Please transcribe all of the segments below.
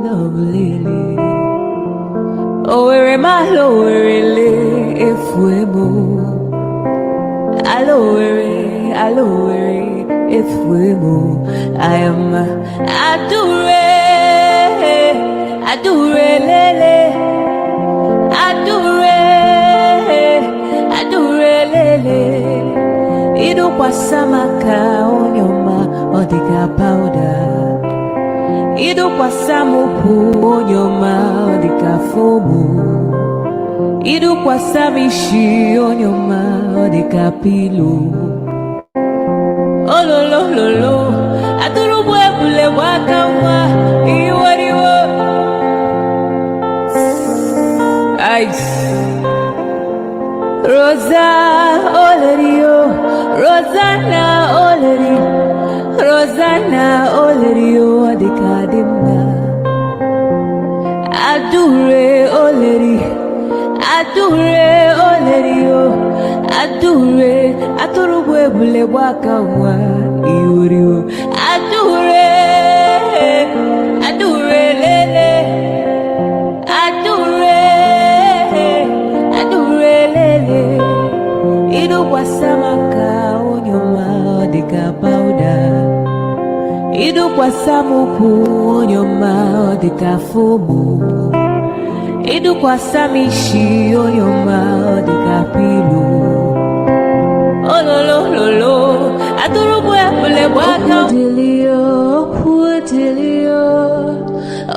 lovely. Oh, where am I? Lowly, if we move. Hello, if we move. I am adure. Ido kwa samaka onyoma odika powder. Ido kwa samupu onyoma odika fomu. Ido kwa samishi onyoma odika pilu. Oh lo lo lo lo, aturu bwebule wakamwa iwariwo. Ice. Rosa Olerio, Rosanna Olerio, Adikadimna. Adure Olerio, Adure, Aturubwe Bule Wakawa, Iurio, Adure Lele. Ido kwa samaka onyoma odika powder. Ido kwa samuku onyoma odika fomu. Ido kwa samishi onyoma odika pilu. Oh lo lo lo lo, aturubwe bule waka.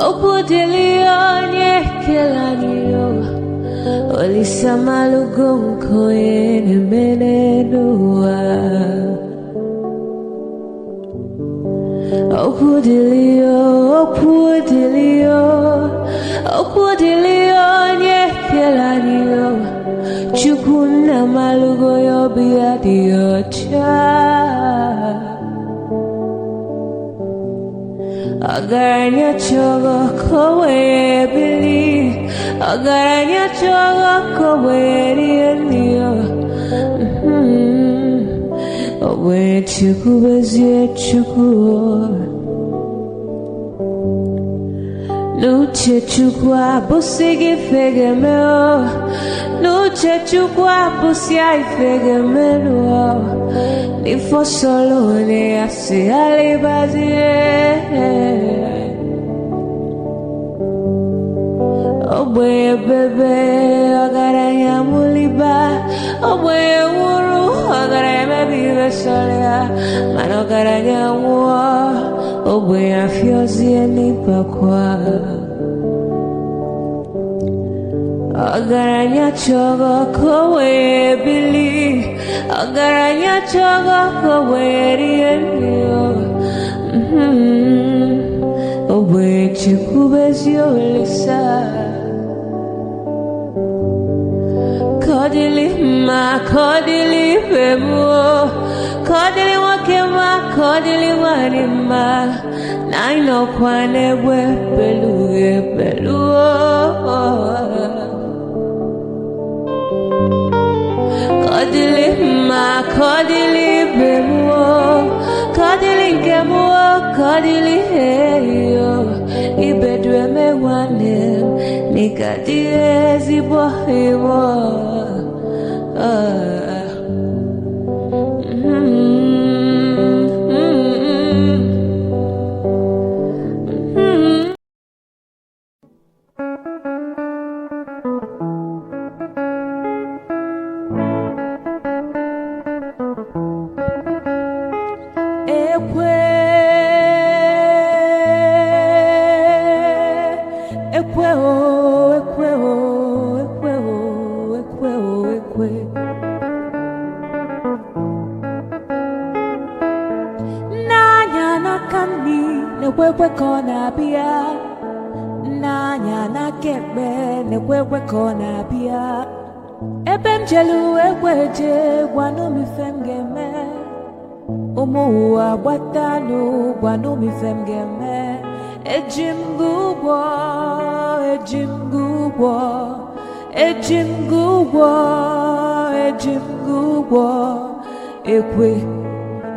Opudelio nyekelaniyo. Olisa malugo koyene menenua. Opudelio nyekelaniyo. Chukuna malugo yobia diocha. Agaranya chogo kowe bili. Agaranya chogo kowe rienio. Owe chuku bezie chuku. Nuche chukwa busigi fegemeo. Nuche chukwa busia ifegemeo. Nifo solo ne asi alibazie. Oboye bebe agaranya muliba. Oboye wuru agaranya bibe solia. Mano agaranya mua. Oboye afiozi enipa kwa. Agaranya chogo kowe bili. Agaranya chogo kowe rienio. Oboye chikubezio lisa. Kodili bemo. Kodili wakema, kodili wanima. Naino kwane we pelu. Kodili bemo. Kodili kemo, kodili heyo. Ibedwe me wane. Nikadie zibo hewa. Nekwe kona bia, nanya na kebe. Nekwe kona bia, ebem jelu ekweje gwanu mi femgeme. Omo watanu gwanu mi femgeme. Ejim gugwo.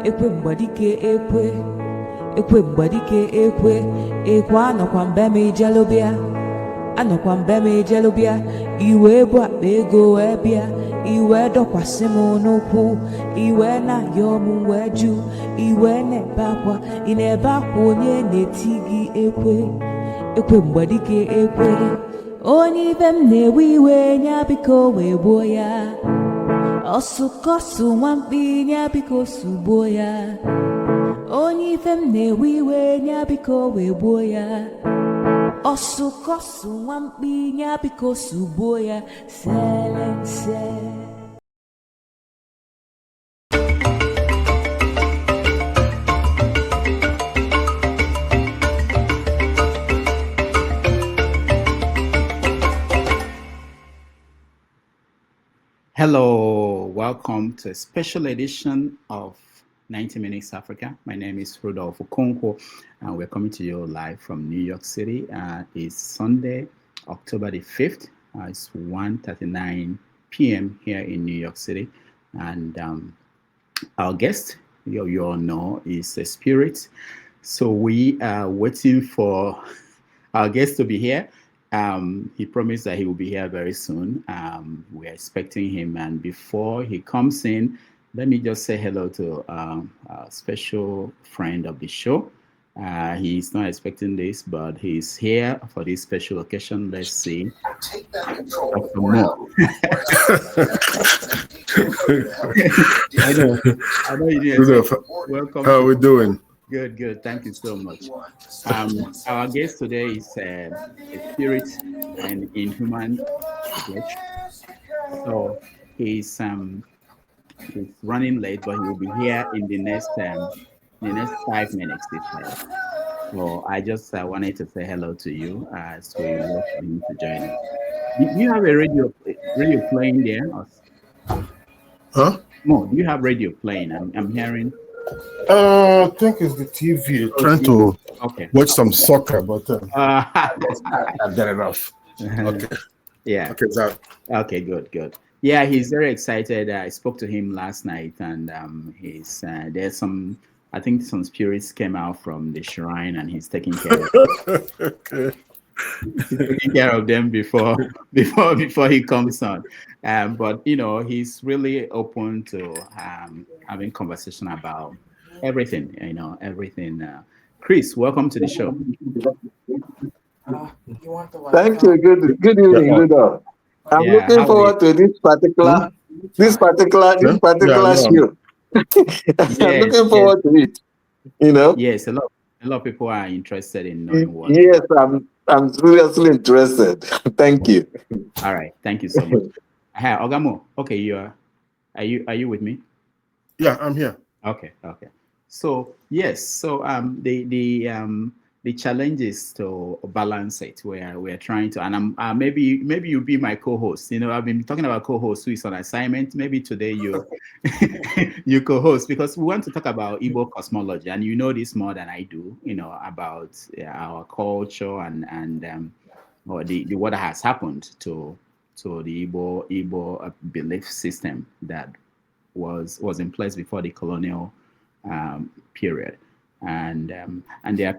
Ekwe mbadike ekwe. ekwe mgbadike ekwe anọkwa mbe m ijelụbịa anọkwa mbe m ijelụbịa iwe bụ akpa ego wee bịa iwe dọkwasị m n'ụkwụ iwe na-ayọ m wee jụ iwe na-ebe akwa ị na-ebe akwa onye na-eti gị ekwe mgbadike ekwe onye ibe m na-ewe iwe nya biko wee gbuo ya ọsụkọsụ nwamkpi nya biko sugbuo ya onye ife m na-ewe iwe nya biko wee gbuo ya ọsụkọsụ nwamkpi nya biko sugbuo ya selense. Hello, welcome to a special edition of 90 Minutes Africa. My name is Rudolph Okonkwo, and we're coming to you live from New York City. It's Sunday, October the 5th. It's 1:39 p.m. here in New York City. And our guest, you all know, is a spirit. So we are waiting for our guest to be here. He promised that he will be here very soon. We're expecting him, and before he comes in, let me just say hello to a special friend of the show. He's not expecting this, but he's here for this special occasion. Let's see. Dr. Mo. I know you didn't. Welcome. How are we doing? Good. Thank you so much. Our guest today is a spirit and in human flesh. So he's running late, but he will be here in the next 5 minutes. So I just wanted to say hello to you as we wait for him to join us. Do you have a radio playing there? Huh? No, do you have radio playing? I'm hearing. I think it's the TV. Trying to watch some soccer, but I've done enough. Okay. Yeah. Okay, so. Okay, good. Yeah, he's very excited. I spoke to him last night, and he's there's some. I think some spirits came out from the shrine, and he's taking care of them. Okay. He's taking care of them before he comes on. But he's really open to having conversation about everything. Everything. Chris, welcome to the show. Thank you. Good evening, Rudolph. I'm looking forward to this particular show. I'm looking forward to it. Yes, a lot of people are interested in knowing what. Yes, I'm seriously interested. Thank you. All right, thank you so much. Hi, Ogamo. Okay, are you with me? Yeah, I'm here. Okay. So yes, the challenge is to balance it. We're trying to, and I'm maybe you'll be my co-host. I've been talking about co-host who is on assignment. Maybe today you co-host, because we want to talk about Igbo cosmology, and you know this more than I do. About our culture and or the what has happened to the Igbo belief system that was in place before the colonial period. And there are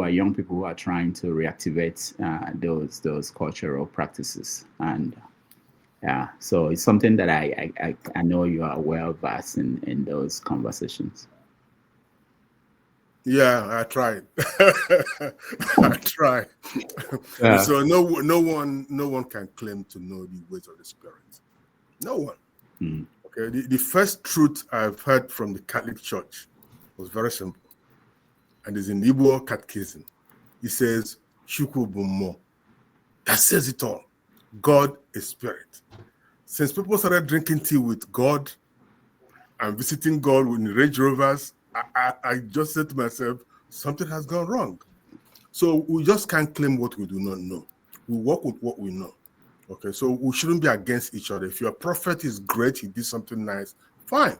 young people who are trying to reactivate those cultural practices, and so it's something that I know you are well versed in those conversations. Yeah, I tried. I tried. Yeah. So no one can claim to know the ways of the spirit. No one. Mm. Okay. The first truth I've heard from the Catholic Church was very simple. And it's in Igbo catechism. It says, Chukwu bụ mmụọ. That says it all. God is spirit. Since people started drinking tea with God and visiting God with Range Rovers, I just said to myself, something has gone wrong. So we just can't claim what we do not know. We work with what we know. Okay, so we shouldn't be against each other. If your prophet is great, he did something nice, fine.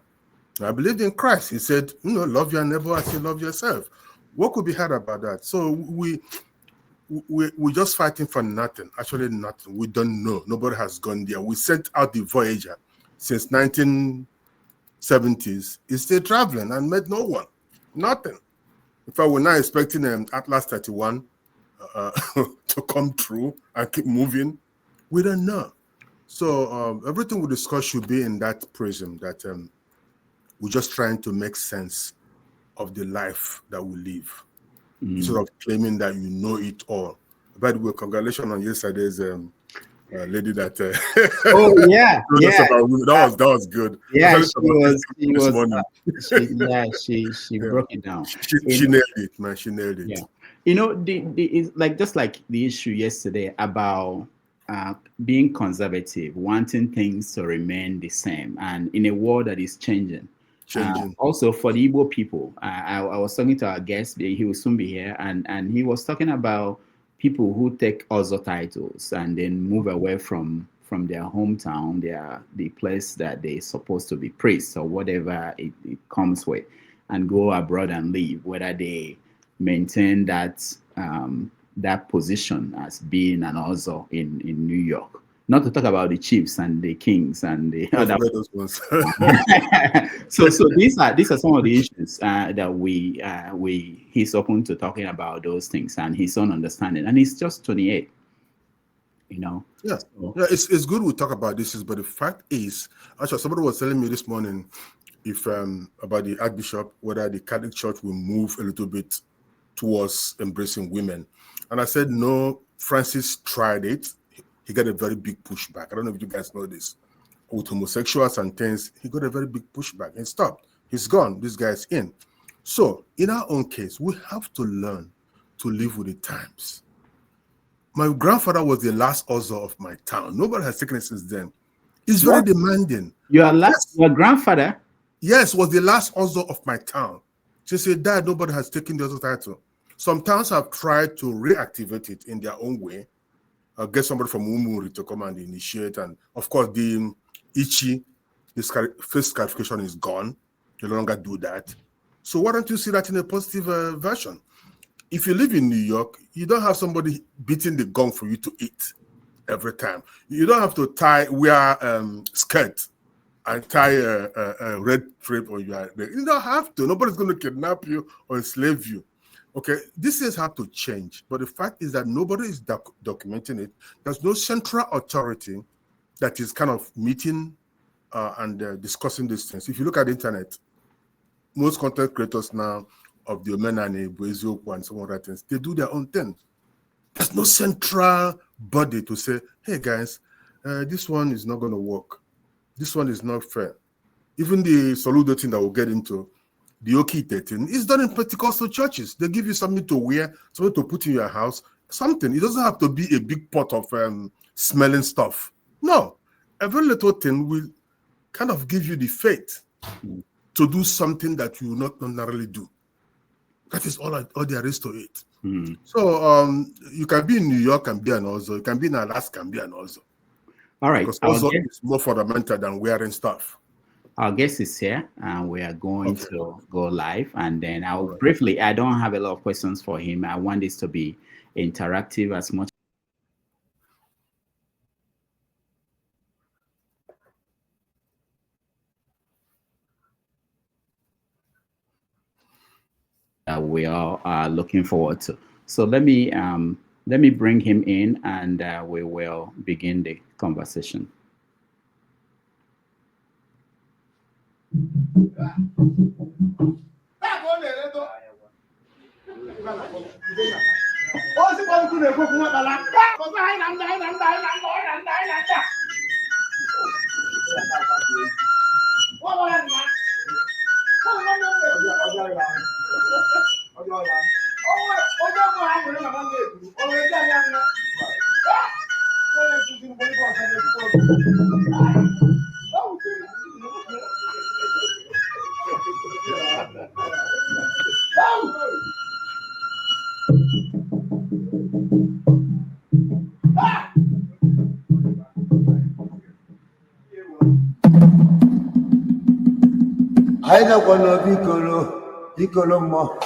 I believed in Christ. He said, love your neighbor as you love yourself. What could be heard about that? So we're just fighting for nothing. Actually, nothing. We don't know. Nobody has gone there. We sent out the Voyager since 1970s. It's still traveling and met no one. Nothing. In fact, we're not expecting Atlas 31 to come through and keep moving. We don't know. So everything we discuss should be in that prism that we're just trying to make sense of the life that we live, instead of claiming that you know it all. By the way, congratulations on yesterday's lady that. Oh yeah, yeah. That was good. Yeah, she broke it down. She nailed it, man. She nailed it. Yeah, you know, it's like just like the issue yesterday about being conservative, wanting things to remain the same, and in a world that is changing. Also for the Igbo people, I was talking to our guest, he will soon be here, and he was talking about people who take other titles and then move away from their hometown, the place that they're supposed to be priests or whatever it comes with, and go abroad and live, whether they maintain that that position as being an Ozo in New York. Not to talk about the chiefs and the kings and the other ones. so these are some of the issues that he's open to talking about those things and his own understanding, and he's just 28. You know. Yeah, yeah. It's good we talk about this, but the fact is, actually, somebody was telling me this morning about the Archbishop, whether the Catholic Church will move a little bit towards embracing women, and I said no. Francis tried it. He got a very big pushback. I don't know if you guys know this. With homosexuals and things, he got a very big pushback and stopped. He's gone. This guy's in. So, in our own case, we have to learn to live with the times. My grandfather was the last Ozo of my town. Nobody has taken it since then. He's very demanding. Your grandfather? Yes, was the last Ozo of my town. She said, Dad, nobody has taken the Ozo title. Some towns have tried to reactivate it in their own way. Get somebody from Umuri to come and initiate. And of course, the Ichi, this face scarification is gone. You no longer do that. So why don't you see that in a positive version? If you live in New York, you don't have somebody beating the gong for you to eat every time. You don't have to wear skirt and tie a red drape on your head. You don't have to. Nobody's going to kidnap you or enslave you. Okay, this is how to change, but the fact is that nobody is documenting it. There's no central authority that is kind of meeting and discussing these things. If you look at the internet, most content creators now of the Omenane, Bweziokwu, and some other things, they do their own thing. There's no central body to say, hey guys, this one is not going to work. This one is not fair. Even the Soludo thing that we'll get into, the Okite thing is done in Pentecostal churches. They give you something to wear, something to put in your house, something. It doesn't have to be a big pot of smelling stuff. No, every little thing will kind of give you the faith to do something that you will not ordinarily do. That is all there is to it. So you can be in New York and be an Ozo. You can be in Alaska and be an Ozo. All right. Because Ozo is more fundamental than wearing stuff. Our guest is here, and we are going to go live. And then I'll briefly, I don't have a lot of questions for him. I want this to be interactive as much. We all are looking forward to. So let me bring him in, and we will begin the conversation. I don't want to be Piccolo more.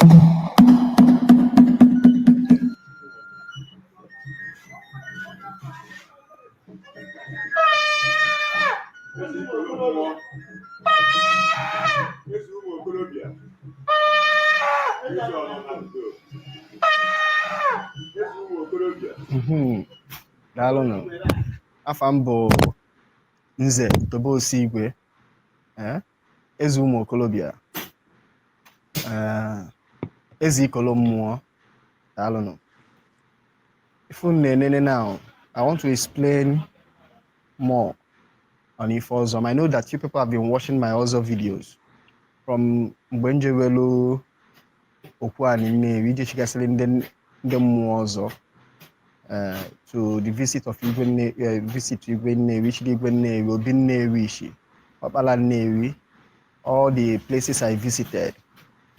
Daalụ nụ. Afa m bụ Nze Tobe Osigwe, eze ụmụ okolobịa, eze ikolo mmụọ. Daalụ nụ. If now, I want to explain more on Ifozom. I know that you people have been watching my other videos from Mbenjewelu Okwani Nnewi, Jeshikasili Ndemwozo, to the visit of Igwe Nnewi, Igwe Nnewi, Obi Nnewi, Papala Nnewi, all the places I visited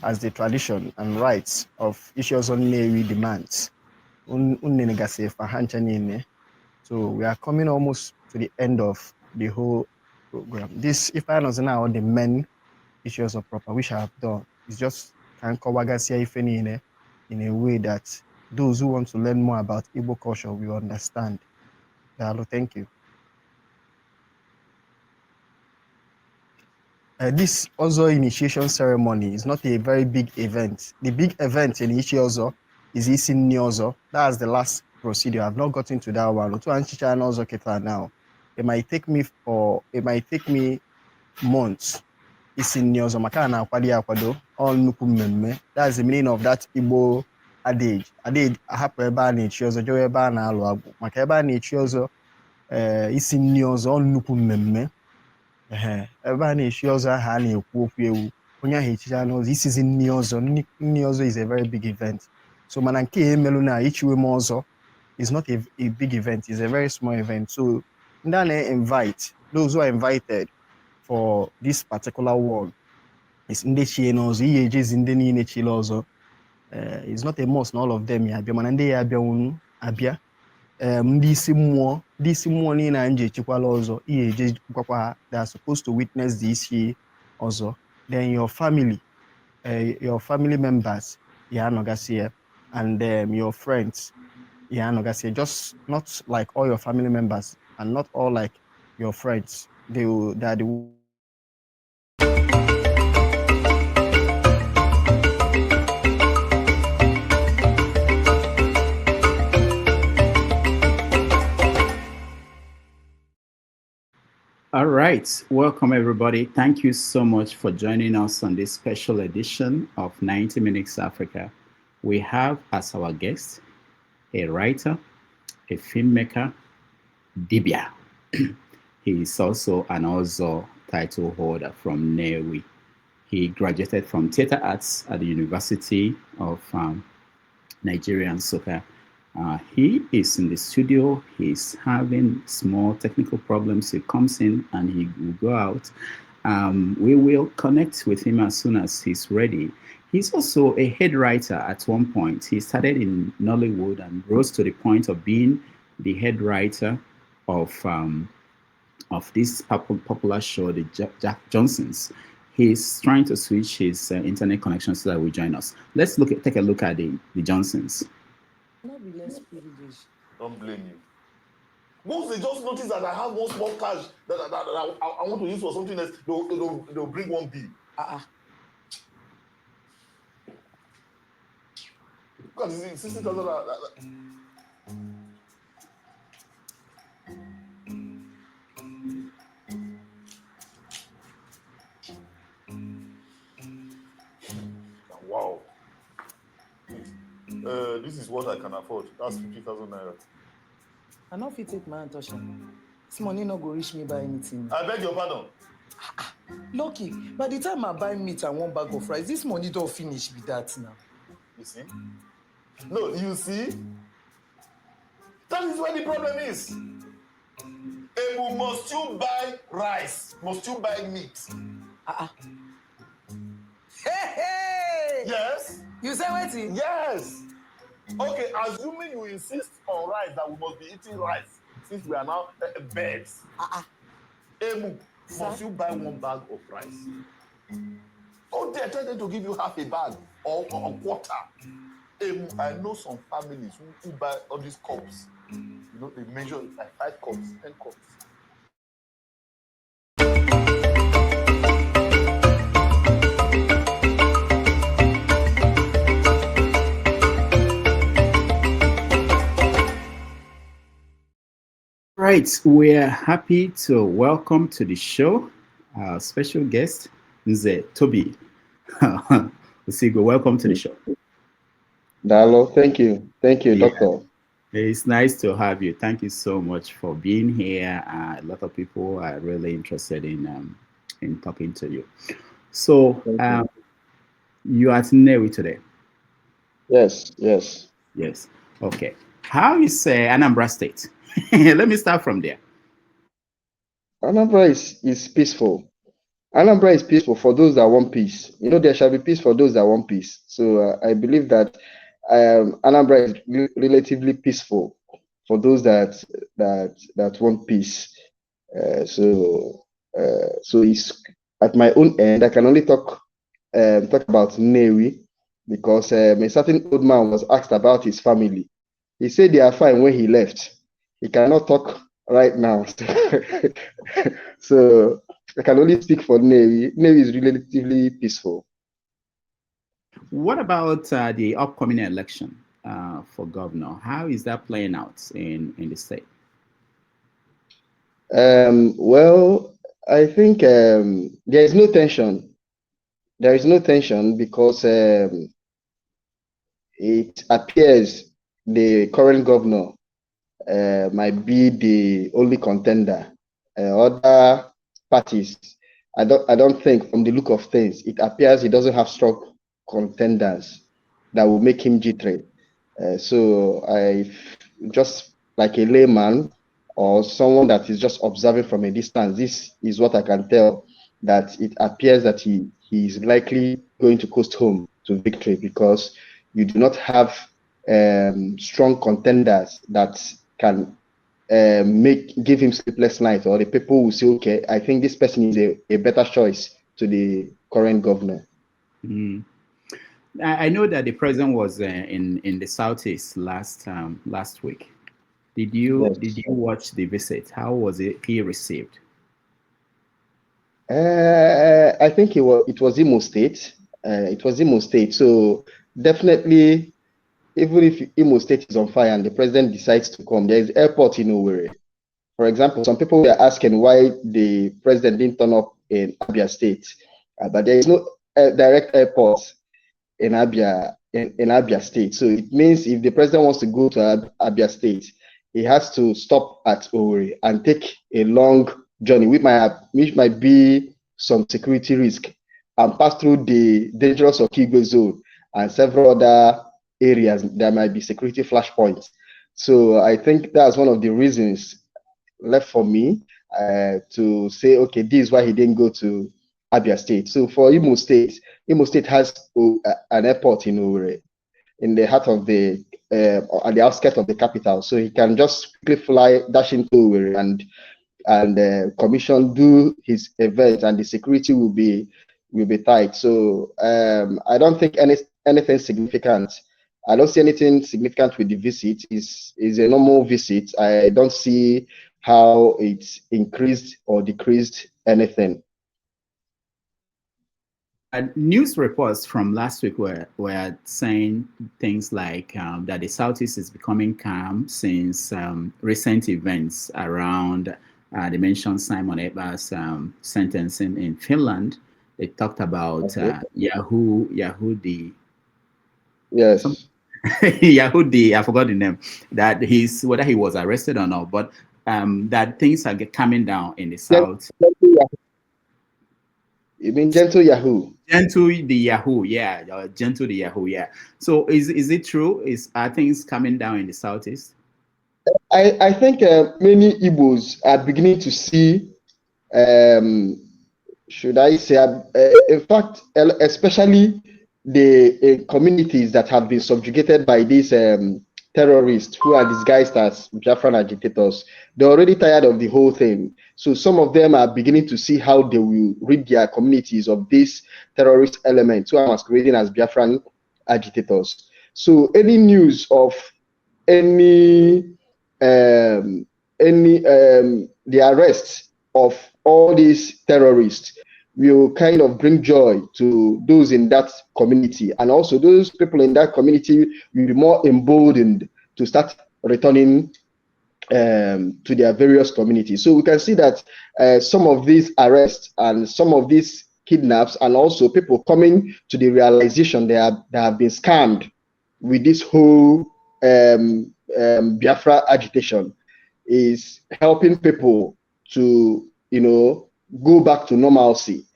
as the tradition and rights of Ishiozo Nnewi demands. So we are coming almost to the end of the whole program. This, if I know now, the main issues of proper, which I have done, is just can cover in a way that those who want to learn more about Igbo culture will understand. Dalo, thank you. This also initiation ceremony is not a very big event. The big event in Ishiozo is Isin Nyozo. That's the last procedure. I've not gotten to that one. Now. It might take me months. Isin Nyozo Makana Akwado, all Nukumeme. That's the meaning of that Igbo adage. Adage Ahapeba Nichiozo, Joeba Nalo, Makeba Nichiozo, Isin Nyozo, all Nukumeme. Eba Nichiozo Hani Okufu. This is in Nyozo. Nyozo is a very big event. So Mananke Meluna Ichiwe Mozo is not a big event, it's a very small event. So then I invite those who are invited for this particular one. It's in the Chinos, EAGs in the Nine Chilozo. It's not a must, all of them. Abia Abia. This more Nina and Chikwalozo, EAGs, they are supposed to witness this here also. Then your family members, Yanogasia, and your friends, Yanogasia, just not like all your family members and not all like your friends. They are the All right, welcome everybody. Thank you so much for joining us on this special edition of 90 Minutes Africa. We have as our guest a writer, a filmmaker, dibia. He is also an Ozo title holder from Nnewi. He graduated from theater arts at the University of Nigeria and Nsukka. He is in the studio. He's having small technical problems. He comes in and he will go out. We will connect with him as soon as he's ready. He's also a head writer at one point. He started in Nollywood and rose to the point of being the head writer of this popular show, the Jack Johnsons. He's trying to switch his internet connection so that will join us. Let's take a look at the Johnsons. Not be less privileged. Don't blame you. Once they just notice that I have one small cash that I want to use for something else, they'll bring one bill. Look at this, 60,000. Wow. This is what I can afford. That's 50,000 naira. I know if you take my hand, touch this money not go reach me by anything. I beg your pardon. Lucky, by the time I buy meat and one bag of rice, this money don't finish with that now. You see? No, you see? That is where the problem is. Must you buy rice? Must you buy meat? Hey! Yes. You say waiting? Yes. Okay, assuming you insist on rice, that we must be eating rice, since we are now birds. Must you buy one bag of rice? Oh, they're trying to give you half a bag or a quarter. I know some families who buy all these cups. You know, they measure it like 5 cups, 10 cups. right, we're happy to welcome to the show our special guest, Nze Tobe Osigwe. Welcome to the show. Dalo, thank you. Thank you, Yeah. Doctor. It's nice to have you. Thank you so much for being here. A lot of people are really interested in talking to you. So, you are at Nnewi today? Yes, yes. Yes. Okay. How is Anambra State? Let me start from there. Anambra is peaceful. Anambra is peaceful for those that want peace. You know, there shall be peace for those that want peace. So I believe that Anambra is relatively peaceful for those that want peace. So it's at my own end. I can only talk about Nnewi because a certain old man was asked about his family. He said they are fine when he left. He cannot talk right now. So I can only speak for Nnewi. Nnewi is relatively peaceful. What about the upcoming election for governor? How is that playing out in the state? Well, I think there is no tension. There is no tension because it appears the current governor might be the only contender. Other parties, I don't think, from the look of things, it appears he doesn't have strong contenders that will make him G3. So I just like a layman or someone that is just observing from a distance, this is what I can tell, that it appears that he is likely going to coast home to victory because you do not have strong contenders that can give him sleepless night, or the people will say, okay, I think this person is a better choice to the current governor. Mm. I know that the president was in the southeast last week. Did you watch the visit? How was he received? I think it was Imo State. It was Imo State. So definitely, even if Imo State is on fire and the president decides to come, there is airport in Owerri. For example, some people were asking why the president didn't turn up in Abia State, but there is no direct airport in Abia State. So it means if the president wants to go to Abia State, he has to stop at Owerri and take a long journey, which might be some security risk, and pass through the dangerous Okigwe zone and several other areas. There might be security flashpoints. So I think that's one of the reasons left for me to say, okay, this is why he didn't go to Abia State. So for Imo State has an airport in Owerri, in the heart of at the outskirts of the capital. So he can just quickly dash into Owerri and commission, do his event, and the security will be tight. So I don't think anything significant. I don't see anything significant with the visit. Is a normal visit. I don't see how it's increased or decreased anything. News reports from last week were saying things like that the Southeast is becoming calm since recent events around they mentioned Simon Eber's sentencing in Finland. They talked about Yahoo the Yahoo the, I forgot the name, that whether he was arrested or not, but that things are coming down in the South. You mean Gentle Yahoo? Gentle the Yahoo, yeah. Gentle the Yahoo, yeah. So is it true? Are things coming down in the Southeast? I think many Igbos are beginning to see, should I say, in fact, especially the communities that have been subjugated by these terrorists who are disguised as Biafran agitators. They're already tired of the whole thing. So some of them are beginning to see how they will rid their communities of these terrorist elements who are masquerading as Biafran agitators. So any news of the arrest of all these terrorists will kind of bring joy to those in that community, and also those people in that community will be more emboldened to start returning to their various communities. So we can see that some of these arrests and some of these kidnaps, and also people coming to the realization they have been scammed with this whole Biafra agitation, is helping people to, go back to normalcy.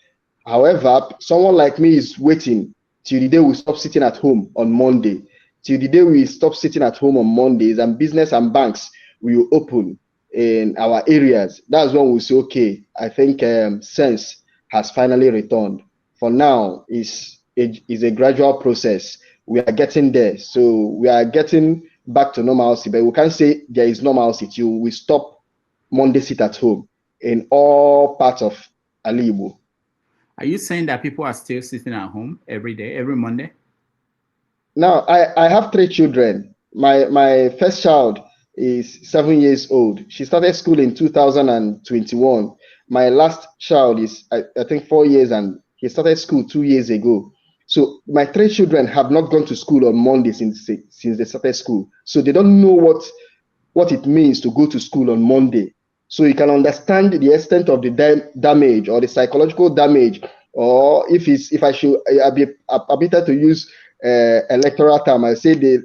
However, someone like me is waiting till the day we stop sitting at home on Monday, till the day we stop sitting at home on Mondays and business and banks will open in our areas. That's when we say, okay, I think sense has finally returned. For now, it's a gradual process. We are getting there. So we are getting back to normalcy, but we can't say there is normalcy till we stop Monday sit at home in all parts of Igbo. Are you saying that people are still sitting at home every day, every Monday? Now, I have 3 children. My first child is 7 years old. She started school in 2021. My last child is, I think, 4 years, and he started school 2 years ago. So my 3 children have not gone to school on Monday since they started school. So they don't know what it means to go to school on Monday. So you can understand the extent of the damage or the psychological damage, or if I should be permitted to use electoral term, I say the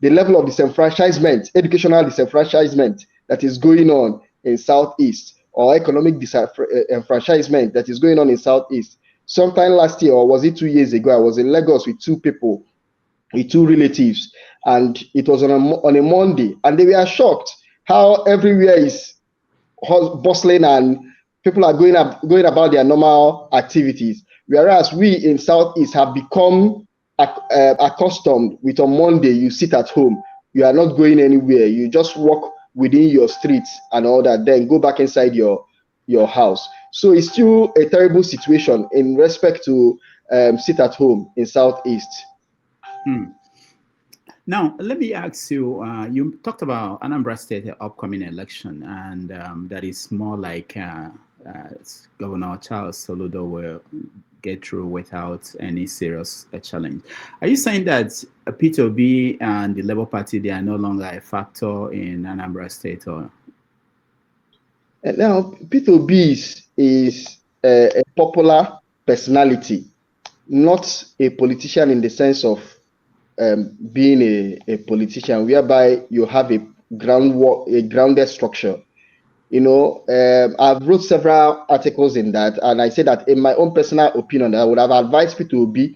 level of disenfranchisement, educational disenfranchisement that is going on in Southeast, or economic disenfranchisement that is going on in Southeast. Sometime last year, or was it 2 years ago, I was in Lagos with 2 people, with 2 relatives, and it was on a Monday, and they were shocked how everywhere is bustling and people are going about their normal activities, whereas we in Southeast have become accustomed with on Monday you sit at home, you are not going anywhere, you just walk within your streets and all that, then go back inside your house. So it's still a terrible situation in respect to sit at home in Southeast. Now, let me ask you, you talked about Anambra State upcoming election, and that is more like Governor Charles Soludo will get through without any serious challenge. Are you saying that P2B and the Labour Party, they are no longer a factor in Anambra State? Or? Now, P2B is a popular personality, not a politician in the sense of being a politician, whereby you have a grounded structure. I've wrote several articles in that, and I say that in my own personal opinion, I would have advised P2B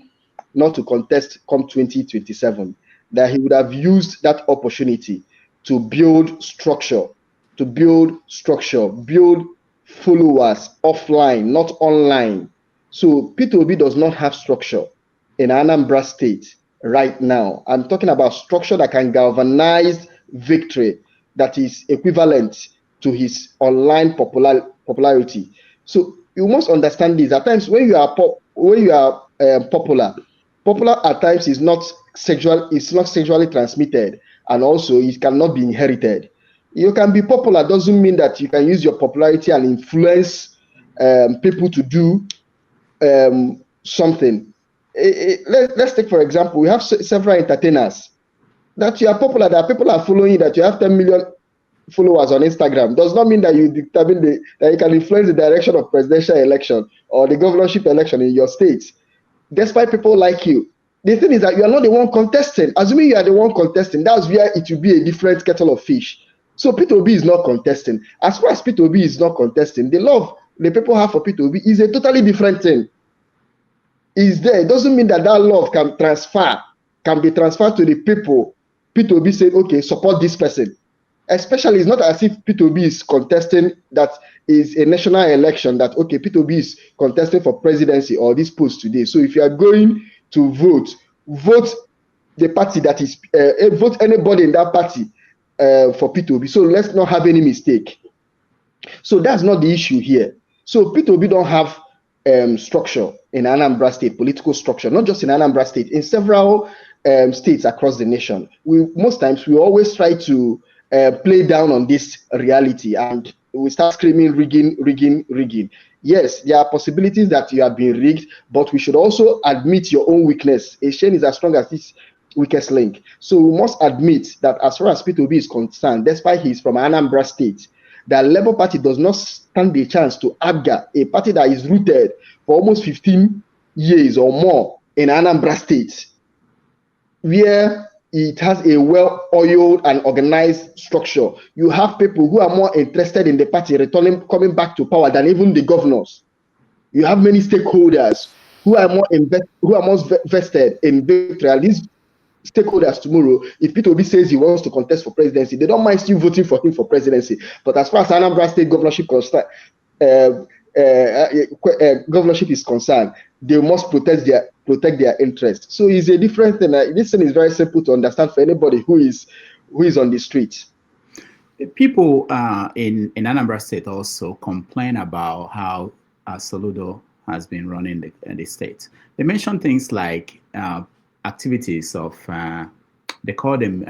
not to contest come 2027, that he would have used that opportunity to build structure, build followers offline, not online. So P2B does not have structure in Anambra State right now. I'm talking about structure that can galvanize victory, that is equivalent to his online popularity. So you must understand this. At times, when you are popular at times is not sexually transmitted, and also it cannot be inherited. You can be popular, doesn't mean that you can use your popularity and influence people to do something. Let's take, for example, we have several entertainers that you are popular, that people are following you, that you have 10 million followers on Instagram. Does not mean that you determine that you can influence the direction of presidential election or the governorship election in your state, despite people like you. The thing is that you are not the one contesting. Assuming you are the one contesting, that's where it will be a different kettle of fish. So P2B is not contesting. As far as P2B is not contesting, the love the people have for P2B is a totally different thing. Is there. It doesn't mean that love can be transferred to the people. P2B say, okay, support this person. Especially, it's not as if P2B is contesting that is a national election, that, okay, P2B is contesting for presidency or this post today. So if you are going to vote the party that is, vote anybody in that party for P2B. So let's not have any mistake. So that's not the issue here. So P2B don't have structure in Anambra State, political structure, not just in Anambra State, in several states across the nation. Most times we always try to play down on this reality, and we start screaming rigging. Yes, there are possibilities that you have been rigged, but we should also admit your own weakness. A chain is as strong as its weakest link. So we must admit that as far as P2B is concerned, despite he's from Anambra State, the Labour Party does not stand a chance to ABGA, a party that is rooted for almost 15 years or more in Anambra State, where it has a well-oiled and organized structure. You have people who are more interested in the party coming back to power than even the governors. You have many stakeholders who are more vested in victory. And these stakeholders tomorrow, if P2B says he wants to contest for presidency, they don't mind still voting for him for presidency. But as far as Anambra State governorship is concerned, they must protect their interests. So it's a different thing. This thing is very simple to understand for anybody who is on the street. People in Anambra State also complain about how Soludo has been running the state. They mention things like activities of they call them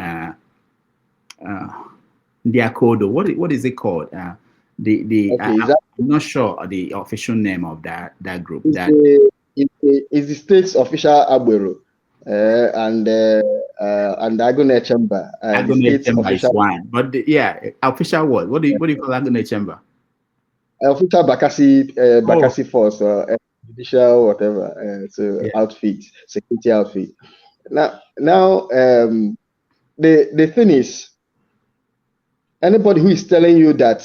Diakodo. What is it called? I'm not sure the official name of that group. It's the state's official Agbero and the Agone Chamber. Agone Chamber is one, but official what? What do you call Agone Chamber? Official Bakassi Force or judicial whatever. Outfit, security outfit. Now the thing is, anybody who is telling you that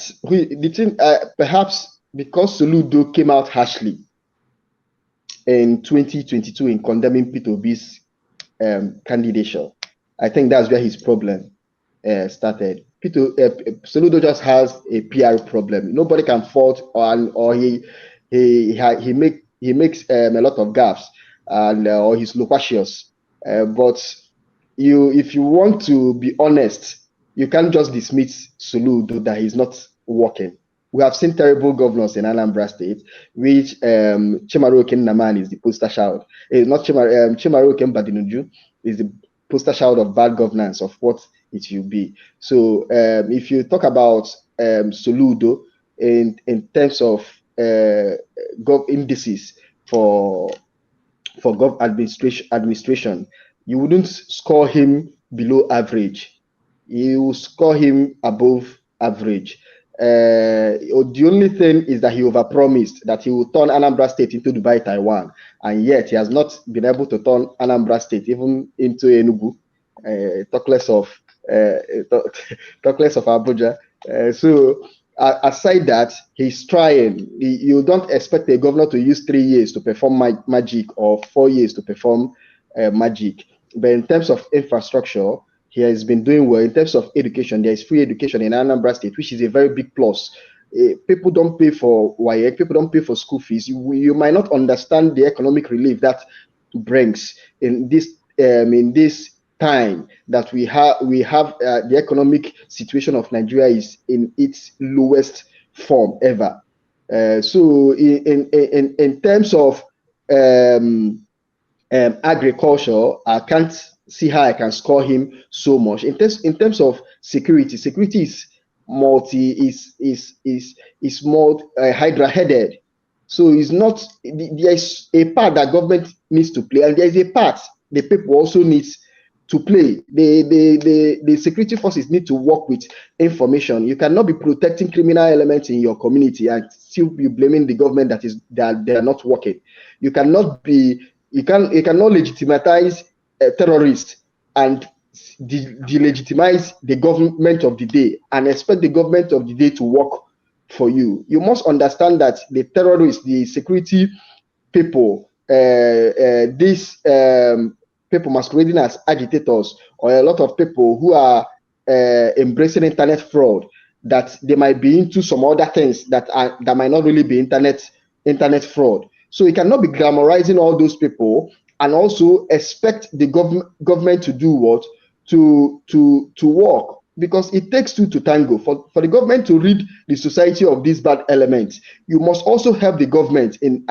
perhaps because Soludo came out harshly in 2022 in condemning P2B's candidature, I think that's where his problem started. Soludo just has a PR problem. Nobody can fault or he makes a lot of gaffes and or he's loquacious. But if you want to be honest, you can't just dismiss Soludo that he's not working. We have seen terrible governors in Anambra State, which Chimaroke Naman is the poster child. Not Chimaroke Badinuju is the poster child of bad governance, of what it will be. So if you talk about Soludo in terms of indices for gov administration, you wouldn't score him below average. You score him above average. The only thing is that he overpromised that he will turn Anambra State into Dubai, Taiwan, and yet he has not been able to turn Anambra State even into Enugu. Talk less of Abuja. So aside that, he's trying. You don't expect a governor to use 3 years to perform magic or 4 years to perform magic. But in terms of infrastructure, he has been doing well. In terms of education, there is free education in Anambra State, which is a very big plus. People don't pay for WAEC, people don't pay for school fees. You might not understand the economic relief that brings in this time that we have the economic situation of Nigeria is in its lowest form ever. So in terms of agriculture, I can't see how I can score him so much. In terms of security is more hydra-headed. So it's not, there is a part that government needs to play, and there is a part the people also needs to play. The security forces need to work with information. You cannot be protecting criminal elements in your community and still be blaming the government that they are not working. You cannot legitimize terrorists and delegitimize the government of the day and expect the government of the day to work for you. You must understand that the terrorists, the security people, these people masquerading as agitators, or a lot of people who are embracing internet fraud, that they might be into some other things that might not really be internet fraud. So you cannot be glamorizing all those people and also expect the government to do what? To work, because it takes two to tango. For the government to rid the society of these bad elements, you must also help the government in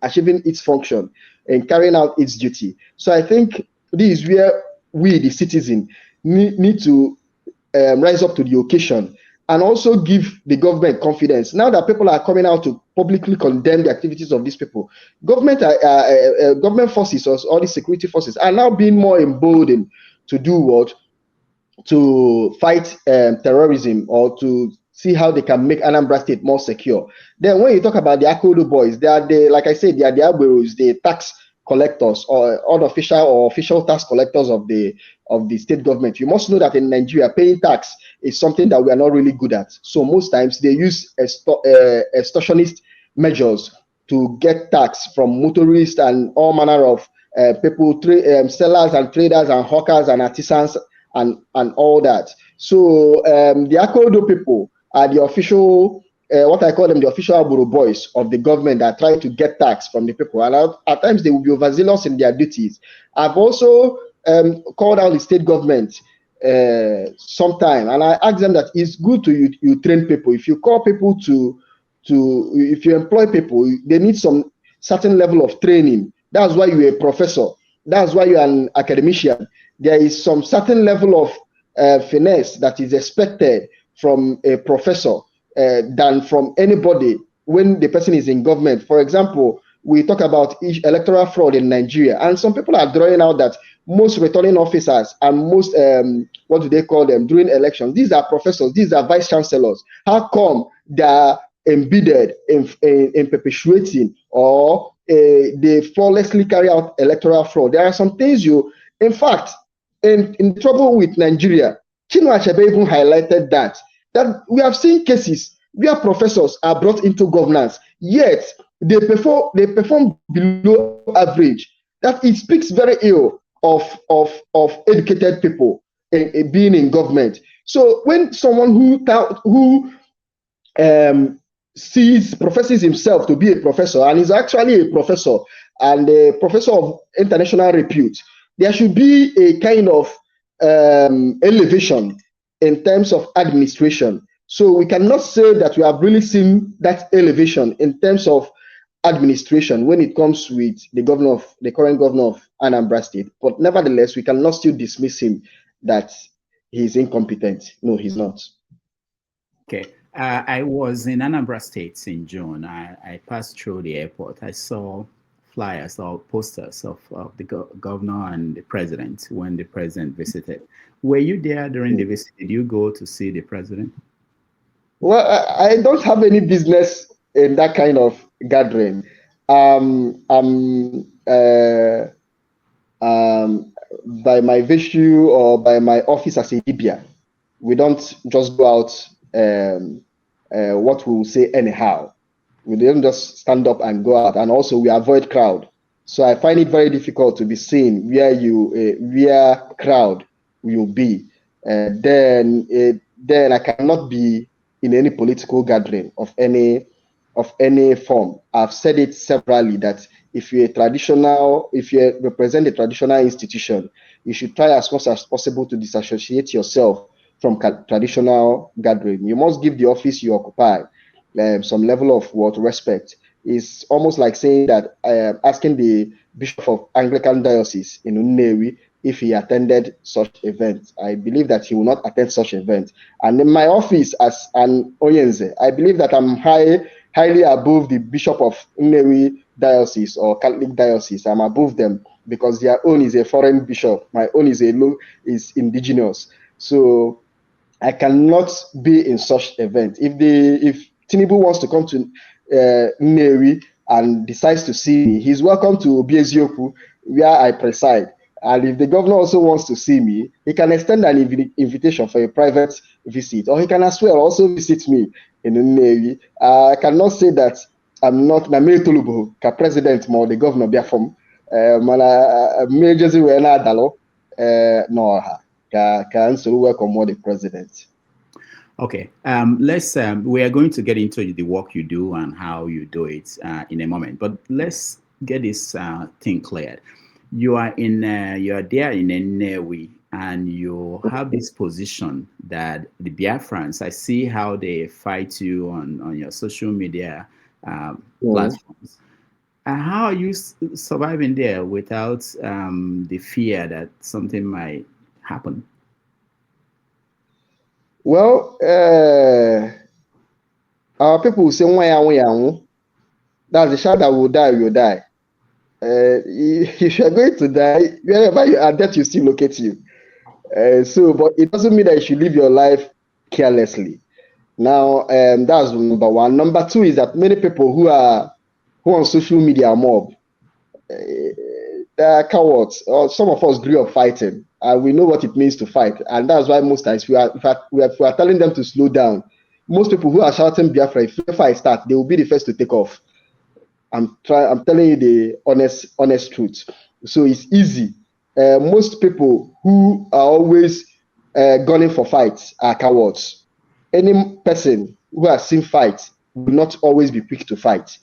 achieving its function and carrying out its duty. So I think this is where we, the citizen, need to rise up to the occasion and also give the government confidence. Now that people are coming out to publicly condemn the activities of these people, government forces or all these security forces are now being more emboldened to do what? To fight terrorism, or to see how they can make Anambra State more secure. Then when you talk about the Akodo boys, they are like I said, they are the Agberos, the tax collectors or unofficial or official tax collectors of the state government. You must know that in Nigeria, paying tax is something that we are not really good at. So most times they use extortionist measures to get tax from motorists and all manner of people, sellers and traders and hawkers and artisans and all that. So the Akodo people are the official, what I call them, the official Aburo boys of the government that try to get tax from the people. And at times they will be overzealous in their duties. I've also called out the state government sometime, and I asked them that it's good to you train people. If you call people if you employ people, they need some certain level of training. That's why you're a professor. That's why you're an academician. There is some certain level of finesse that is expected from a professor than from anybody when the person is in government. For example, we talk about electoral fraud in Nigeria, and some people are drawing out that most returning officers and most, what do they call them, during elections, these are professors, these are vice chancellors. How come they are embedded in perpetuating or they flawlessly carry out electoral fraud? There are some things in fact, in trouble with Nigeria, Chinua Achebe even highlighted that we have seen cases where professors are brought into governance, yet they perform below average. That it speaks very ill of educated people being in government. So when someone who professes himself to be a professor and is actually a professor and a professor of international repute, there should be a kind of elevation in terms of administration. So we cannot say that we have really seen that elevation in terms of administration when it comes with the current governor of Anambra State. But nevertheless, we cannot still dismiss him that he's incompetent. No, he's not. Okay. I was in Anambra State in June. I passed through the airport. I saw flyers or posters of the governor and the president when the president visited. Were you there during the visit? Did you go to see the president? Well, I don't have any business in that kind of gathering. By my virtue or by my office as a dibia, we don't just go out what we will say anyhow. We don't just stand up and go out, and also we avoid crowd. So I find it very difficult to be seen where crowd will be. Then I cannot be in any political gathering of any form. I've said it severally that if you represent a traditional institution, you should try as much as possible to disassociate yourself from traditional gathering. You must give the office you occupy some level of respect. It's almost like saying that asking the Bishop of Anglican Diocese in Nnewi if he attended such events. I believe that he will not attend such events. And in my office as an Oyenze, I believe that I'm highly above the Bishop of Nnewi Diocese or Catholic Diocese. I'm above them because their own is a foreign bishop. My own is indigenous. So I cannot be in such event. If Tinubu wants to come to Nnewi and decides to see me, he's welcome to Obiezioku, where I preside. And if the governor also wants to see me, he can extend an invitation for a private visit, or he can as well also visit me in Nnewi. I cannot say that I'm not Namiri Tolubu, ka president or the governor Biafom. Majorly we are not dalo no ka answer welcome more the president. Okay, we are going to get into the work you do and how you do it in a moment, but let's get this thing cleared. You are there in Nnewi, and you have this position that the Biafrans, I see how they fight you on your social media platforms. How are you surviving there without the fear that something might happen? Well, our people will say, that's the child that will die, will die. If you're going to die, wherever you are, death will still locate you. But it doesn't mean that you should live your life carelessly. Now, that's number one. Number two is that many people who on social media mob, they are cowards. Or some of us grew up fighting, and we know what it means to fight. And that's why most times we are telling them to slow down. Most people who are shouting Biafra, if the fight start, they will be the first to take off. I'm telling you the honest truth. So it's easy. Most people who are always gunning for fights are cowards. Any person who has seen fights will not always be quick to fight.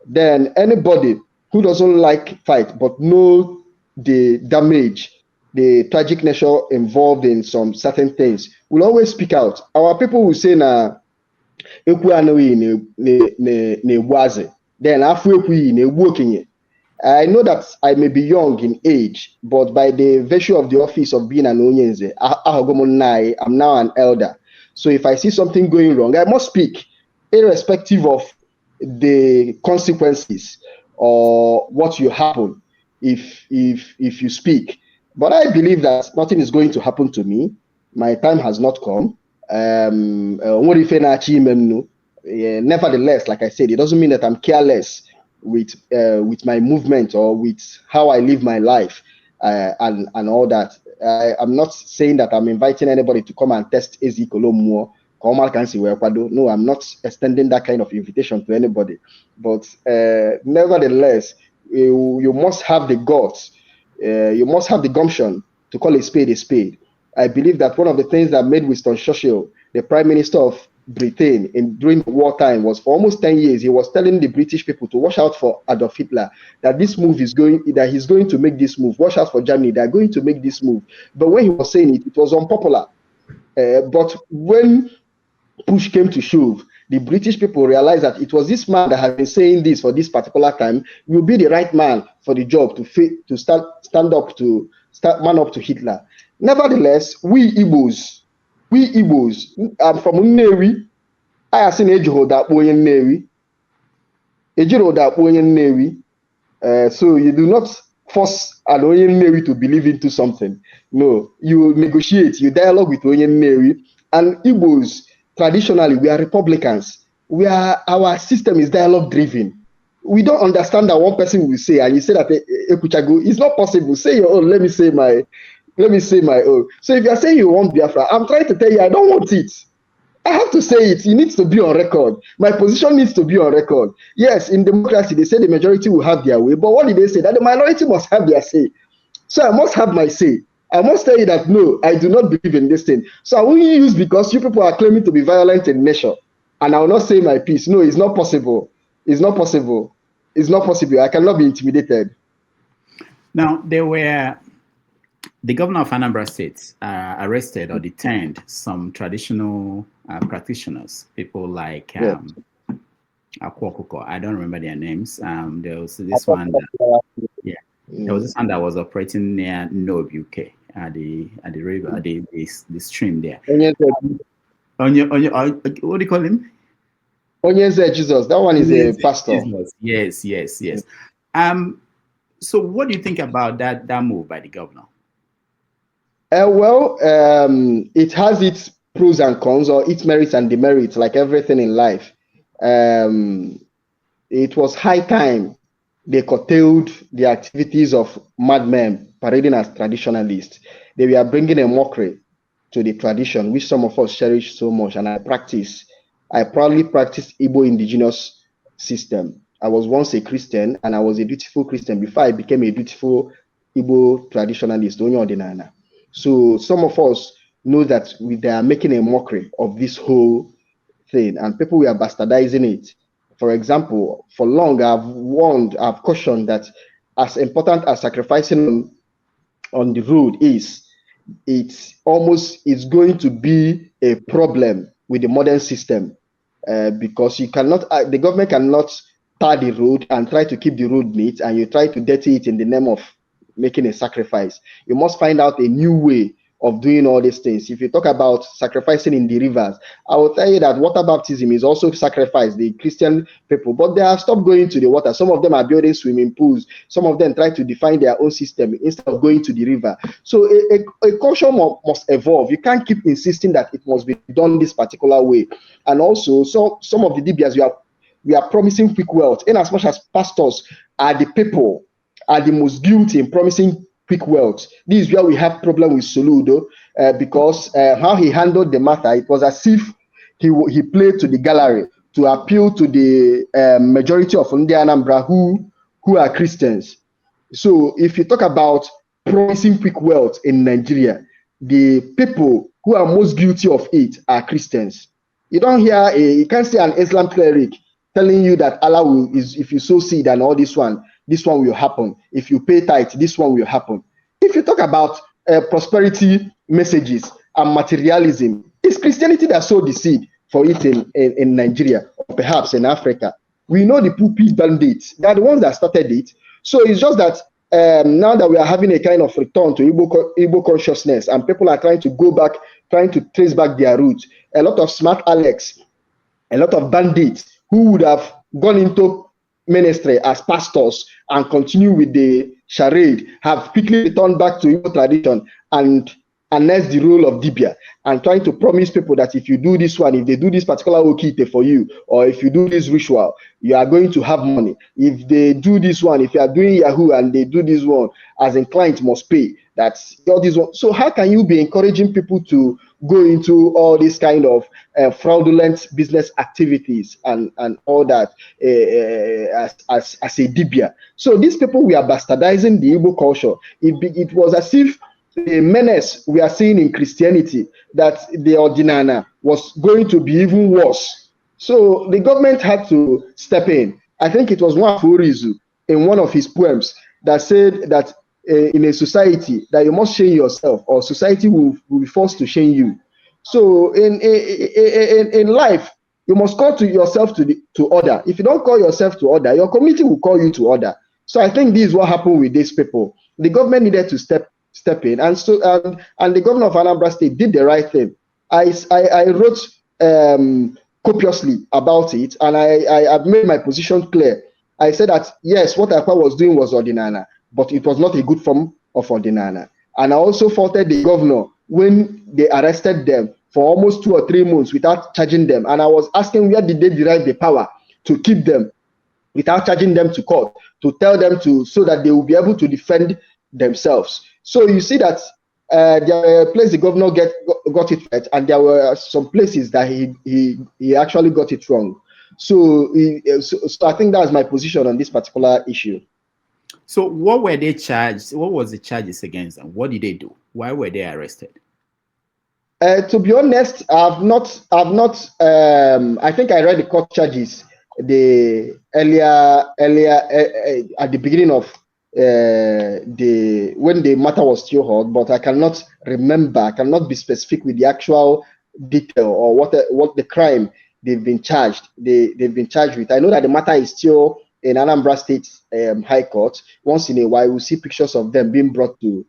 Then anybody who doesn't like fight but know the damage, the tragic nature involved in some certain things will always speak out. Our people will say na ekwu anụghị na-egbu azị, then afọ ekwughị na-egbu okenye. I know that I may be young in age, but by the virtue of the office of being an Onyenze, I'm now an elder. So if I see something going wrong, I must speak, irrespective of the consequences or what will happen if you speak. But I believe that nothing is going to happen to me. My time has not come. Nevertheless, like I said, it doesn't mean that I'm careless with my movement or with how I live my life and all that. I'm not saying that I'm inviting anybody to come and test Ezekiel more. No, I'm not extending that kind of invitation to anybody. But nevertheless, you must have the guts, you must have the gumption to call a spade a spade. I believe that one of the things that made Winston Churchill the Prime Minister of Britain during wartime was for almost 10 years, he was telling the British people to watch out for Adolf Hitler, that he's going to make this move. Watch out for Germany, they're going to make this move. But when he was saying it, it was unpopular. But when push came to shove, the British people realized that it was this man that had been saying this for this particular time will be the right man for the job to stand up to Hitler. Nevertheless, we Igbos, I'm from Nnewi. I have seen Ejiro that boy in Nnewi. So you do not force an Onyen Nnewi to believe into something. No, you negotiate, you dialogue with Onyen Nnewi. And Igbos, traditionally, we are Republicans. Our system is dialogue driven. We don't understand that one person will say, and you say that Ekuchago, it's not possible. Say your own, let me say my own. So if you're saying you want Biafra, I'm trying to tell you I don't want it. I have to say it. It needs to be on record. My position needs to be on record. Yes, in democracy, they say the majority will have their way. But what did they say? That the minority must have their say. So I must have my say. I must tell you that, no, I do not believe in this thing. So I won't use because you people are claiming to be violent in nature. And I will not say my piece. No, it's not possible. It's not possible. It's not possible. I cannot be intimidated. Now, the governor of Anambra State arrested or detained some traditional practitioners, people like Akwokoko. I don't remember their names. There was this one there was this one that was operating near Nob, UK, at the river, the stream there. What do you call him? Nze Jesus. That one is a pastor. Jesus. Yes. So what do you think about that move by the governor? It has its pros and cons, or its merits and demerits, like everything in life. It was high time they curtailed the activities of madmen parading as traditionalists. They were bringing a mockery to the tradition, which some of us cherish so much, and I proudly practice Igbo indigenous system. I was once a Christian, and I was a dutiful Christian before I became a dutiful Igbo traditionalist, Onye Odinana. So some of us know that they are making a mockery of this whole thing, and people were bastardizing it. For example, for long I've cautioned that as important as sacrificing on the road is, it's going to be a problem with the modern system because the government cannot tar the road and try to keep the road neat, and you try to dirty it in the name of making a sacrifice. You must find out a new way of doing all these things. If you talk about sacrificing in the rivers, I will tell you that water baptism is also sacrifice, the Christian people, but they have stopped going to the water. Some of them are building swimming pools. Some of them try to define their own system instead of going to the river. So a culture must evolve. You can't keep insisting that it must be done this particular way. And also, so some of the dibias we are promising quick wealth, in as much as pastors are the people are the most guilty in promising quick wealth. This is where we have problem with Soludo, because how he handled the matter, it was as if he played to the gallery to appeal to the majority of Anambra who are Christians. So if you talk about promising quick wealth in Nigeria, the people who are most guilty of it are Christians. You don't hear you can't see an Islam cleric telling you that Allah if you sow seed and all this one will happen. If you pay tithe, this one will happen. If you talk about prosperity messages and materialism, it's Christianity that sowed the seed for it in Nigeria or perhaps in Africa. We know the pulpit bandits. They are the ones that started it. So it's just that now that we are having a kind of return to Igbo consciousness and people are trying to go back, trying to trace back their roots, a lot of smart Alex, a lot of bandits who would have gone into ministry as pastors and continue with the charade have quickly returned back to Igbo tradition and harness the role of dibia and trying to promise people that if you do this one, if they do this particular okite for you, or if you do this ritual, you are going to have money. If they do this one, if you are doing Yahoo and they do this one, as in client must pay. That's all this one. So how can you be encouraging people to go into all this kind of fraudulent business activities and all that as a dibia? So these people, we are bastardizing the Igbo culture. It was as if the menace we are seeing in Christianity, that the ordinana was going to be even worse. So the government had to step in. I think it was Nwafurizu in one of his poems that said that in a society that you must shame yourself, or society will be forced to shame you. So in life, you must call to yourself to order. If you don't call yourself to order, your community will call you to order. So I think this is what happened with these people. The government needed to step in, and so and the governor of Anambra State did the right thing. I wrote copiously about it, and I've made my position clear. I said that yes, what Akwa was doing was ordinana, but it was not a good form of ordinana. And I also faulted the governor when they arrested them for almost 2 or 3 months without charging them. And I was asking, where did they derive the power to keep them without charging them to court, to tell them so that they will be able to defend themselves. So you see that there were places the governor got it right, and there were some places that he actually got it wrong. So I think that's my position on this particular issue. So what were they charged? What was the charges against them? What did they do? Why were they arrested? To be honest, I've not. I think I read the court charges the earlier at the beginning of when the matter was still hot, but I cannot remember. I cannot be specific with the actual detail or what the crime they've been charged. They've been charged with. I know that the matter is still in Anambra State High Court. Once in a while, we'll see pictures of them being brought to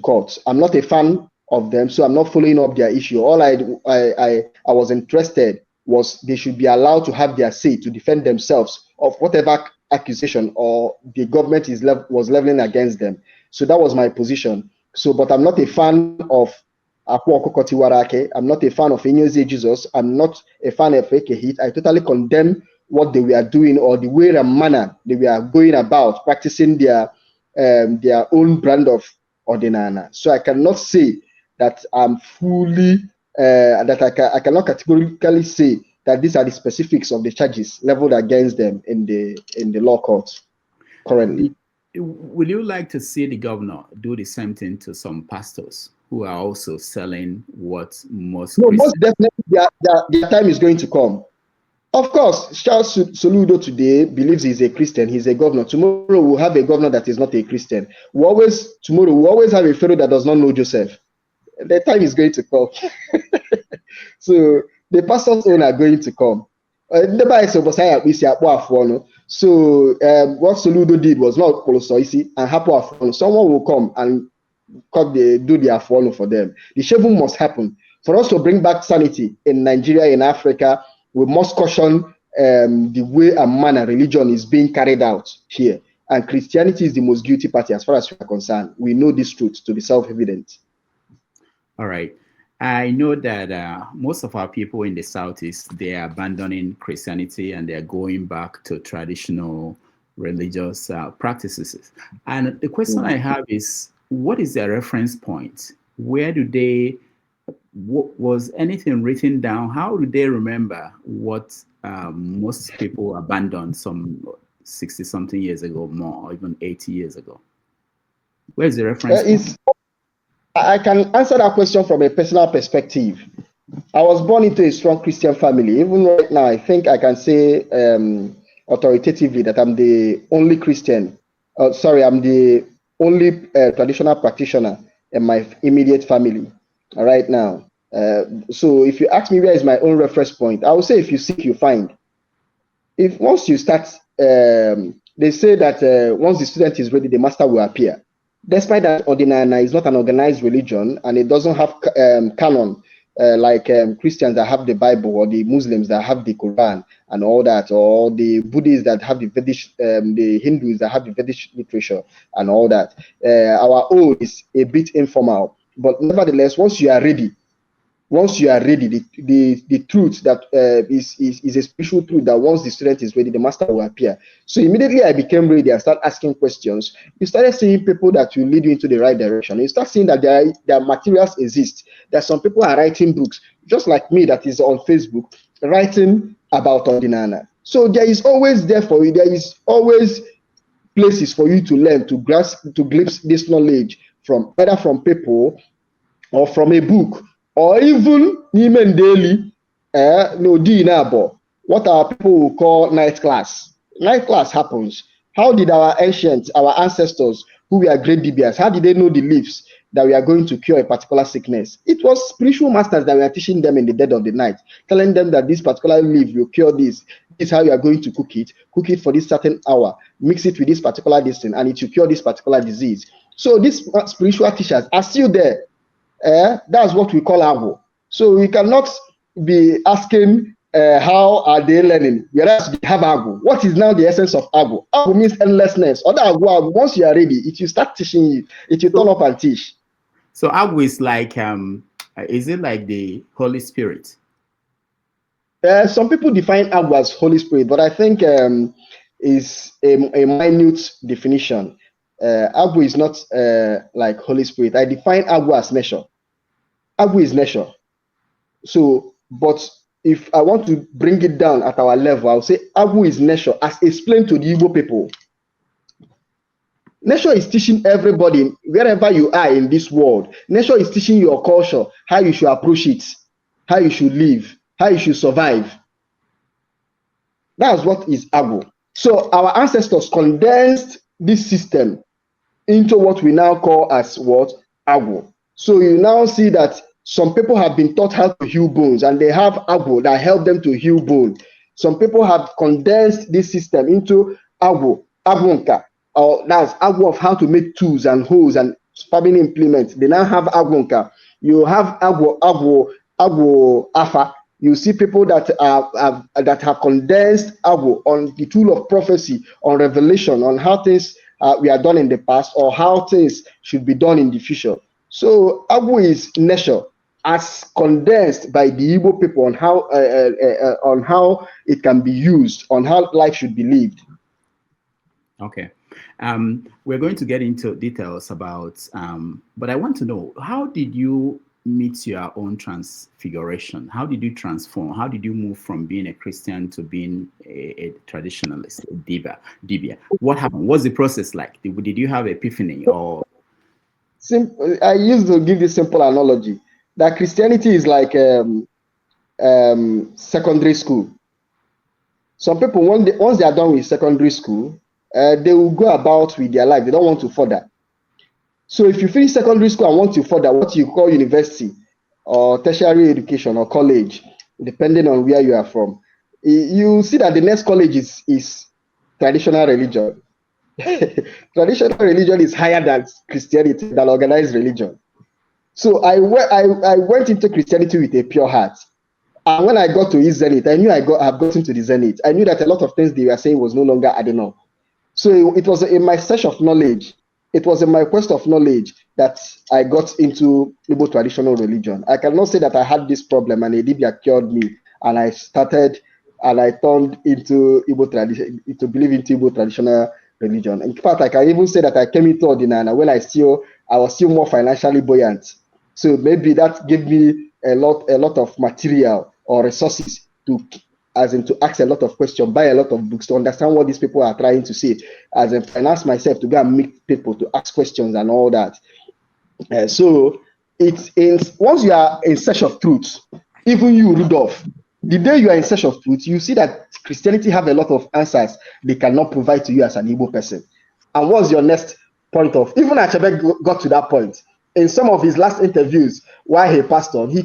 court. I'm not a fan of them, so I'm not following up their issue. All I was interested was they should be allowed to have their say to defend themselves of whatever accusation or the government was leveling against them. So that was my position. So, but I'm not a fan of Akwa Kokotiwarake. I'm not a fan of Nze Jesus. I'm not a fan of Ekehit. I totally condemn what they were doing, or the way and manner they were going about practicing their own brand of ordinana. So I cannot say that I'm fully I cannot categorically say that these are the specifics of the charges leveled against them in the law courts currently. Would you like to see the governor do the same thing to some pastors who are also selling what most? No, most definitely their time is going to come. Of course, Charles Soludo today believes he's a Christian, he's a governor. Tomorrow we'll have a governor that is not a Christian. Tomorrow we'll always have a Pharaoh that does not know Joseph. The time is going to come. So the pastors own are going to come. So what Soludo did was not Kolosoisi and Hapo. Someone will come and do their follow for them. The shaving must happen. For us to bring back sanity in Nigeria, in Africa, we must caution the way and manner religion is being carried out here. And Christianity is the most guilty party as far as we are concerned. We know this truth to be self-evident. All right. I know that most of our people in the Southeast, they are abandoning Christianity and they're going back to traditional religious practices. And the question I have is, what is their reference point? Where do they, was anything written down? How do they remember what most people abandoned some 60-something years ago, more, or even 80 years ago? Where's the reference point? I can answer that question from a personal perspective. I was born into a strong Christian family. Even right now, I think I can say authoritatively that I'm the only Christian. I'm the only traditional practitioner in my immediate family right now. So if you ask me where is my own reference point, I will say if you seek, you find. If once you start, they say that once the student is ready, the master will appear. Despite that, Ordinana is not an organized religion and it doesn't have canon like Christians that have the Bible, or the Muslims that have the Quran and all that, or the Buddhists that have the Vedic, the Hindus that have the Vedic literature and all that. Our own is a bit informal, but nevertheless, once you are ready, the truth that is a spiritual truth that once the student is ready, the master will appear. So immediately I became ready and started asking questions. You started seeing people that will lead you into the right direction. You start seeing that their materials exist, that some people are writing books, just like me that is on Facebook, writing about Ordinana. So there is always there for you. There is always places for you to learn, to grasp, to glimpse this knowledge from either from people or from a book, or even even daily, what our people will call night class. Night class happens. How did our ancestors, who were great dibias, how did they know the leaves that we are going to cure a particular sickness? It was spiritual masters that were teaching them in the dead of the night, telling them that this particular leaf will cure this. This is how you are going to cook it for this certain hour, mix it with this particular distance, and it will cure this particular disease. So these spiritual teachers are still there. That's what we call Agbo. So we cannot be asking how are they learning, whereas we have Agbo. What is now the essence of Agbo? Agbo means endlessness. Other Agbo, once you are ready, it will start teaching you. It will turn up and teach. So Agbo is like, is it like the Holy Spirit? Some people define Agbo as Holy Spirit, but I think is a minute definition. Agbo is not like Holy Spirit. I define Agbo as nature. Agbo is nature. So, but if I want to bring it down at our level, I'll say Agbo is nature as explained to the Igbo people. Nature is teaching everybody, wherever you are in this world. Nature is teaching your culture, how you should approach it, how you should live, how you should survive. That's what is Agbo. So our ancestors condensed this system into what we now call as what? Agbo. So you now see that some people have been taught how to heal bones, and they have Agbo that help them to heal bone. Some people have condensed this system into Agbo, Agbonka, or that's Agbo of how to make tools and hoes and farming implements. They now have Agbonka. You have Agbo Afa. You see people that have condensed Agbo on the tool of prophecy, on revelation, on how things we are done in the past, or how things should be done in the future. So Agbo is nature as condensed by the Igbo people on how it can be used, on how life should be lived. Okay. We're going to get into details about, but I want to know, how did you meet your own transfiguration? How did you transform? How did you move from being a Christian to being a traditionalist, a dibia? What happened? What's the process like? Did you have epiphany or? Simple. I used to give this simple analogy that Christianity is like secondary school. Some people, once they are done with secondary school, they will go about with their life. They don't want to further. So if you finish secondary school and want to further, what you call university or tertiary education or college, depending on where you are from, you see that the next college is traditional religion. traditional religion is higher than Christianity, than organized religion. So I went into Christianity with a pure heart. And when I got to his zenith, I knew I've gotten to the zenith. I knew that a lot of things they were saying was no longer adding up. So it was in my search of knowledge, it was in my quest of knowledge that I got into Igbo traditional religion. I cannot say that I had this problem and a dibia cured me, and I turned into Igbo tradition, to believe into Igbo traditional religion. In fact, I can even say that I came into Ordinana when I was still more financially buoyant. So maybe that gave me a lot of material or resources to ask a lot of questions, buy a lot of books to understand what these people are trying to say, as in finance myself to go and meet people to ask questions and all that. So once you are in search of truth, even you, Rudolph, the day you are in search of truth, you see that Christianity have a lot of answers they cannot provide to you as an Igbo person. And what's your next point of? Even Achebe got to that point. In some of his last interviews, while he passed on, he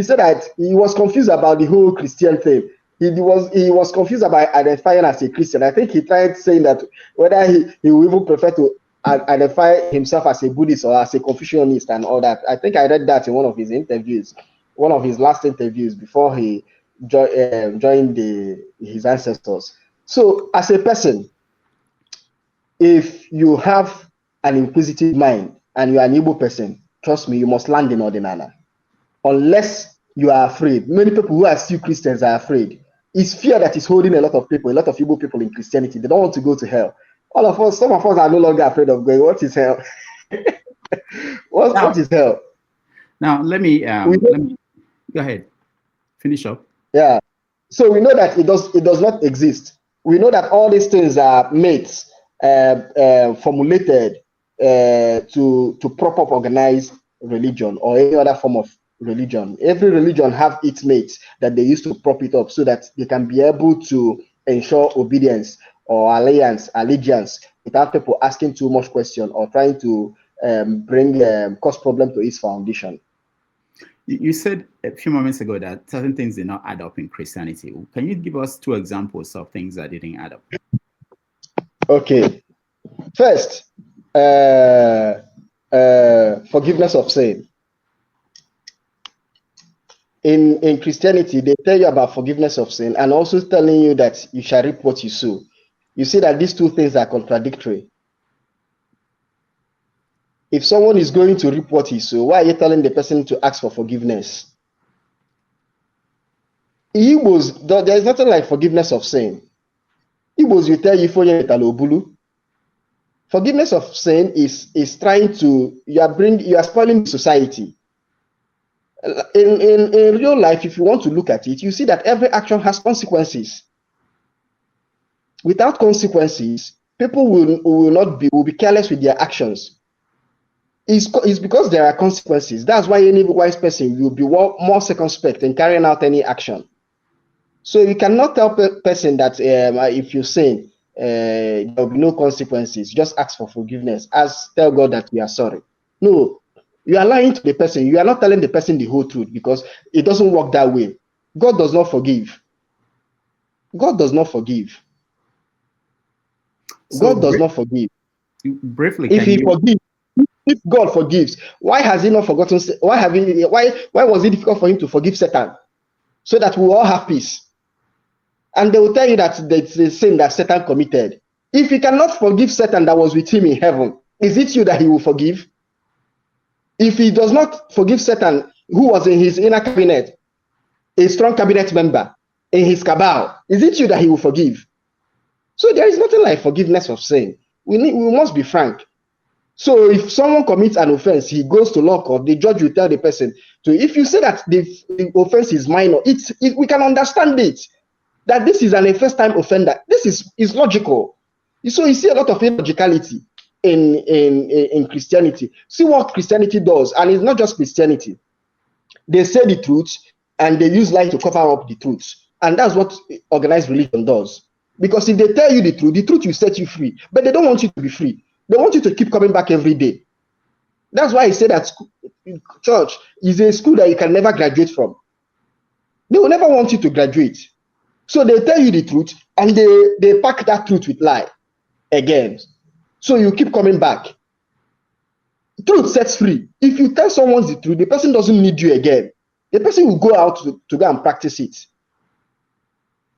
said that he was confused about the whole Christian thing. He was confused about identifying as a Christian. I think he tried saying that whether he would even prefer to identify himself as a Buddhist or as a Confucianist and all that. I think I read that in one of his interviews, one of his last interviews before he joined his ancestors. So as a person, if you have an inquisitive mind and you are an Igbo person, trust me, you must land in Ordinana. Unless you are afraid. Many people who are still Christians are afraid. It's fear that is holding a lot of Igbo people in Christianity. They don't want to go to hell. Some of us are no longer afraid of going. What is hell? What is hell? Now let me go ahead. Finish up. Yeah. So we know that it does not exist. We know that all these things are myths, formulated to prop up organized religion or any other form of religion. Every religion have its mates that they use to prop it up so that they can be able to ensure obedience or allegiance without people asking too much question or trying to cause problem to its foundation. You said a few moments ago that certain things did not add up in Christianity. Can you give us 2 examples of things that didn't add up? Okay. First, forgiveness of sin. In Christianity, they tell you about forgiveness of sin and also telling you that you shall reap what you sow. You see that these two things are contradictory. If someone is going to reap what he sow, why are you telling the person to ask for forgiveness? Igbos, there is nothing like forgiveness of sin. Igbos will tell you, forgiveness of sin is trying to, you are spoiling society. In real life, if you want to look at it, you see that every action has consequences. Without consequences, people will be careless with their actions. It's because there are consequences. That's why any wise person will be more circumspect in carrying out any action. So you cannot tell a person that if you sin, there will be no consequences. Just ask for forgiveness. Tell God that we are sorry. No. You are lying to the person. You are not telling the person the whole truth because it doesn't work that way. God does not forgive. God does not forgive. So God does not forgive. Briefly, if God forgives, why has he not forgotten? Why was it difficult for him to forgive Satan? So that we all have peace. And they will tell you that it's the sin that Satan committed. If he cannot forgive Satan that was with him in heaven, is it you that he will forgive? If he does not forgive Satan, who was in his inner cabinet, a strong cabinet member, in his cabal, is it you that he will forgive? So there is nothing like forgiveness of sin. We must be frank. So if someone commits an offense, he goes to law court, the judge will tell the person, if you say that the offense is minor, we can understand it, that this is a first-time offender. This is logical. So you see a lot of illogicality in Christianity. See what Christianity does, and it's not just Christianity. They say the truth, and they use lies to cover up the truth. And that's what organized religion does. Because if they tell you the truth will set you free. But they don't want you to be free. They want you to keep coming back every day. That's why I say that church is a school that you can never graduate from. They will never want you to graduate. So they tell you the truth, and they pack that truth with lie again. So you keep coming back. Truth sets free. If you tell someone the truth, the person doesn't need you again. The person will go out to go and practice it.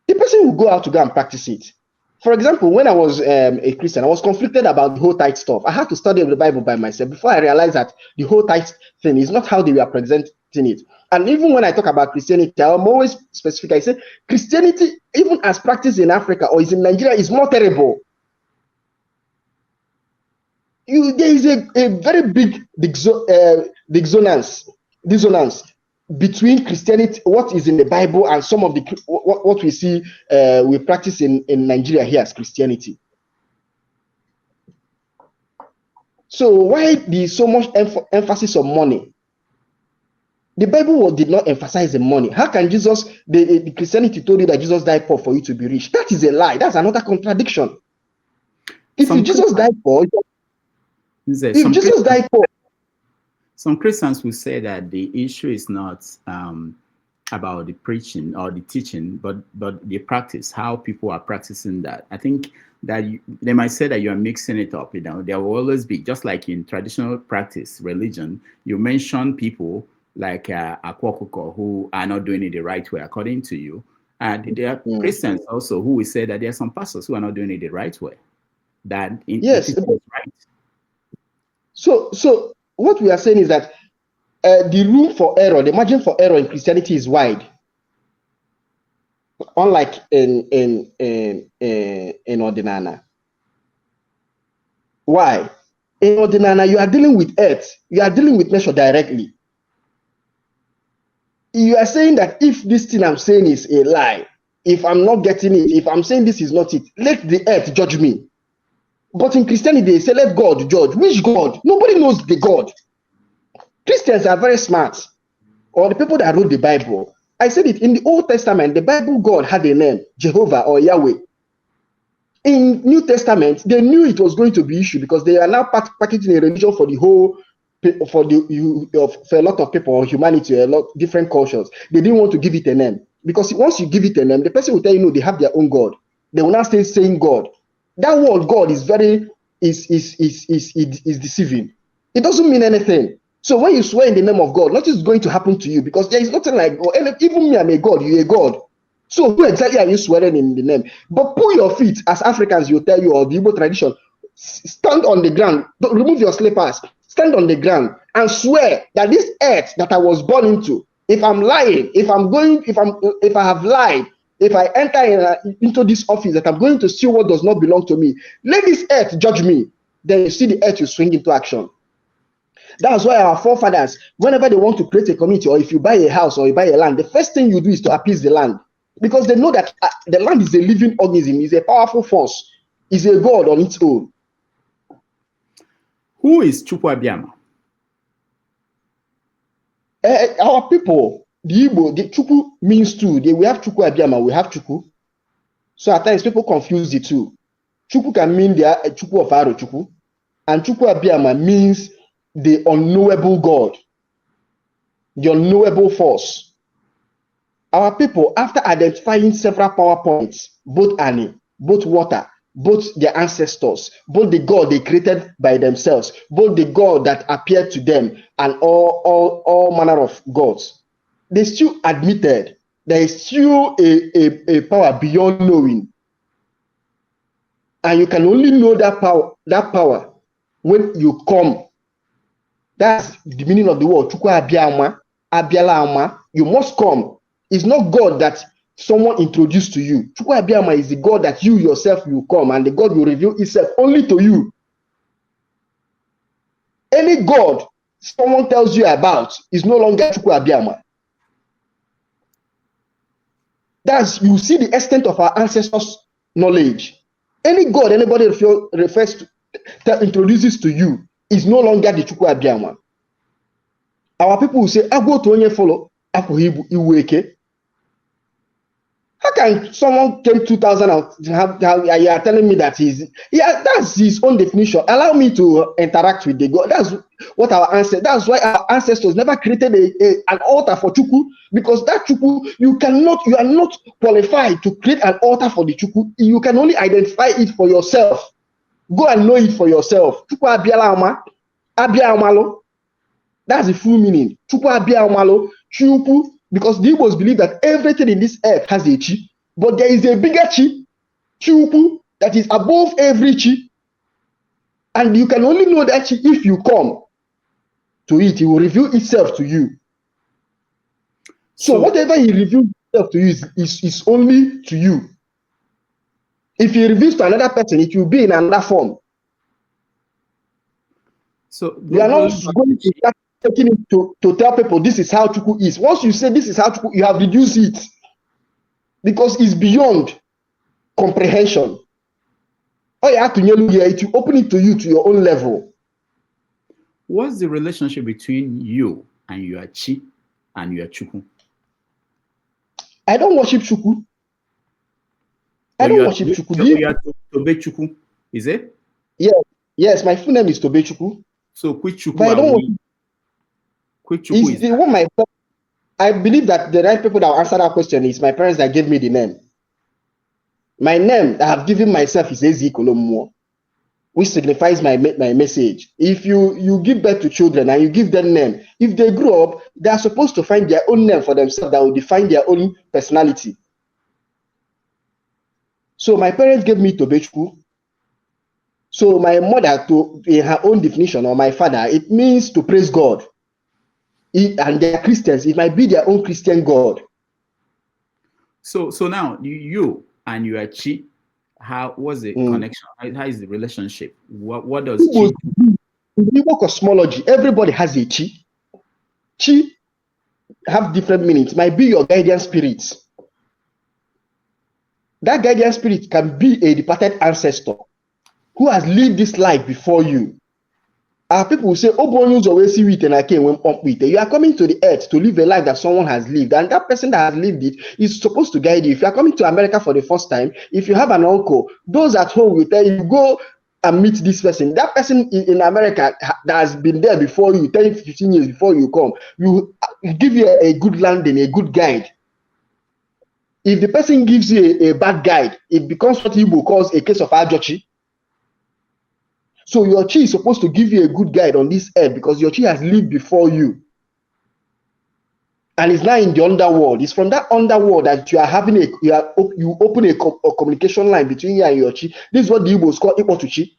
The person will go out to go and practice it. For example, when I was a Christian, I was conflicted about the whole tithe stuff. I had to study the Bible by myself before I realized that the whole tithe thing is not how they were presenting it. And even when I talk about Christianity, I'm always specific. I say Christianity, even as practiced in Africa or is in Nigeria, is more terrible. There is a very big dissonance between Christianity, what is in the Bible, and some of the what we see we practice in Nigeria here as Christianity. So why there's so much emphasis on money? The Bible did not emphasize the money. How can Jesus, the Christianity told you that Jesus died poor for you to be rich? That is a lie. That's another contradiction. If Jesus died poor, some Christians will say that the issue is not about the preaching or the teaching, but the practice, how people are practicing that. I think that they might say that you are mixing it up. There will always be, just like in traditional practice, religion, you mention people like Akwakuko who are not doing it the right way according to you. And there are Christians also who will say that there are some pastors who are not doing it the right way. Yes, is right. So what we are saying is that the room for error, the margin for error in Christianity is wide, unlike in Ordinana. Why? In Ordinana, you are dealing with earth, you are dealing with nature directly. You are saying that if this thing I'm saying is a lie, if I'm not getting it, if I'm saying this is not it, let the earth judge me. But in Christianity, they say, let God judge. Which God? Nobody knows the God. Christians are very smart, or the people that wrote the Bible. I said it, in the Old Testament, the Bible God had a name, Jehovah or Yahweh. In New Testament, they knew it was going to be issue because they are now packaging a religion for the whole, for a lot of people, or humanity, a lot different cultures. They didn't want to give it a name because once you give it a name, the person will tell you, no, they have their own God. They will not stay saying God. That word God is deceiving. It doesn't mean anything. So when you swear in the name of God, nothing is going to happen to you because there is nothing like God. And even me, I'm a God, you're a God. So who exactly are you swearing in the name? But pull your feet, as Africans, you tell you, or the Igbo tradition, stand on the ground, remove your slippers, stand on the ground and swear that this earth that I was born into, if I'm lying, if I have lied, if I enter into this office that I'm going to steal what does not belong to me, let this earth judge me. Then you see the earth will swing into action. That's why our forefathers, whenever they want to create a community, or if you buy a house or you buy a land, the first thing you do is to appease the land. Because they know that the land is a living organism, is a powerful force, is a god on its own. Who is Chukwu Abiyama? Our people, the Igbo, the Chukwu means two. We have Chukwu Abiyama, we have Chukwu. So at times people confuse the two. Chukwu can mean the Chukwu of Aro Chukwu, and Chukwu Abiyama means the unknowable God, the unknowable force. Our people, after identifying several power points, both Ani, both water, both their ancestors, both the God they created by themselves, both the God that appeared to them, and all manner of gods, they still admitted there is still a power beyond knowing. And you can only know that power when you come. That's the meaning of the word Chukwu Abiyama, Abiyalama. You must come. It's not God that someone introduced to you. Chukwu Abiyama is the God that you yourself will come, and the God will reveal itself only to you. Any God someone tells you about is no longer Chukwu Abiyama. That's, you see the extent of our ancestors' knowledge. Any God anybody refers to, that introduces to you, is no longer the Chukwu Abiyama. Our people will say, I go to onye follow Akuhibu Iweke. How can someone came 2000 and you are telling me that that's his own definition? Allow me to interact with the God. That's what our ancestors. That's why our ancestors never created an altar for Chukwu, because that Chukwu, you are not qualified to create an altar for the Chukwu. You can only identify it for yourself. Go and know it for yourself. Chukwu abiala ama, abia amalo. That's the full meaning. Chukwu abia amalo, Chukwu, because the Igbos believe that everything in this earth has a chi, but there is a bigger chi, Chukwu, that is above every chi. And you can only know that chi if you come to it. It will reveal itself to you. So whatever he reveals itself to you is only to you. If he reveals to another person, it will be in another form. So you are not going to start taking it to tell people this is how Chukwu is. Once you say this is how Chukwu, you have reduced it because it's beyond comprehension. All you have to know here is to open it to you to your own level. What's the relationship between you and your chi and your Chukwu? I don't worship Chukwu. I don't worship Chukwu. You are Tobe Chukwu, is it? Yes, my full name is Tobe Chukwu. So which Chukwu but I don't which Chukwu is the one I believe that the right people that will answer that question is my parents that gave me the name. My name that I have given myself is Nze Tobe Osigwe, which signifies my message. If you give birth to children and you give them name, if they grow up, they are supposed to find their own name for themselves that will define their own personality. So my parents gave me Tobe Chukwu. So my mother, in her own definition, or my father, it means to praise God. And they are Christians. It might be their own Christian God. So now you and your chi, what's the connection? How is the relationship? What does chi do? In Igbo cosmology, everybody has a chi. Chi have different meanings. It might be your guardian spirits. That guardian spirit can be a departed ancestor who has lived this life before you. Our people will say, oh, you are coming to the earth to live a life that someone has lived, and that person that has lived it is supposed to guide you. If you are coming to America for the first time, if you have an uncle, those at home will tell you, go and meet this person. That person in America that has been there before you, 10, 15 years before you come, you give you a good landing, a good guide. If the person gives you a bad guide, it becomes what Igbo calls a case of ajochi. So your chi is supposed to give you a good guide on this earth because your chi has lived before you. And it's now in the underworld. It's from that underworld that you are having you open a communication line between you and your chi. This is what the Igbos call Ipotuchi.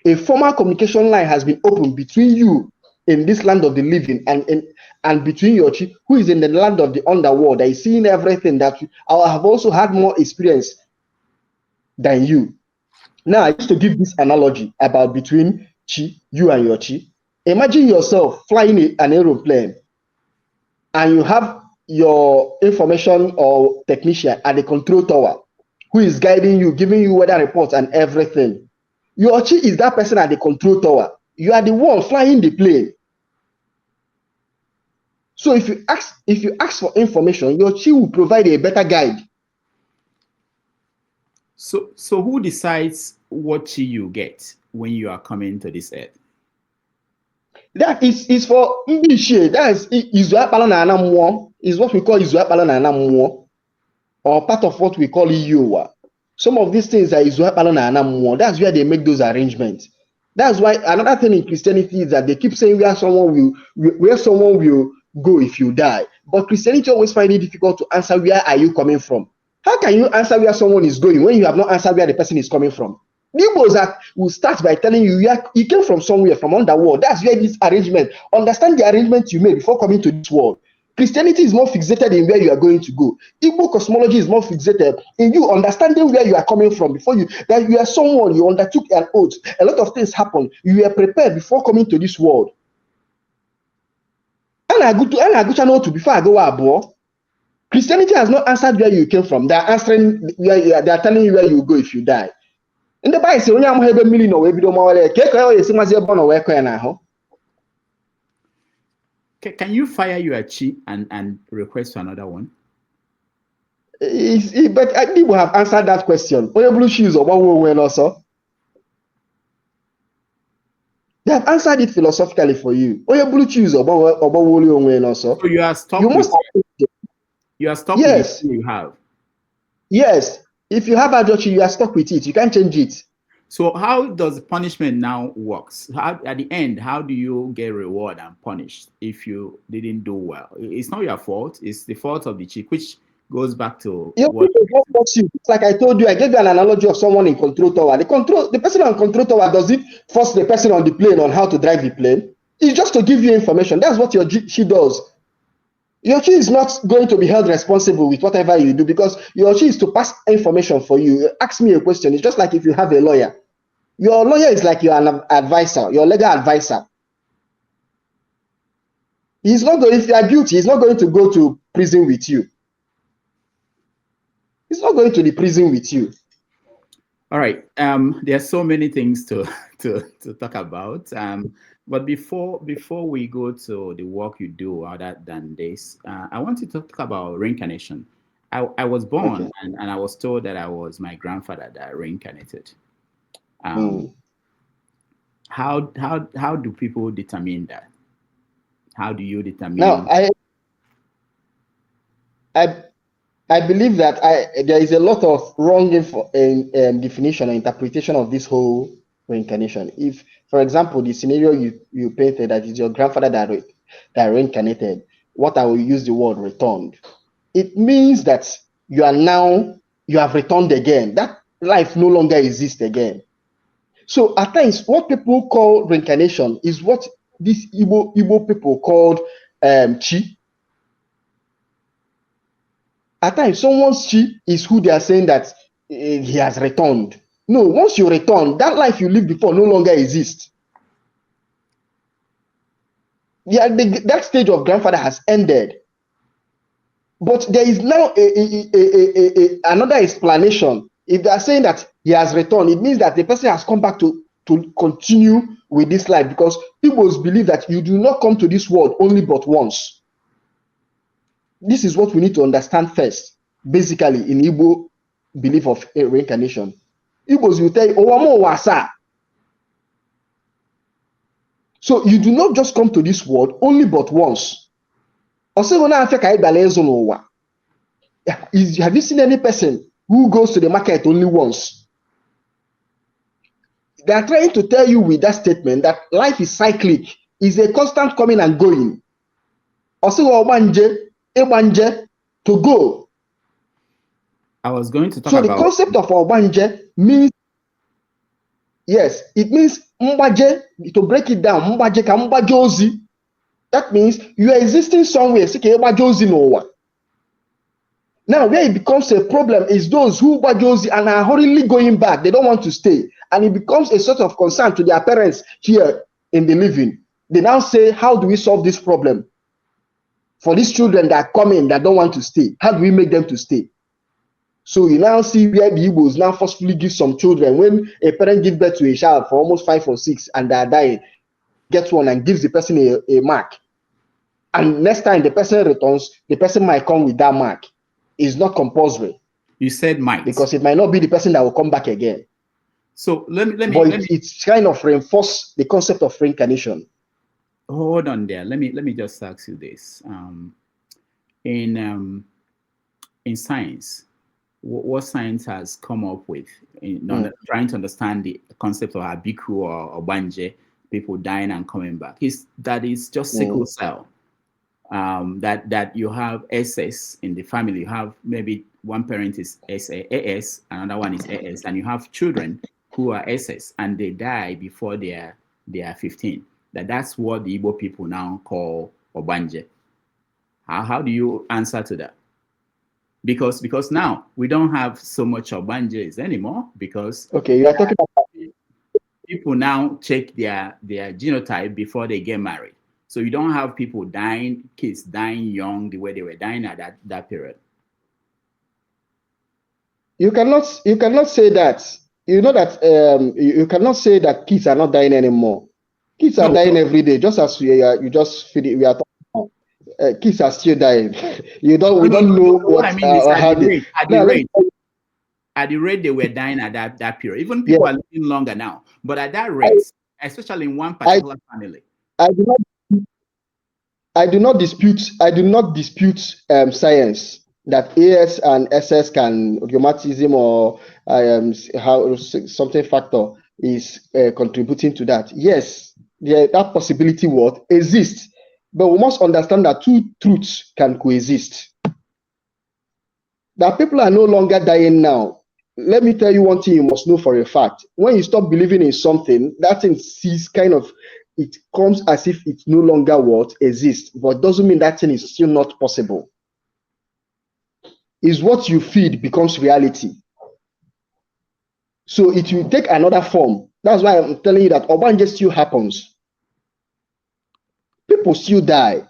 A formal communication line has been opened between you in this land of the living and between your chi, who is in the land of the underworld, that is seeing everything that I have also had more experience than you. Now, I used to give this analogy about between chi, you and your chi. Imagine yourself flying an aeroplane and you have your information or technician at the control tower who is guiding you, giving you weather reports and everything. Your chi is that person at the control tower. You are the one flying the plane. So if you ask for information, your chi will provide a better guide. So who decides what chi you get when you are coming to this earth? That is for Mbishe. That is what we call Izuapala na Anamuo, or part of what we call Iyowa. Some of these things are Izuapala na Anamuo. That's where they make those arrangements. That's why another thing in Christianity is that they keep saying where someone will go if you die. But Christianity always find it difficult to answer where are you coming from. How can you answer where someone is going when you have not answered where the person is coming from? The Igbos will start by telling you you came from somewhere, from underworld. That's where this arrangement. Understand the arrangement you made before coming to this world. Christianity is more fixated in where you are going to go. Igbo cosmology is more fixated in you understanding where you are coming from before that you are someone, you undertook an oath. A lot of things happen. You were prepared before coming to this world. And I go to before I go abroad. Christianity has not answered where you came from. They are answering they are telling you where you go if you die. In the Bible, when you have a million or can you fire your chi and request for another one? But I think we have answered that question. Blue shoes or what also? They have answered it philosophically for you. Blue shoes or what also? So you are stuck. You are stuck yes. with what you have. Yes. If you have Ajochi, you are stuck with it. You can't change it. So how does punishment now works? How, at the end, how do you get reward and punished if you didn't do well? It's not your fault. It's the fault of the chief, which goes back to what. It's like I told you, I gave you an analogy of someone in control tower. The person on control tower, does it force the person on the plane on how to drive the plane? It's just to give you information. That's what she does. Your chi is not going to be held responsible with whatever you do, because your chi is to pass information for you. Ask me a question. It's just like if you have a lawyer. Your lawyer is like your advisor, your legal advisor. He's not going, if you are guilty, he's not going to go to prison with you. He's not going to the prison with you. All right. There are so many things to talk about. But before we go to the work you do other than this, I want to talk about reincarnation. I was born, and I was told that I was my grandfather that reincarnated. How do people determine that? How do you determine? Now, I believe that there is a lot of wrong definition or interpretation of this whole reincarnation. If, for example, the scenario you painted, that is your grandfather that reincarnated, what I will use the word returned, it means that you have returned again. That life no longer exists again. So at times, what people call reincarnation is what these Igbo people called chi. At times, someone's chi is who they are saying that he has returned. No, once you return, that life you lived before no longer exists. Yeah, that stage of grandfather has ended. But there is now another explanation. If they are saying that he has returned, it means that the person has come back to continue with this life, because people believe that you do not come to this world only but once. This is what we need to understand first, basically, in Igbo belief of reincarnation. Igbos will tell you, Owamo wasa. So you do not just come to this world only but once. Have you seen any person who goes to the market only once? They are trying to tell you with that statement that life is cyclic, is a constant coming and going. To go. I was going to talk about. So the concept of Obanje means, yes, it means Mbaje. To break it down, Mbaje ka Mbajozi. That means you are existing somewhere. Now, where it becomes a problem is those who Mbajozi and are hurriedly going back. They don't want to stay, and it becomes a sort of concern to their parents here in the living. They now say, how do we solve this problem? For these children that come in that don't want to stay, how do we make them to stay? So you now see where the Igbos now forcefully give some children, when a parent gives birth to a child for almost 5 or 6 and they are dying, gets one and gives the person a mark. And next time the person returns, the person might come with that mark. It's not compulsory. You said might. Because it might not be the person that will come back again. So let me it's kind of reinforce the concept of reincarnation. Hold on there. Let me just ask you this. In science, what science has come up with in trying to understand the concept of Abiku or Banje, people dying and coming back, is that it's just sickle cell. That you have SS in the family. You have maybe one parent is AS, another one is AS, and you have children who are SS and they die before they are 15. That's what the Igbo people now call Obanje. How do you answer to that? Because now we don't have so much Obanjes anymore, because you are talking about people now check their genotype before they get married. So you don't have people dying, kids dying young the way they were dying at that period. You cannot say that. You know that you cannot say that kids are not dying anymore. Kids are dying every day, just as we are talking about. Kids are still dying. We don't know what I mean. At the rate they were dying at that period. Even people are living longer now, but at that rate, especially in one particular family. I do not dispute science that AS and SS can rheumatism or how something factor is contributing to that. Yes, that possibility exists, but we must understand that two truths can coexist. That people are no longer dying now. Let me tell you one thing you must know for a fact. When you stop believing in something, that thing sees it comes as if it no longer exists, but doesn't mean that thing is still not possible. Is what you feed becomes reality. So it will take another form. That's why I'm telling you that Obanje still happens. People still die.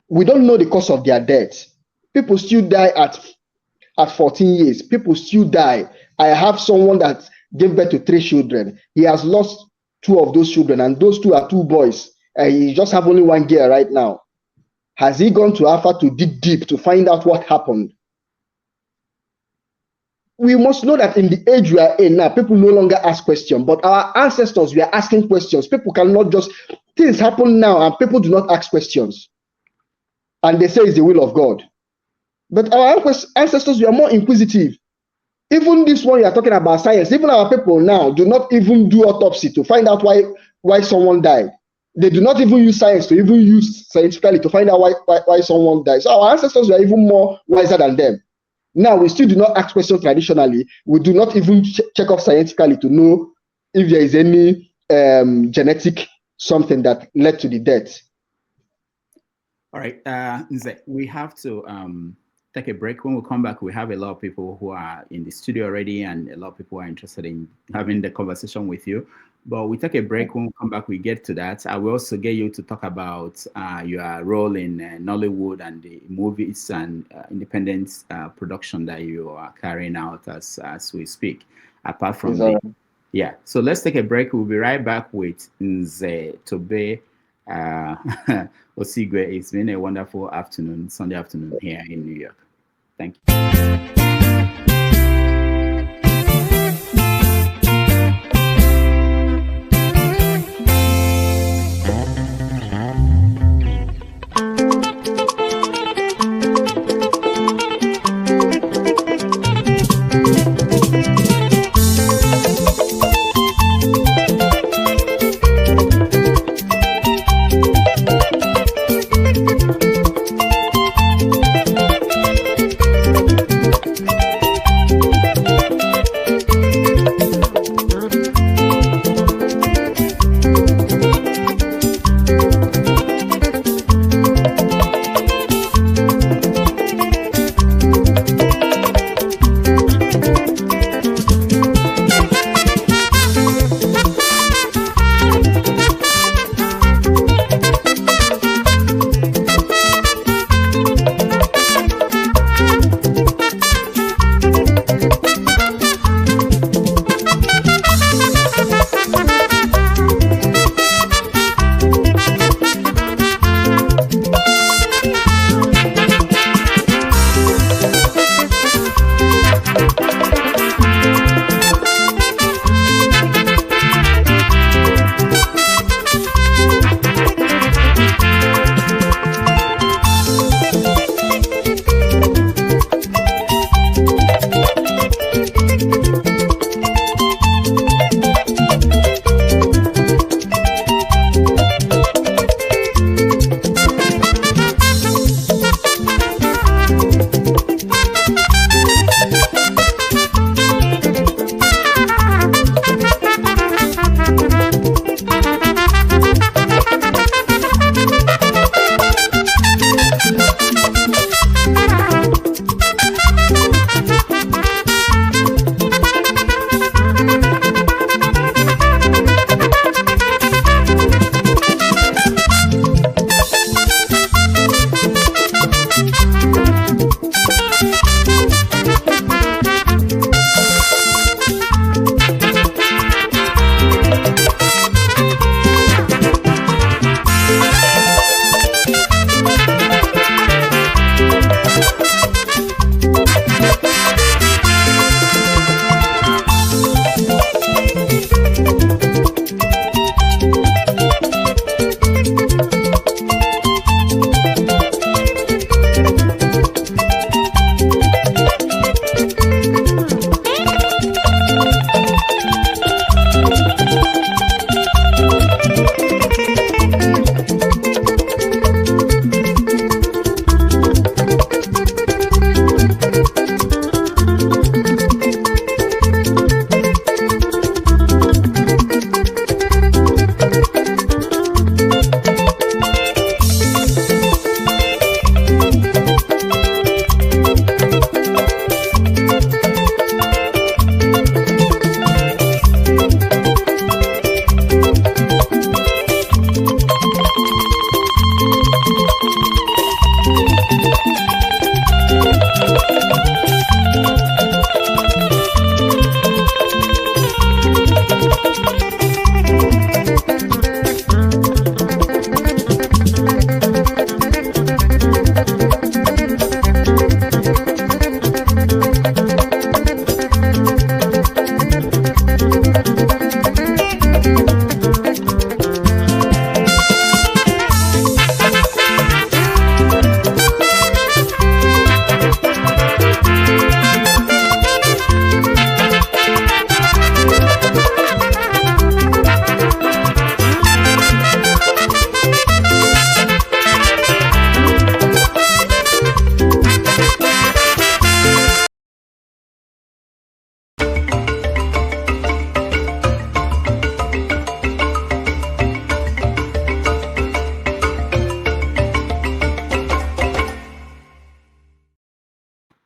We don't know the cause of their death. People still die at 14 years. People still die. I have someone that gave birth to 3 children. He has lost 2 of those children, and those 2 are 2 boys. He just have only 1 girl right now. Has he gone to Alpha to dig deep to find out what happened? We must know that in the age we are in now, people no longer ask questions, but our ancestors were asking questions. People cannot just, things happen now and people do not ask questions. And they say it's the will of God. But our ancestors were more inquisitive. Even this one you are talking about science, even our people now do not even do autopsy to find out why someone died. They do not even use science to even use scientifically to find out why someone died. So our ancestors were even more wiser than them. Now, we still do not ask questions traditionally. We do not even check off scientifically to know if there is any genetic something that led to the death. All right, Nze, we have to take a break. When we come back, we have a lot of people who are in the studio already, and a lot of people are interested in having the conversation with you. But we take a break. When we come back, we get to that. I will also get you to talk about your role in Nollywood and the movies and independent production that you are carrying out as we speak. Apart from that, yeah. So let's take a break. We'll be right back with Nze Tobe Osigwe. It's been a wonderful afternoon, Sunday afternoon here in New York. Thank you.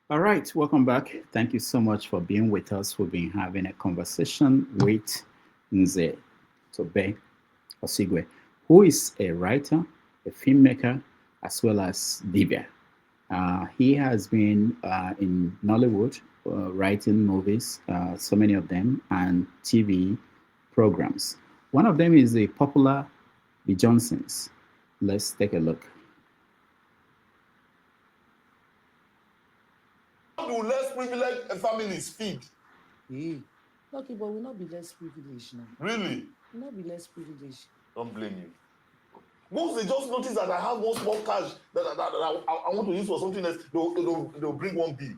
All right, welcome back. Thank you so much for being with us. We've been having a conversation with Nze Tobe Osigwe, who is a writer, a filmmaker, as well as dibia. He has been in Nollywood, writing movies, so many of them, and TV programs. One of them is the popular The Johnsons. Let's take a look. How do less privileged families feed? Hey, okay, but we'll not be less privileged now. Really? We'll not be less privileged. Don't blame you. Once they just notice that I have one small cash that I want to use for something else, they'll bring one bill.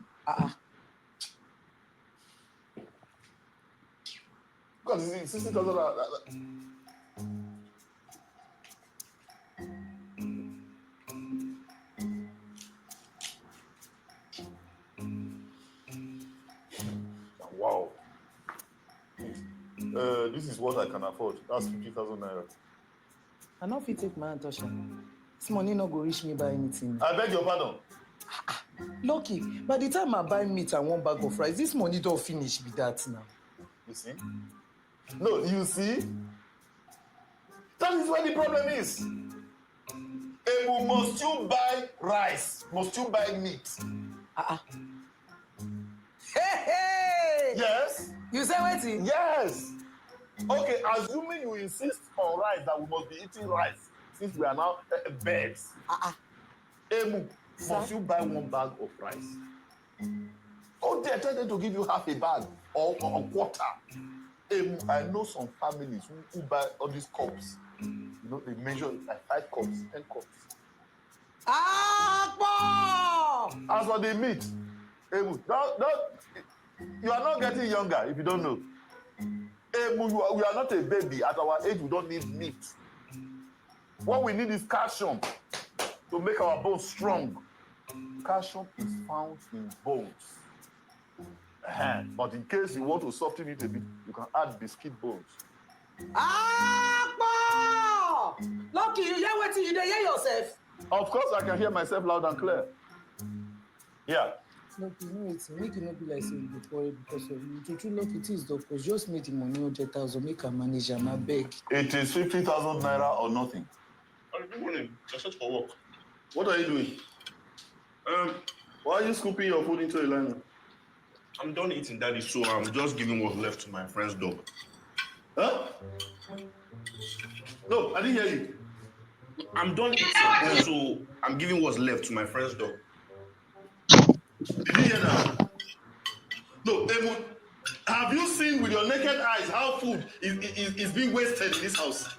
Look at this, 60,000. Wow. This is what I can afford. That's 50,000 naira. I not fit take my hand touch am. This money not go reach me by anything. I beg your pardon. Lucky, by the time I buy meat and one bag of rice, this money don't finish with that now. You see? No, you see? That is where the problem is. Must you buy rice? Must you buy meat? Hey! Yes. You say waiting? Yes. Okay, assuming you insist on rice, that we must be eating rice, since we are now birds. Must you buy one bag of rice? Oh, they tell them to give you half a bag or a quarter. I know some families who buy all these cups. You know, they measure like 5 cups, 10 cups. As for the meat, you are not getting younger if you don't know. We are not a baby. At our age, we don't need meat. What we need is calcium to make our bones strong. Calcium is found in bones. But in case you want to soften it a bit, you can add biscuit bones. Lucky, you hear what you hear yourself? Of course, I can hear myself loud and clear. Yeah. Look, you know it's make it not be like saying you poor because of you. To look it is doctor. Just make the money 100,000, make a manager, my beg. It is 50,000 naira or nothing. Good morning. Just for work. What are you doing? Why are you scooping your food into a liner? I'm done eating, Daddy, so I'm just giving what's left to my friend's dog. Huh? No, I didn't hear you. I'm done eating, so I'm giving what's left to my friend's dog. Did you hear that? No, have you seen with your naked eyes how food is being wasted in this house?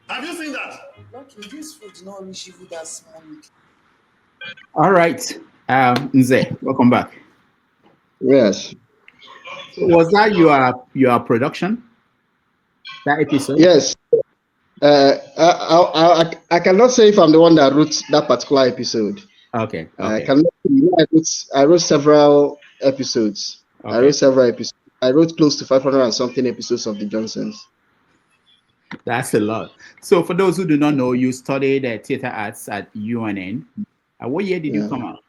Have you seen that? Lucky, this food not reach you that small. All right, Nze, welcome back. Yes. Was that your production? That episode? Yes. I cannot say if I'm the one that wrote that particular episode. Okay. I wrote several episodes. Okay. I wrote close to 500 and something episodes of The Johnsons. That's a lot. So for those who do not know, you studied theater arts at UNN. What year did you come out?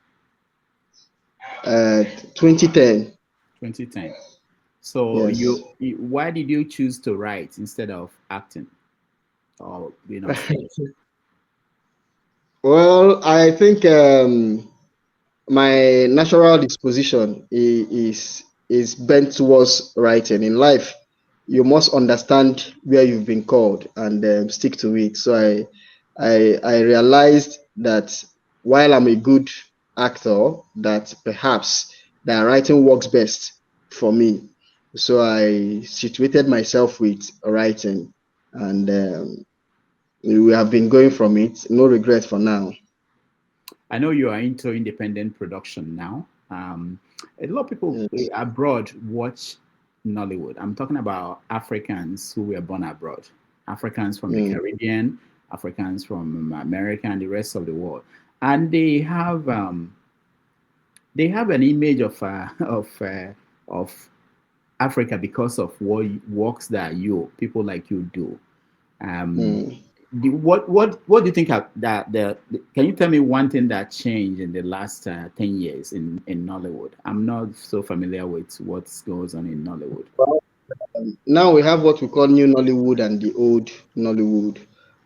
2010. 2010. So yes. Why did you choose to write instead of acting? Or Well, I think my natural disposition is bent towards writing. In life, you must understand where you've been called and stick to it. So I realized that while I'm a good actor, that perhaps that writing works best for me. So I situated myself with writing, and we have been going from it. No regret for now. I know you are into independent production now. A lot of people Yes. abroad watch Nollywood. I'm talking about Africans who were born abroad, Africans from the Mm. Caribbean, Africans from America, and the rest of the world, and they have an image of of Africa because of what works that you people like you do. Um, Mm. what do you think that can you tell me one thing that changed in the last 10 years in Nollywood? I'm not so familiar with what goes on in Nollywood. Now we have what we call new Nollywood and the old Nollywood.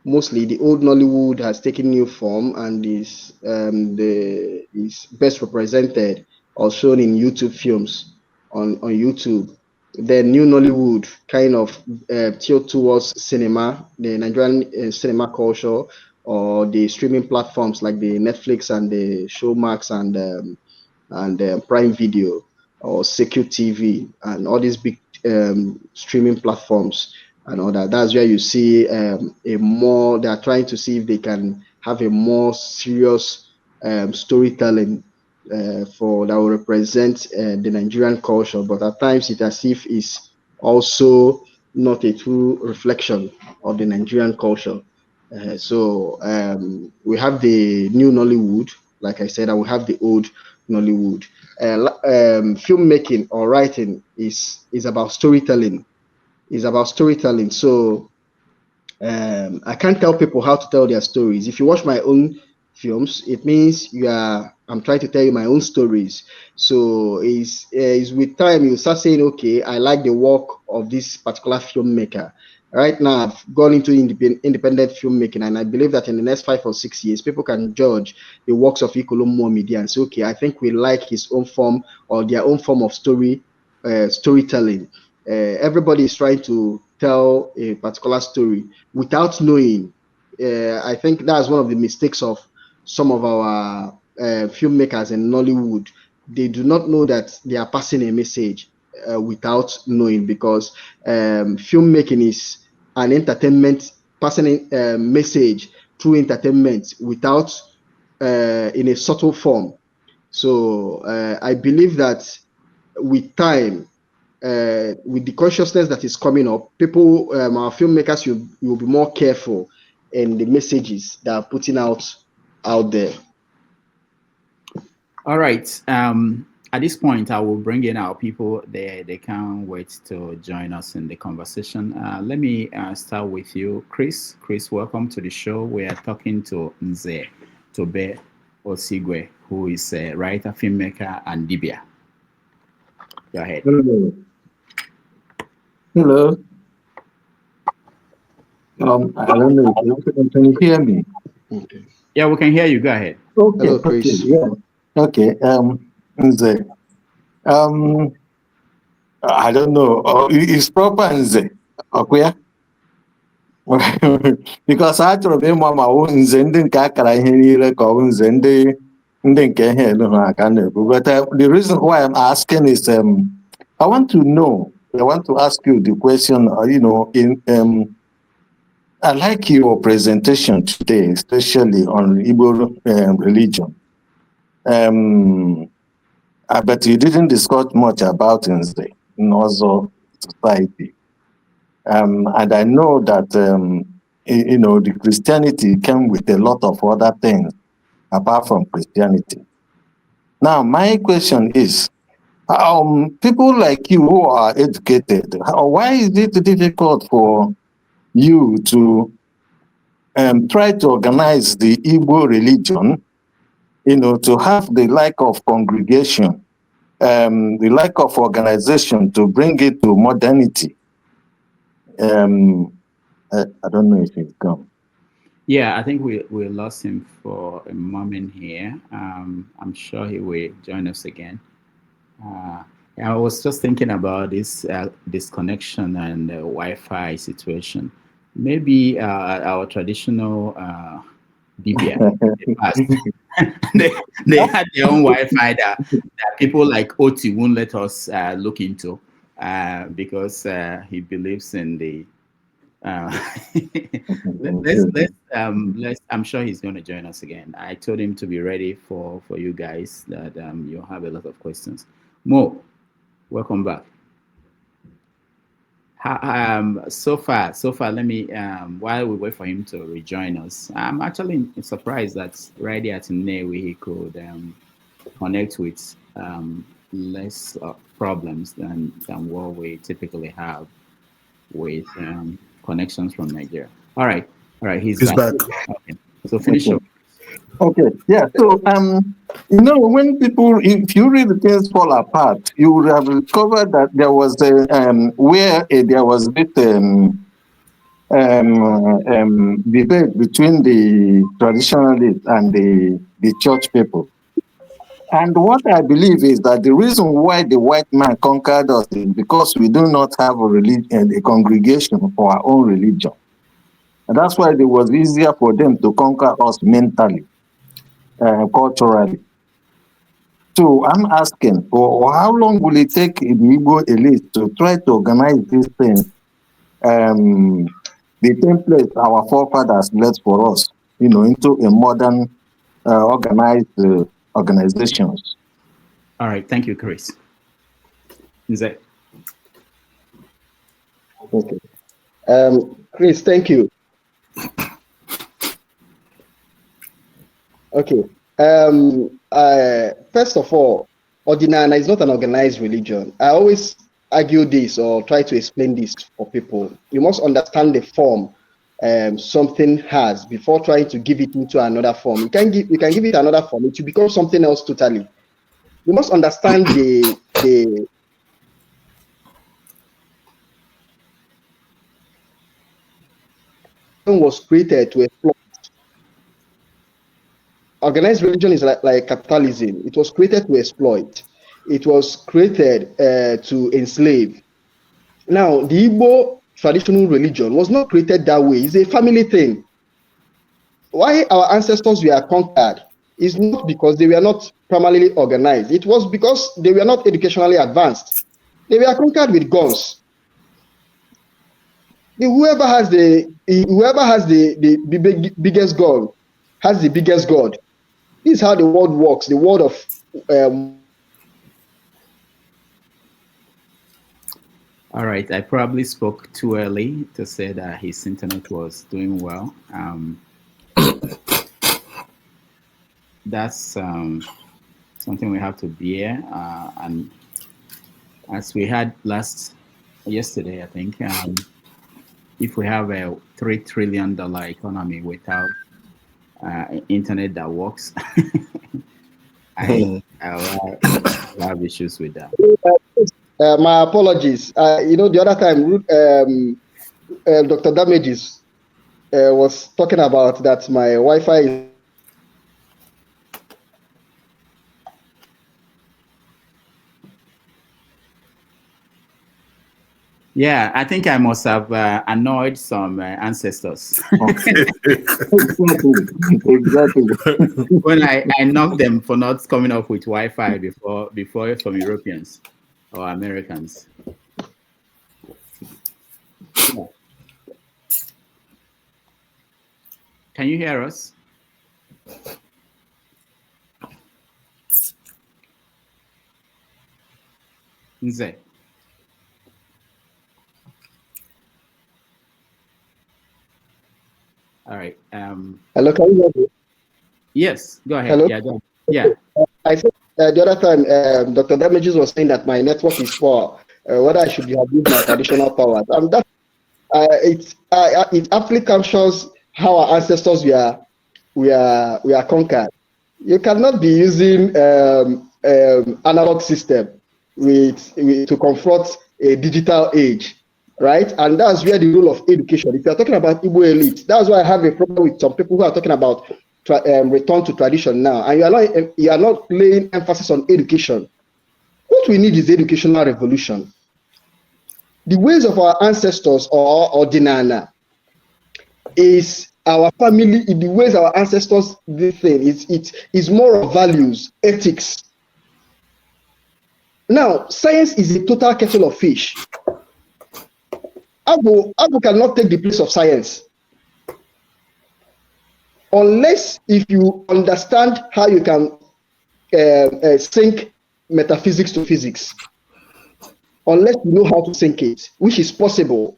Mostly, the old Nollywood has taken new form and is best represented or shown in YouTube films on YouTube. Then new Nollywood kind of tilt towards cinema, the Nigerian cinema culture, or the streaming platforms like the Netflix and the Showmax and Prime Video or Secure TV and all these big streaming platforms and all that. That's where you see a more. They are trying to see if they can have a more serious storytelling for that will represent the Nigerian culture. But at times, it as if it's also not a true reflection of the Nigerian culture. So we have the new Nollywood, like I said, and we have the old Nollywood. Filmmaking or writing is about storytelling. Is about storytelling. So I can't tell people how to tell their stories. If you watch my own films, it means I'm trying to tell you my own stories. So is with time you start saying, okay, I like the work of this particular filmmaker. Right now, I've gone into independent filmmaking, and I believe that in the next 5 or 6 years, people can judge the works of Ikolomo Media and say, okay, I think we like his own form or their own form of storytelling. Everybody is trying to tell a particular story without knowing. I think that's one of the mistakes of some of our filmmakers in Nollywood. They do not know that they are passing a message without knowing, because filmmaking is an entertainment, passing a message through entertainment without in a subtle form. So I believe that with time, with the consciousness that is coming up, people, our filmmakers, will be more careful in the messages that are putting out there. All right. At this point, I will bring in our people. They can't wait to join us in the conversation. Let me start with you, Chris. Chris, welcome to the show. We are talking to Nze Tobe Osigwe, who is a writer, filmmaker, and dibia. Go ahead. Hello. Hello. I don't know if can you hear me? Okay. Yeah, we can hear you. Go ahead. Okay. Hello, Chris. Okay. Yeah. Okay. Nze. I don't know. It's proper Nze. Okay. Because I told him Mama Nze ndị nke akara ihe niile ka ọ bụ Nze ndị nke ihe elu ha aka na-ebu. But the reason why I'm asking is I want to ask you the question, I like your presentation today, especially on Igbo religion. But you didn't discuss much about Nze in Ozo society. And I know that, the Christianity came with a lot of other things apart from Christianity. Now, my question is, people like you who are educated, why is it difficult for you to try to organize the Igbo religion, to have the like of congregation, the like of organization to bring it to modernity? I don't know if it's gone. Yeah, I think we lost him for a moment here. I'm sure he will join us again. I was just thinking about this disconnection and Wi-Fi situation. Maybe our traditional dibia in the past, they had their own Wi-Fi that people like Oti won't let us look into because he believes in the let's I'm sure he's going to join us again. I told him to be ready for you guys, that you'll have a lot of questions. Mo, welcome back. So far, let me while we wait for him to rejoin us, I'm actually surprised that right at Nnewi he could connect with less problems than what we typically have with connections from Nigeria. All right, he's back. Okay, so finish up. Okay, yeah. So, when people, if you read the things fall apart, you would have discovered that there was there was this debate between the traditionalists and the church people. And what I believe is that the reason why the white man conquered us is because we do not have a congregation for our own religion. And that's why it was easier for them to conquer us mentally. Culturally. So I'm asking, how long will it take the Igbo elite to try to organize these things, the template our forefathers left for us, into a modern organized organizations? All right, thank you, Chris. Nze. Okay. Chris, thank you. Okay. First of all, Ordinana is not an organized religion. I always argue this or try to explain this for people. You must understand the form something has before trying to give it into another form. You can give it another form, it will become something else totally. You must understand the was created to exploit. Organized religion is like capitalism. It was created to exploit. It was created to enslave. Now, the Igbo traditional religion was not created that way. It's a family thing. Why our ancestors were conquered is not because they were not primarily organized. It was because they were not educationally advanced. They were conquered with guns. Whoever has the biggest gun has the biggest God. This is how the world works. The world of All right, I probably spoke too early to say that his internet was doing well. That's something we have to bear. And as we had yesterday, I think, if we have a $3 trillion economy without internet that works, I'll have issues with that. My apologies. The other time, Dr. Damages was talking about that my Wi-Fi is. Yeah, I think I must have annoyed some ancestors. Exactly. When I knocked them for not coming up with Wi-Fi before some Europeans or Americans. Yeah. Can you hear us? Nze. All right. Hello, can you hear me? Yes, go ahead. Hello? Yeah, go ahead. Yeah. I said the other time, Dr. Damages was saying that my network is poor. Whether I should have used my traditional powers, and that it aptly captures how our ancestors were conquered. You cannot be using analog system to confront a digital age. right? And that's where the role of education. If you're talking about Igbo elite, that's why I have a problem with some people who are talking about return to tradition now, and you are not laying emphasis on education. What we need is educational revolution. The ways of our ancestors or ordinana is our family. The ways our ancestors did things, it is more of values, ethics. Now, science is a total kettle of fish. Abu cannot take the place of science unless if you understand how you can sync metaphysics to physics. Unless you know how to sync it, which is possible.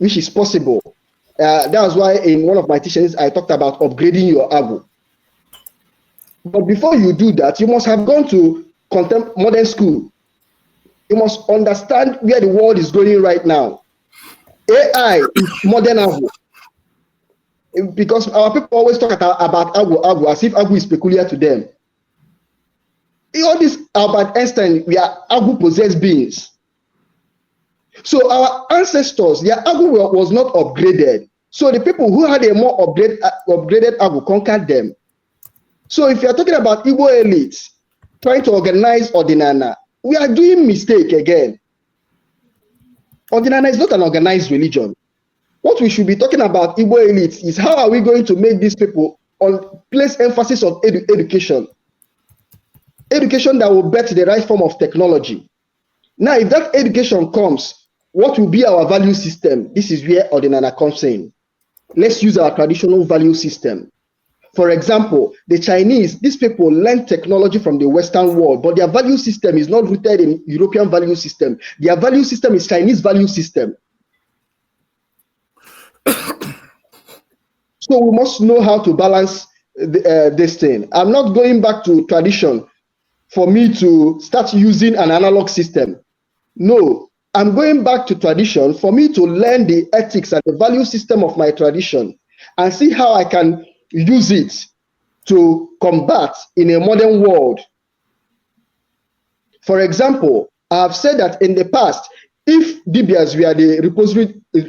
That's why in one of my teachings I talked about upgrading your Abu. But before you do that, you must have gone to modern school. You must understand where the world is going right now. AI is modern Abu. Because our people always talk about Abu as if Abu is peculiar to them. All this Albert Einstein, we are Abu possessed beings. So our ancestors, their Abu was not upgraded. So the people who had a more upgraded Abu conquered them. So if you are talking about Igbo elites trying to organize Ordinana, we are doing mistake again. Ordinana is not an organized religion. What we should be talking about Igbo elites is how are we going to make these people place emphasis on education. Education that will bet the right form of technology. Now, if that education comes, what will be our value system? This is where Ordinana comes in. Let's use our traditional value system. For example, the Chinese, these people learn technology from the Western world, but their value system is not rooted in European value system. Their value system is Chinese value system. So we must know how to balance this thing. I'm not going back to tradition for me to start using an analog system. No, I'm going back to tradition for me to learn the ethics and the value system of my tradition and see how I can use it to combat in a modern world. For example, I have said that in the past, if dibias were the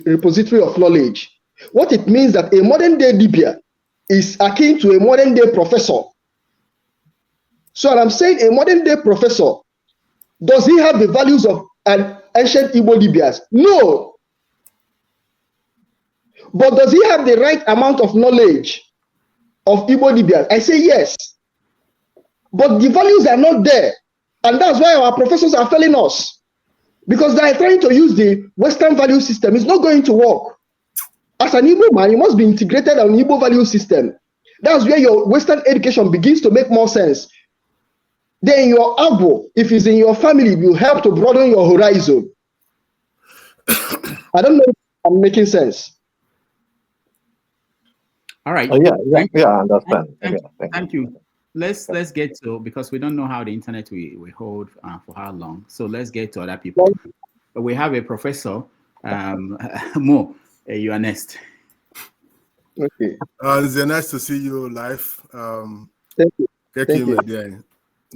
repository of knowledge, what it means that a modern day dibia is akin to a modern day professor. So I'm saying a modern day professor, does he have the values of an ancient Igbo dibias? No. But does he have the right amount of knowledge of Igbo dibias? I say yes. But the values are not there. And that's why our professors are failing us. Because they are trying to use the Western value system. It's not going to work. As an Igbo man, you must be integrated on Igbo value system. That's where your Western education begins to make more sense. Then your Agbo, if it's in your family, will help to broaden your horizon. I don't know if I'm making sense. All right. Oh, yeah, I understand. Thank you. Let's get to, because we don't know how the internet we hold for how long. So let's get to other people. But we have a professor, Mo. You are next. Okay. It's nice to see you live. Thank you. Thank you.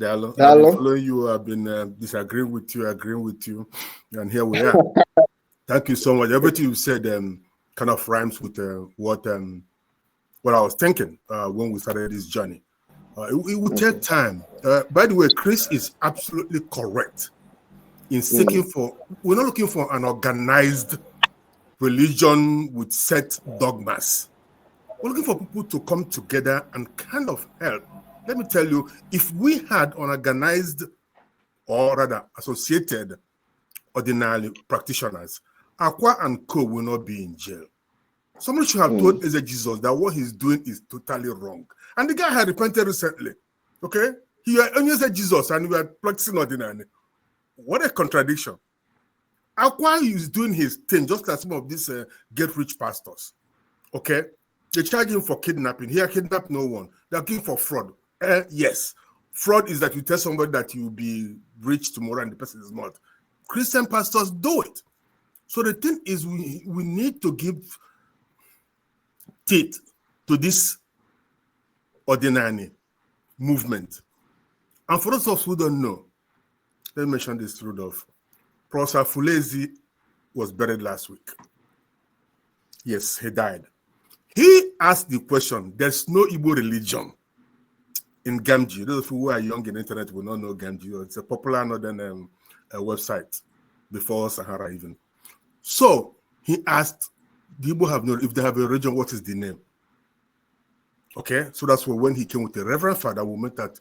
I've been following you. I've been disagreeing with you, agreeing with you, and here we are. Thank you so much. Everything you said kind of rhymes with what I was thinking when we started this journey. It will take time. By the way, Chris is absolutely correct in seeking for. We're not looking for an organized religion with set dogmas. We're looking for people to come together and kind of help. Let me tell you, if we had unorganized or rather associated ordinary practitioners, Aqua and Co will not be in jail. Somebody should have told Nze Jesus that what he's doing is totally wrong. And the guy had repented recently. Okay? He only said Jesus and we are practicing ordinary. What a contradiction. Aqua is doing his thing just like some of these get-rich pastors. Okay? They charge him for kidnapping. He kidnapped no one. They're looking for fraud. Yes. Fraud is that you tell somebody that you'll be rich tomorrow and the person is not. Christian pastors do it. So the thing is we need to give teeth to this ordinary movement. And for those of us who don't know, let me mention this, Rudolph. Professor Fulezi was buried last week. Yes, he died. He asked the question, there's no Igbo religion in Gamji. Those who are young in the internet will not know Gamji. It's a popular northern website before Sahara even. So he asked, the Igbo have no, if they have a religion, what is the name? Okay, so that's when he came with the Reverend Father. We met at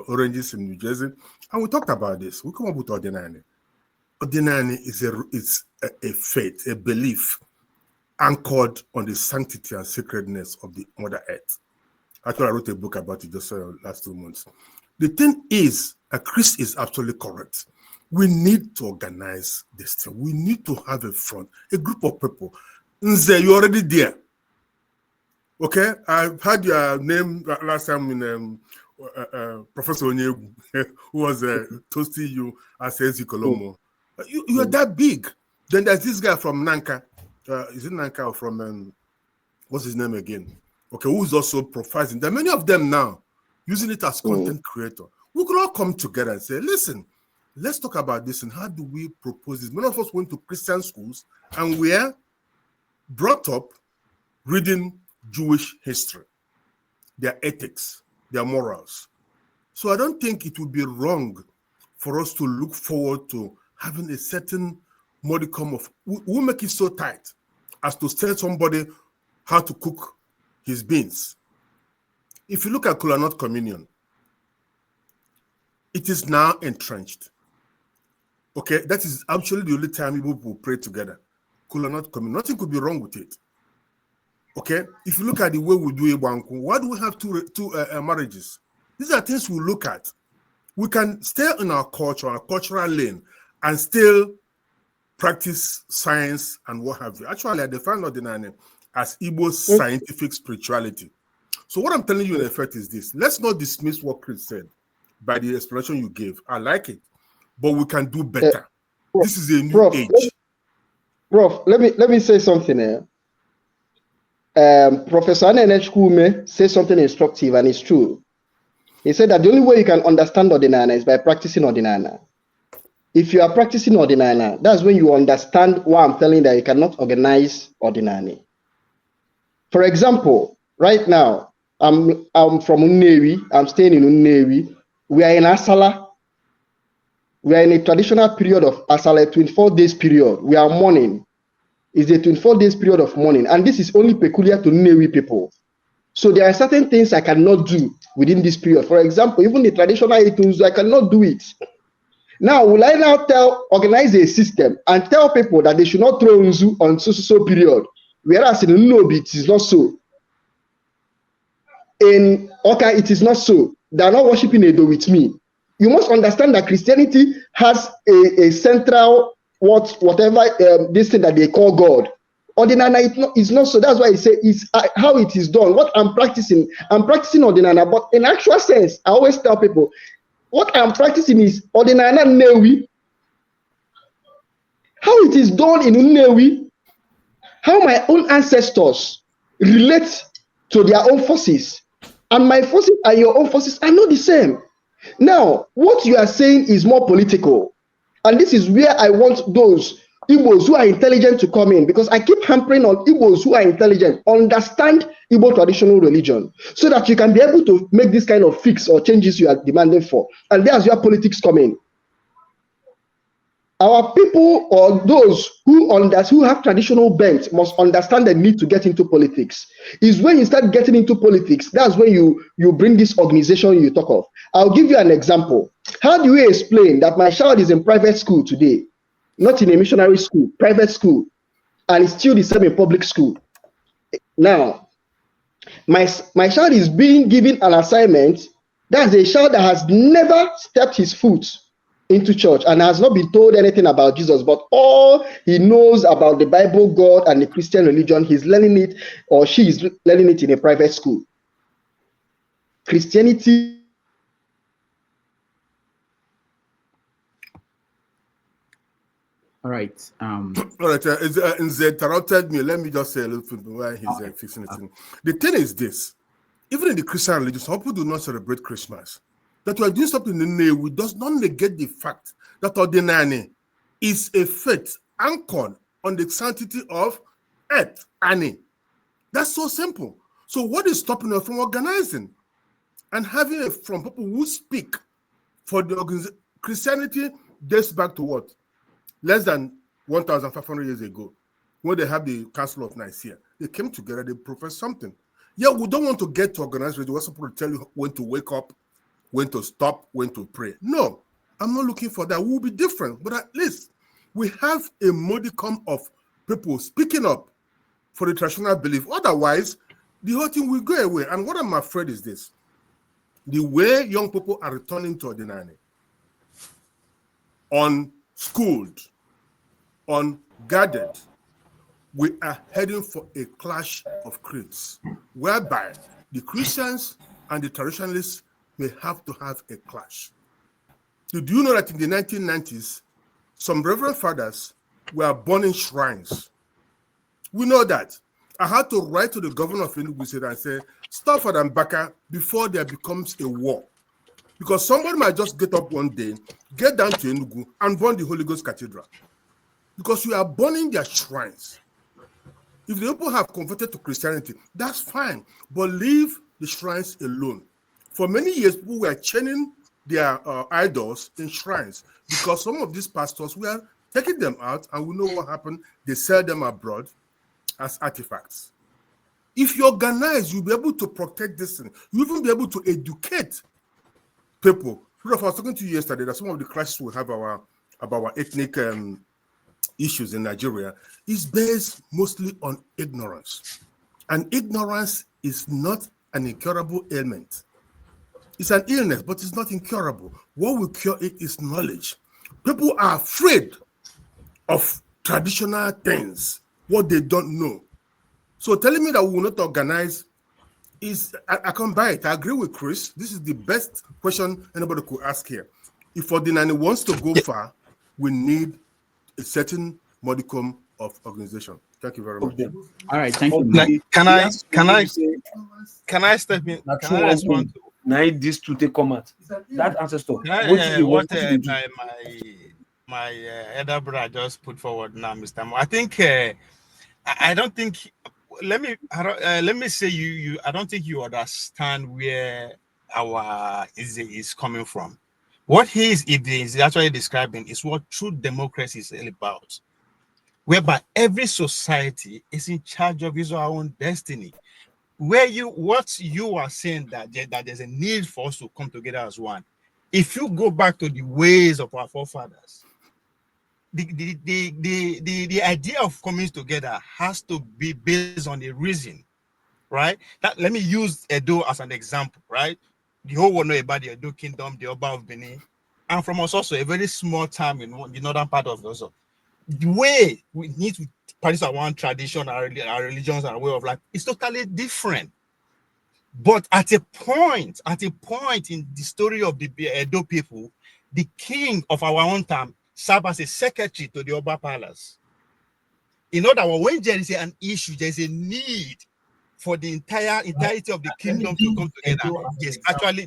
Oranges in New Jersey, and we talked about this. We come up with Ordinary. Ordinary is a faith, a belief anchored on the sanctity and sacredness of the Mother Earth. Actually, I wrote a book about it just last 2 months. The thing is, Chris is absolutely correct. We need to organize this thing. We need to have a front, a group of people. Nze, you're already there. Okay, I've had your name last time in Professor Onyegu, who was toasting you as Ezi Kolomo. You are that big. Then there's this guy from Nanka. Is it Nanka or from, what's his name again? Okay, who's also profiling. There are many of them now using it as content creator. We could all come together and say, listen, let's talk about this and how do we propose this? Many of us went to Christian schools and we are brought up reading Jewish history, their ethics, their morals. So I don't think it would be wrong for us to look forward to having a certain modicum of, we'll make it so tight as to tell somebody how to cook his beans. If you look at Kola Nut Communion, it is now entrenched. Okay, that is actually the only time people will pray together. Kola Nut Communion, nothing could be wrong with it. Okay, if you look at the way we do Ibanku, why do we have two marriages? These are things we look at. We can stay in our culture, our cultural lane, and still practice science and what have you. Actually, I define Ordinary as Igbo scientific spirituality. So what I'm telling you in effect is this. Let's not dismiss what Chris said by the explanation you gave. I like it, but we can do better. This is a new age. Prof, let me say something here. Professor Anenesh Kume says something instructive, and it's true. He said that the only way you can understand Ordinana is by practicing Ordinana. If you are practicing Ordinana, that's when you understand why I'm telling that you cannot organize Ordinani. For example, right now, I'm from Unnewi. I'm staying in Unnewi. We are in Asala. We are in a traditional period of Asala, 24 days period. We are mourning. It's a 24 days period of mourning, and this is only peculiar to Nnewi people. So there are certain things I cannot do within this period. For example, even the traditional items, I cannot do it. Now, will I now organize a system and tell people that they should not throw Nzu on so period, whereas in Nnobi it is not so. In Oka it is not so. They are not worshiping Edo with me. You must understand that Christianity has a central whatever this thing that they call God. Ordinana is not so. That's why I say it's how it is done. What I'm practicing Ordinana, but in actual sense, I always tell people what I'm practicing is Ordinana Nnewi. How it is done in Nnewi, how my own ancestors relate to their own forces, and my forces and your own forces are not the same. Now, what you are saying is more political. And this is where I want those Igbos who are intelligent to come in, because I keep hampering on Igbos who are intelligent, understand Igbo traditional religion, so that you can be able to make this kind of fix or changes you are demanding for. And there's where politics come in. Our people, or those who have traditional bent, must understand the need to get into politics. Is when you start getting into politics, that's when you bring this organization you talk of. I'll give you an example. How do you explain that my child is in private school today, not in a missionary school, private school, and it's still the same in public school? Now, my child is being given an assignment. That's a child that has never stepped his foot into church and has not been told anything about Jesus, but all he knows about the Bible, God, and the Christian religion, he's learning it, or she is learning it in a private school. Christianity. All right. All right. Nze interrupted me. Let me just say a little bit why he's fixing it. The thing is this: even in the Christian religion, some people do not celebrate Christmas. That we are doing something in Nnewi does not negate the fact that Ordinary is a faith anchored on the sanctity of earth, Annie. That's so simple. So what is stopping us from organizing and having it from people who speak for the organization? Christianity dates back to what? Less than 1,500 years ago, when they had the Council of Nicaea. They came together, they professed something. Yeah, we don't want to get to organized religion. We're supposed to tell you when to wake up, when to stop, when to pray. No, I'm not looking for that. We'll be different, but at least we have a modicum of people speaking up for the traditional belief. Otherwise, the whole thing will go away. And what I'm afraid is this: the way young people are returning to ordinary, unschooled, unguarded, we are heading for a clash of creeds, whereby the Christians and the traditionalists may have to have a clash. Did you know that in the 1990s, some reverend fathers were burning shrines? We know that. I had to write to the governor of Enugu State and say, stop for Mbaka before there becomes a war. Because somebody might just get up one day, get down to Enugu and burn the Holy Ghost Cathedral. Because you are burning their shrines. If the people have converted to Christianity, that's fine, but leave the shrines alone. For many years, people were chaining their idols in shrines because some of these pastors were taking them out, and we know what happened. They sell them abroad as artifacts. If you organize, you'll be able to protect this thing. You'll even be able to educate people. I was talking to you yesterday that some of the clashes we have about our ethnic issues in Nigeria is based mostly on ignorance. And ignorance is not an incurable ailment. It's an illness, but it's not incurable. What will cure it is knowledge. People are afraid of traditional things, what they don't know. So telling me that we will not organize is, I can't buy it. I agree with Chris. This is the best question anybody could ask here. If Ordinary wants to go far, we need a certain modicum of organization. Thank you very much. All right, thank you. Can I step in? Can I respond? Now this to take comment. That ancestor. My elder brother just put forward now, Mr. Mo. I think I don't think. Let me say you. I don't think you understand where our is coming from. What he is actually describing is what true democracy is all about, whereby every society is in charge of his or her own destiny. What you are saying that there's a need for us to come together as one. If you go back to the ways of our forefathers, the idea of coming together has to be based on a reason, right? Let me use Edo as an example, right? The whole world know about the Edo kingdom, the Oba of Benin, and from us also a very small town in the northern part of also. The way we need to practice our one tradition, our religions, our way of life is totally different. But at a point in the story of the Edo people, the king of our own time served as a secretary to the Oba Palace. In other words, when there is an issue, there is a need for the entirety of the kingdom to come together.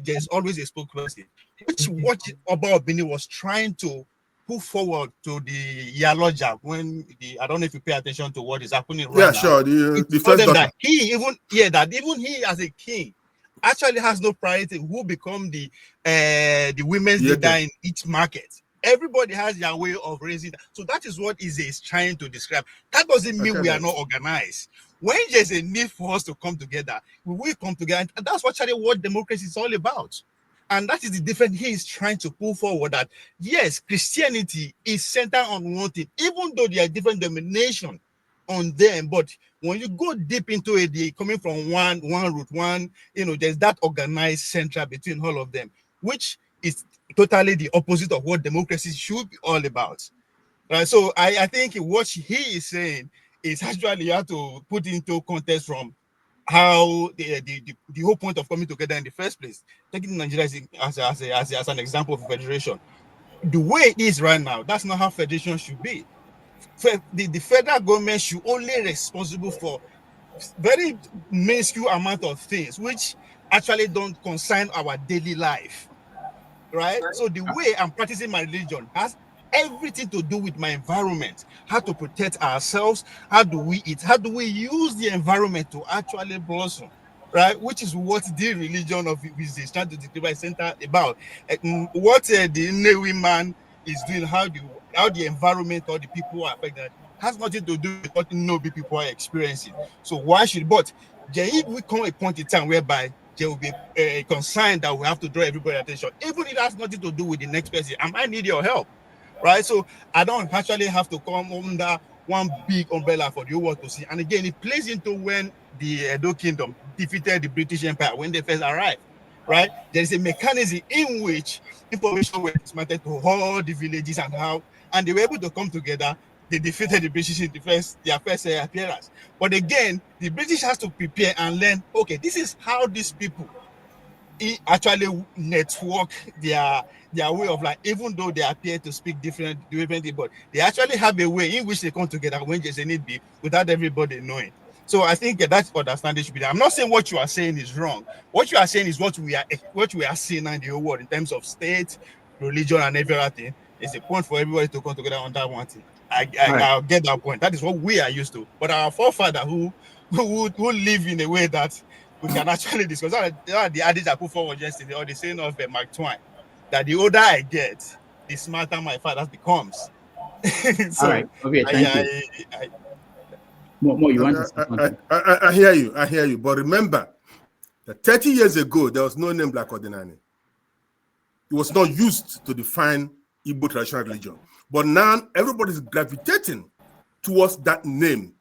There's always a spokesperson, which what Oba of Benin was trying to put forward to the Yaloja when I don't know if you pay attention to what is happening right now. Yeah, sure. The first that even he as a king actually has no priority who become the women's leader in each market. Everybody has their way of raising that. So that is what Ize is trying to describe. That doesn't mean we are not organized. When there's a need for us to come together, we will come together. And that's actually what democracy is all about. And that is the difference he is trying to pull forward, that yes, Christianity is centered on one thing, even though there are different denominations on them. But when you go deep into it, they're coming from one root, there's that organized center between all of them, which is totally the opposite of what democracy should be all about. So I think what he is saying is actually you have to put into context from how the whole point of coming together in the first place. Taking Nigeria as an example of federation. The way it is right now, that's not how federation should be. The federal government should only be responsible for very minuscule amount of things, which actually don't concern our daily life. Right? So the way I'm practicing my religion has everything to do with my environment, how to protect ourselves, how do we eat, how do we use the environment to actually blossom, right? Which is what the religion of Igbo is trying to describe center about. What the Nnewi man is doing, how the environment or the people are affected has nothing to do with what Nnobi people are experiencing. So why should, but if we come a point in time whereby there will be a concern that we have to draw everybody's attention, even if it has nothing to do with the next person, I might need your help, right? So I don't actually have to come under one big umbrella for the whole world to see. And again, it plays into when the Edo Kingdom defeated the British Empire when they first arrived, right? There is a mechanism in which information was transmitted to all the villages and they were able to come together. They defeated the British in their first appearance. But again, the British has to prepare and learn, okay, this is how these people actually network their way of life, even though they appear to speak differently, but they actually have a way in which they come together when there's a need be without everybody knowing. So I think that understanding should be there. I'm not saying what you are saying is wrong. What you are saying is what we are seeing in the whole world in terms of state, religion, and everything. It's a point for everybody to come together on that one thing. I'll get that point. That is what we are used to. But our forefather who live in a way that we can actually discuss. The adage I put forward yesterday, or the saying of Mark Twain, that the older I get, the smarter my father becomes. So, all right. Okay, thank you. More, you want to say something? I hear you. I hear you. But remember that 30 years ago, there was no name Black Ordinary. It was not used to define Igbo traditional religion. But now everybody's gravitating towards that name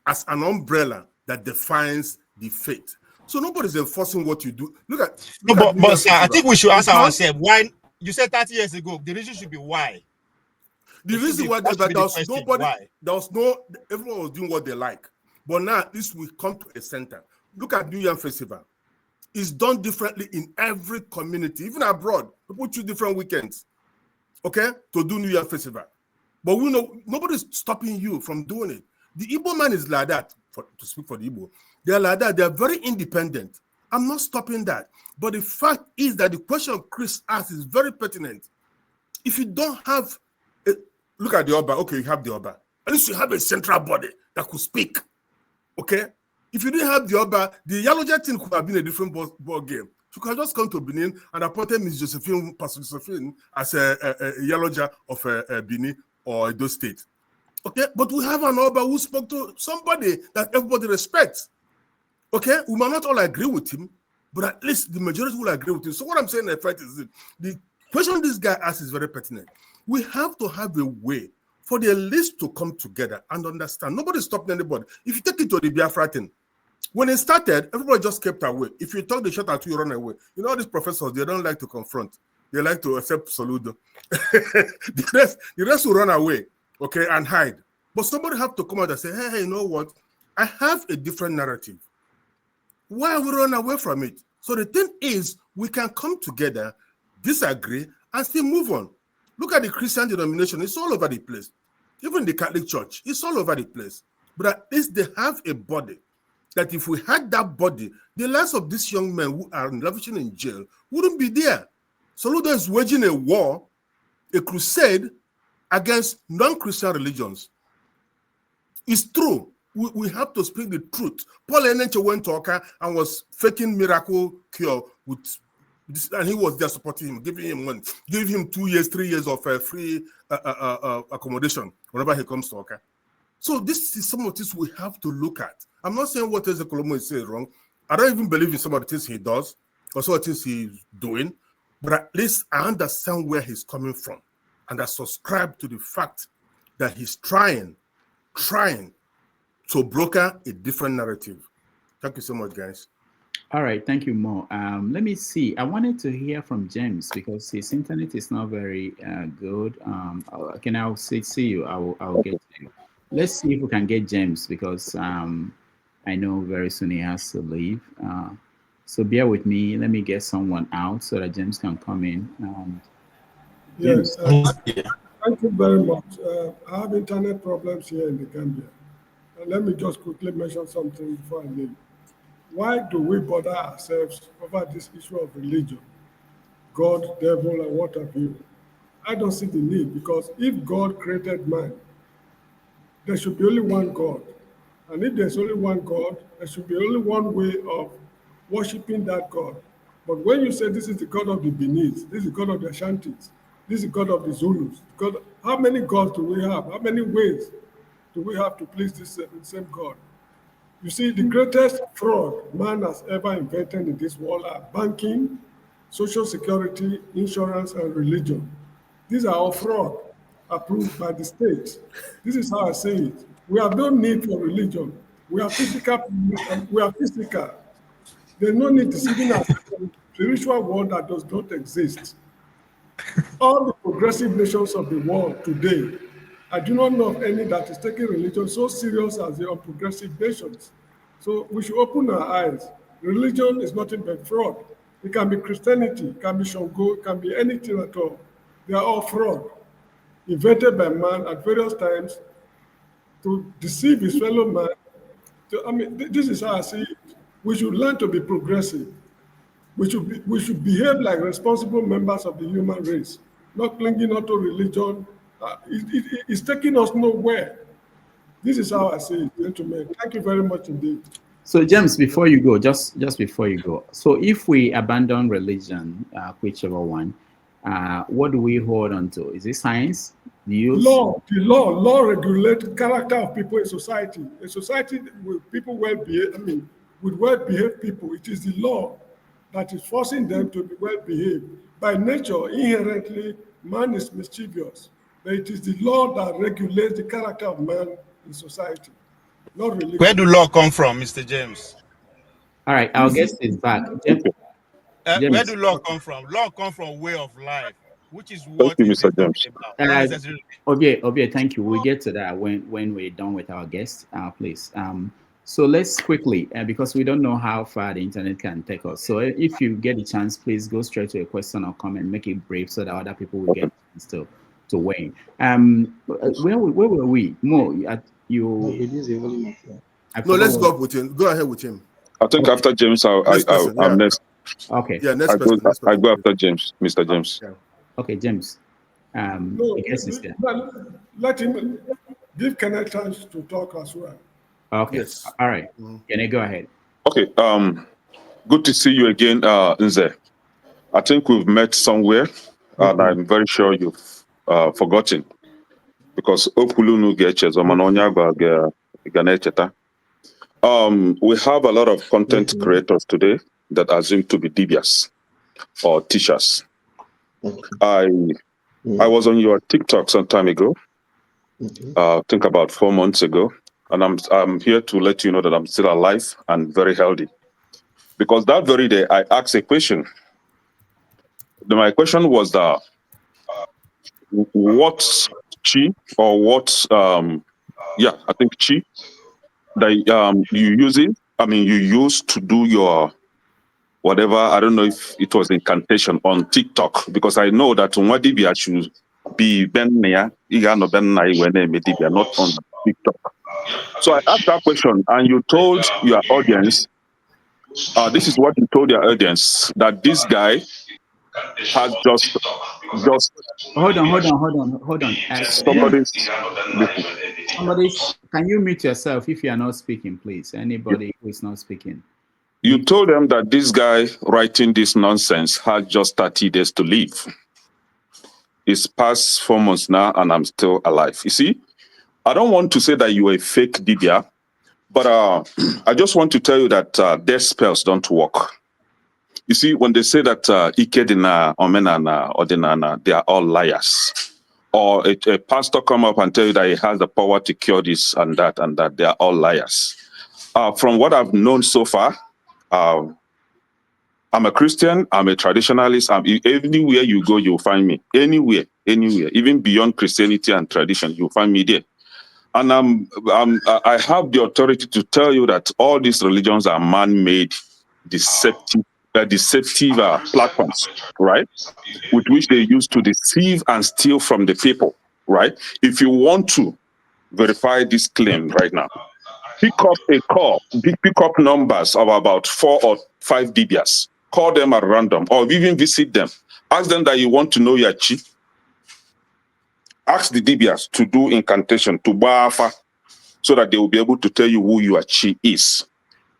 as an umbrella that defines the faith. So nobody's enforcing what you do. Look at sir, I think we should ask ourselves why. You said 30 years ago, the reason should be why. The reason why that there was nobody, there was no, everyone was doing what they like. But now at least we come to a center. Look at New Year Festival. It's done differently in every community, even abroad. People choose different weekends, okay, to do New Year Festival. But we know nobody's stopping you from doing it. The Igbo man is like that, to speak for the Igbo. They're like that. They're very independent. I'm not stopping that. But the fact is that the question Chris asked is very pertinent. If you don't have, look at the Oba. Okay, you have the Oba. At least you have a central body that could speak. Okay? If you didn't have the Oba, the Yaloja thing could have been a different ball game. You could have just come to Benin and appointed Ms. Pastor Josephine as a Yaloja of Benin or Edo State. Okay, but we have an Oba who spoke to somebody that everybody respects. Okay, we might not all agree with him, but at least the majority will agree with him. So what I'm saying in effect is that the question this guy asks is very pertinent. We have to have a way for the elites to come together and understand. Nobody's stopping anybody. If you take it to the Biafra thing, when it started, everybody just kept away. If you talk the shot at you, you run away. You know, these professors, they don't like to confront. They like to accept saludo. the rest will run away, okay, and hide. But somebody have to come out and say, hey, you know what? I have a different narrative. Why we run away from it? So the thing is, we can come together, disagree, and still move on. Look at the Christian denomination. It's all over the place. Even the Catholic Church, it's all over the place. But at least they have a body that if we had that body, the lives of these young men who are lavishing in jail wouldn't be there. Soludo is waging a war, a crusade against non-Christian religions. It's true. We have to speak the truth. Paul Enenche went to Oka and was faking miracle cure with this, and he was there supporting him, giving him money, giving him 2 years, 3 years of free accommodation whenever he comes to Oka. So this is some of this we have to look at. I'm not saying what Eze Kolomo is saying wrong. I don't even believe in some of the things he does or some of the things he's doing, but at least I understand where he's coming from, and I subscribe to the fact that he's trying to broker a different narrative. Thank you so much, guys. All right, thank you, Mo. Let me see. I wanted to hear from James because his internet is not very good. Can I see you? I'll get to you. Let's see if we can get James because I know very soon he has to leave. So bear with me. Let me get someone out so that James can come in. Yes, thank you very much. I have internet problems here in the Gambia. And let me just quickly mention something before I leave. Why do we bother ourselves over this issue of religion, God, devil, and what have you? I don't see the need, because if God created man, there should be only one God. And if there's only one God, there should be only one way of worshiping that God. But when you say this is the God of the Benin, this is the God of the Ashantis, this is the God of the Zulus, God, how many gods do we have? How many ways do we have to please this same God? You see, the greatest fraud man has ever invented in this world are banking, social security, insurance, and religion. These are all fraud approved by the state. This is how I say it. We have no need for religion. We are physical. We are physical. There's no need deceiving us in a spiritual world that does not exist. All the progressive nations of the world today, I do not know of any that is taking religion so serious as the unprogressive nations. So we should open our eyes. Religion is nothing but fraud. It can be Christianity, it can be Shango, it can be anything at all. They are all fraud, invented by man at various times to deceive his fellow man. This is how I see it. We should learn to be progressive. We should behave like responsible members of the human race, not clinging on to religion. It's taking us nowhere. This is how I see it, gentlemen. Thank you very much indeed. So, James, before you go, just before you go, so if we abandon religion, whichever one, what do we hold on to? Is it science? The law regulates the character of people in society. A society with people with well-behaved people, it is the law that is forcing them to be well-behaved. By nature, inherently, man is mischievous. But it is the law that regulates the character of man in society, not religion. Where do law come from, Mr. James? All right, our guest is back. James. Where do law come from? Law come from way of life, which is what Thank you, is Mr. James. about. Obie, thank you. We'll get to that when we're done with our guest, please. So let's quickly, because we don't know how far the internet can take us. So if you get a chance, please go straight to a question or comment, make it brief so that other people will get a chance to weigh. Where were we? Mo, No, let's go up with him. Go ahead with him. I think after James, I'm next. Okay. Yeah, next person. I go after James, Mr. James. Okay, James. No, I guess it's there. Let him give Kenneth a chance to talk as well. Okay. Yes. All right. Can I go ahead? Okay. Good to see you again, Nze. I think we've met somewhere, and I'm very sure you've forgotten, because we have a lot of content creators today that assume to be dibias or teachers. I was on your TikTok some time ago, I think about 4 months ago, and I'm here to let you know that I'm still alive and very healthy. Because that very day I asked a question. My question was that what chi or what I think chi that you use to do your whatever, I don't know if it was incantation on TikTok, because I know that Dibia should be not on TikTok. So I asked that question, and you told your audience, this is what you told your audience, that this guy has just hold on. Somebody, can you mute yourself if you are not speaking, please? Anybody who is not speaking. You told them that this guy writing this nonsense had just 30 days to live. It's past 4 months now, and I'm still alive. You see, I don't want to say that you're a fake dibia, but I just want to tell you that death spells don't work. You see, when they say that Ikedina, Omenana, Odinana, they are all liars. Or a pastor come up and tell you that he has the power to cure this and that, they are all liars. From what I've known so far, I'm a Christian, I'm a traditionalist. Anywhere you go, you'll find me. Anywhere, even beyond Christianity and tradition, you'll find me there. And I have the authority to tell you that all these religions are man-made, deceptive platforms, right? With which they use to deceive and steal from the people, right? If you want to verify this claim right now, pick up a call, pick up numbers of about 4 or 5 dibias, call them at random, or even visit them. Ask them that you want to know your chi. ask the dibias to do incantation to Bafa so that they will be able to tell you who your chi is.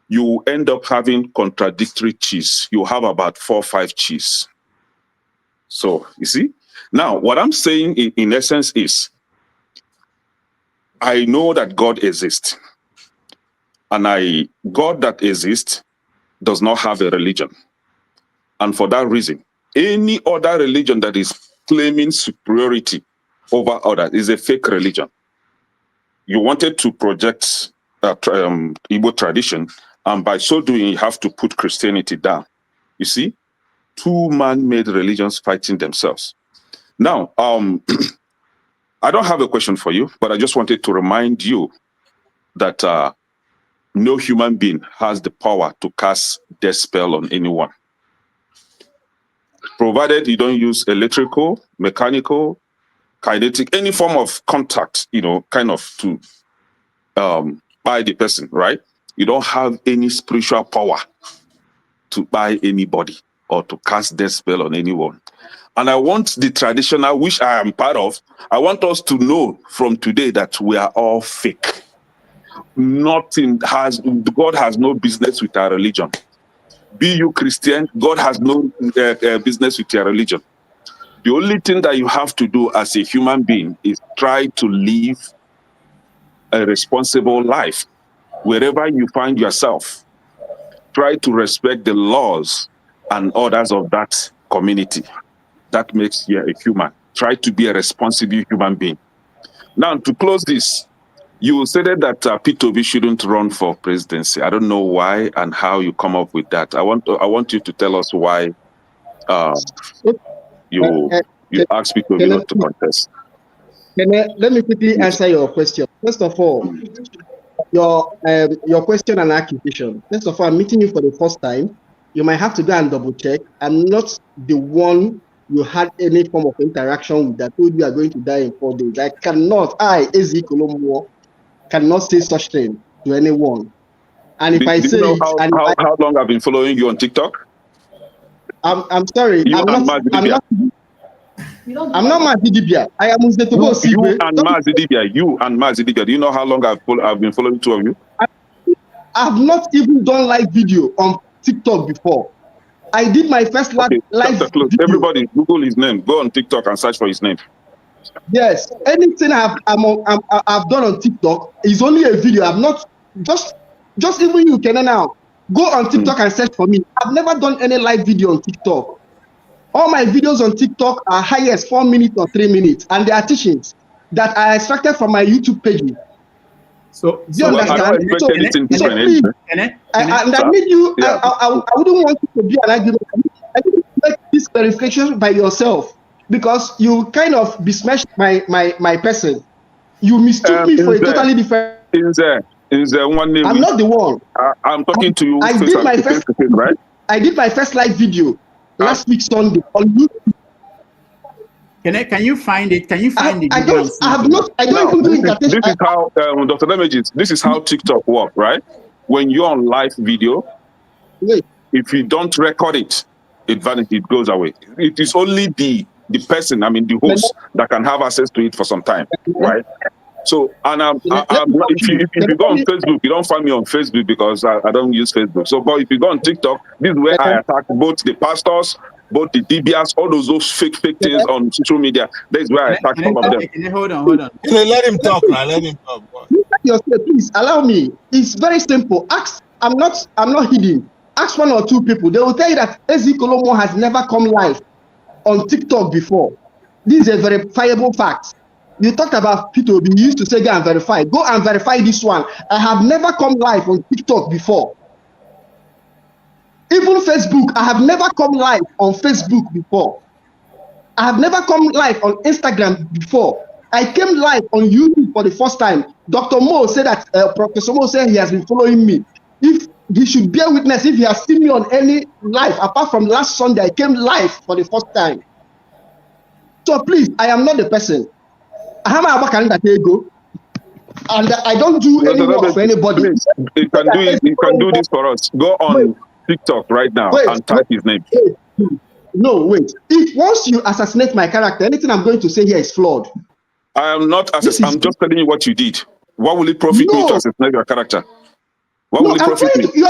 You will end up having contradictory chis. You have about 4 or 5 chis. So, you see? Now, what I'm saying in essence is, I know that God exists. And God that exists does not have a religion. And for that reason, any other religion that is claiming superiority over others is a fake religion. You wanted to project Igbo tradition, and by so doing, you have to put Christianity down. You see, 2 man-made religions fighting themselves. Now, I don't have a question for you, but I just wanted to remind you that no human being has the power to cast death spell on anyone, provided you don't use electrical, mechanical, kinetic, any form of contact, kind of to buy the person, right? You don't have any spiritual power to buy anybody or to cast death spell on anyone. And I want the traditional, which I am part of, I want us to know from today that we are all fake. God has no business with our religion. Be you Christian, God has no business with your religion. The only thing that you have to do as a human being is try to live a responsible life. Wherever you find yourself, try to respect the laws and orders of that community. That makes you a human. Try to be a responsible human being. Now, to close this, you said that Peter Obi shouldn't run for presidency. I don't know why and how you come up with that. I want you to tell us why you asked Peter Obi not to contest. Let me quickly answer your question. First of all, your question and accusation. First of all, I'm meeting you for the first time. You might have to go and double check. I'm not the one you had any form of interaction with that told you are going to die in 4 days. I, Eze Kolomo, cannot say such thing to anyone. And if I say you know how long I've been following you on TikTok? I'm sorry. I'm not Nze Dibia. I am Nze Tobe Osigwe. You and Nze Dibia. Do you know how long I've been following 2 of you? I've not even done live video on TikTok before. I did my first live video. Everybody, Google his name. Go on TikTok and search for his name. Yes, anything I've done on TikTok is only a video. I've not just even you can now go on TikTok and search for me. I've never done any live video on TikTok. All my videos on TikTok are highest 4 minutes or 3 minutes, and they are teachings that I extracted from my YouTube page. So do you understand? I don't expect anything different. Please, and I need you. Yeah. I wouldn't want you to be an argument. I need you to make this clarification by yourself, because you kind of besmirched my person. You mistook me for a totally different. I'm not the one. I'm talking to you. I did my first, right? I did my first live video last week Sunday on YouTube. Can you find it? Can you find it? I don't even do it. This is how, Dr. Damages, this is how TikTok works, right? When you're on live video, if you don't record it, it vanishes, it goes away. It is only the person, the host, that can have access to it for some time, right? So, and if you go on Facebook, you don't find me on Facebook because I don't use Facebook. So, but if you go on TikTok, this is where I attack both the pastors, both the dibias, all those fake things on social media. That is where I attack all of them. Hold on. Let him talk now. Let him talk. Please allow me. It's very simple. I'm not hidden. Ask 1 or 2 people. They will tell you that Eze Kolomo has never come live on TikTok before. This is a verifiable fact. You talked about Peter Obi. You used to say go and verify. Go and verify this one. I have never come live on TikTok before. Even Facebook, I have never come live on Facebook before. I have never come live on Instagram before. I came live on YouTube for the first time. Dr. Mo said that, Professor Mo said he has been following me. If he should bear witness, if he has seen me on any live, apart from last Sunday, I came live for the first time. So please, I am not the person. And I don't do any work for anybody. You can do this for us. Go on TikTok right now and type his name. No, wait. If once you assassinate my character, anything I'm going to say here is flawed. I am not I'm just telling you what you did. What will it profit me to assassinate your character? What will it profit me?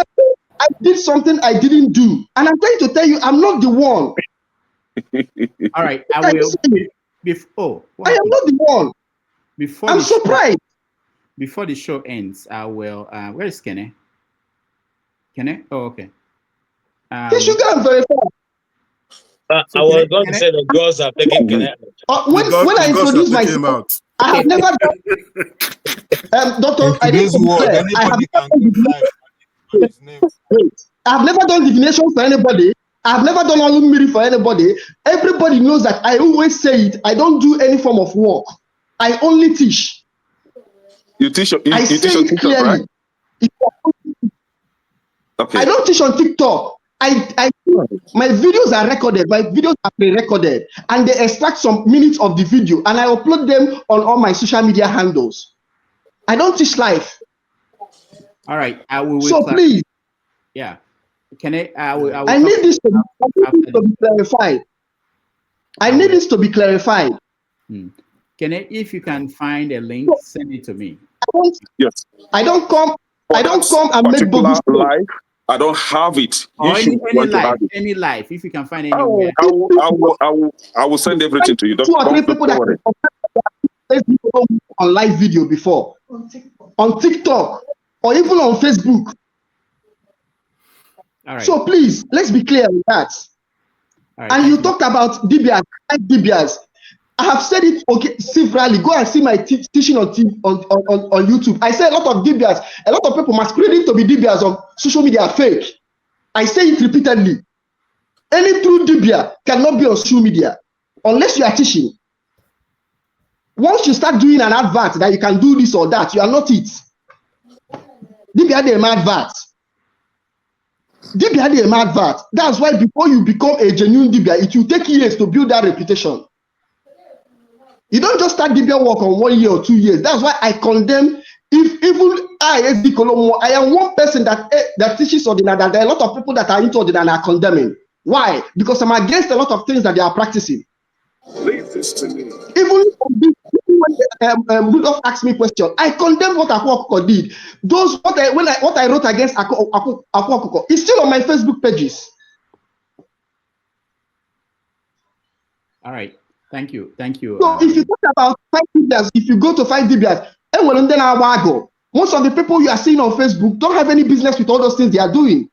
I did something I didn't do. And I'm trying to tell you, I'm not the one. All right, I will. I am not the one. I'm surprised. Before the show ends, I will. Where is Kenny? Kenny? Oh, okay. He should go and verify. I was going to say the girls are taking Kenny. When I introduce myself, I have never done. Doctor, I have never done divination for anybody. I've never done alumni for anybody. Everybody knows that I always say it. I don't do any form of work. I only teach. You teach on TikTok, right? Okay. I don't teach on TikTok. My videos are recorded. My videos are pre-recorded, and they extract some minutes of the video, and I upload them on all my social media handles. I don't teach live. All right, I will. So please, yeah. Can I need this to be clarified. I need this to be clarified. Can if you can find a link, send it to me. Yes. I don't come and make bogus live. I don't have it. Or any life. If you can find anywhere. I will send everything to you. Two or three people that on live video before on TikTok or even on Facebook. All right. So please, let's be clear with that. Right, and you talked about dibias, dibias. I have said it severally. Go and see my teaching on YouTube. I say a lot of dibias, a lot of people masquerading to be dibias on social media are fake. I say it repeatedly. Any true dibia cannot be on social media unless you are teaching. Once you start doing an advert that you can do this or that, you are not it. Dibia they advert. Dibia they advert. That's why before you become a genuine dibia, it will take years to build that reputation. You don't just start dibia work on 1 year or 2 years. That's why I condemn. If even I am one person that teaches ordinary. There are a lot of people that are into ordinary and are condemning. Why? Because I'm against a lot of things that they are practicing. Leave this to me. Even when Rudolph asked me a question, I condemn what Akoko did. What I wrote against Akoko is still on my Facebook pages. All right. Thank you. So if you talk about 5 dibias, if you go to 5 dibias, most of the people you are seeing on Facebook don't have any business with all those things they are doing.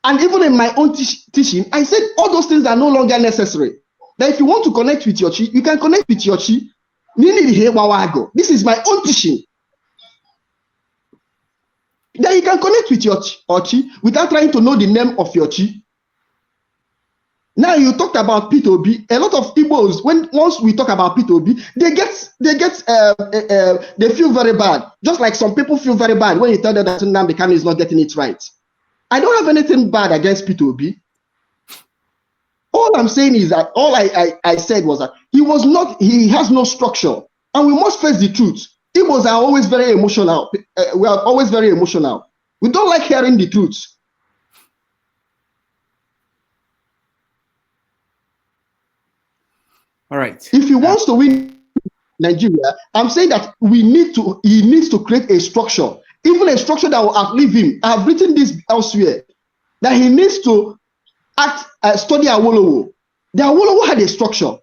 And even in my own teaching, I said all those things are no longer necessary. That if you want to connect with your chi, you can connect with your chi. This is my own teaching. Then you can connect with your chi without trying to know the name of your chi. Now you talked about P2B. A lot of Igbos, once we talk about P2B, they feel very bad. Just like some people feel very bad when you tell them that Nnamdi Kanu is not getting it right. I don't have anything bad against P2B. All I'm saying is that all I said was that he has no structure, and we must face the truth. Igbos are always very emotional. We are always very emotional. We don't like hearing the truth. All right. If he wants to win Nigeria, I'm saying that he needs to create a structure, even a structure that will outlive him. I have written this elsewhere, that he needs to study Awolowo. The Awolowo had a structure.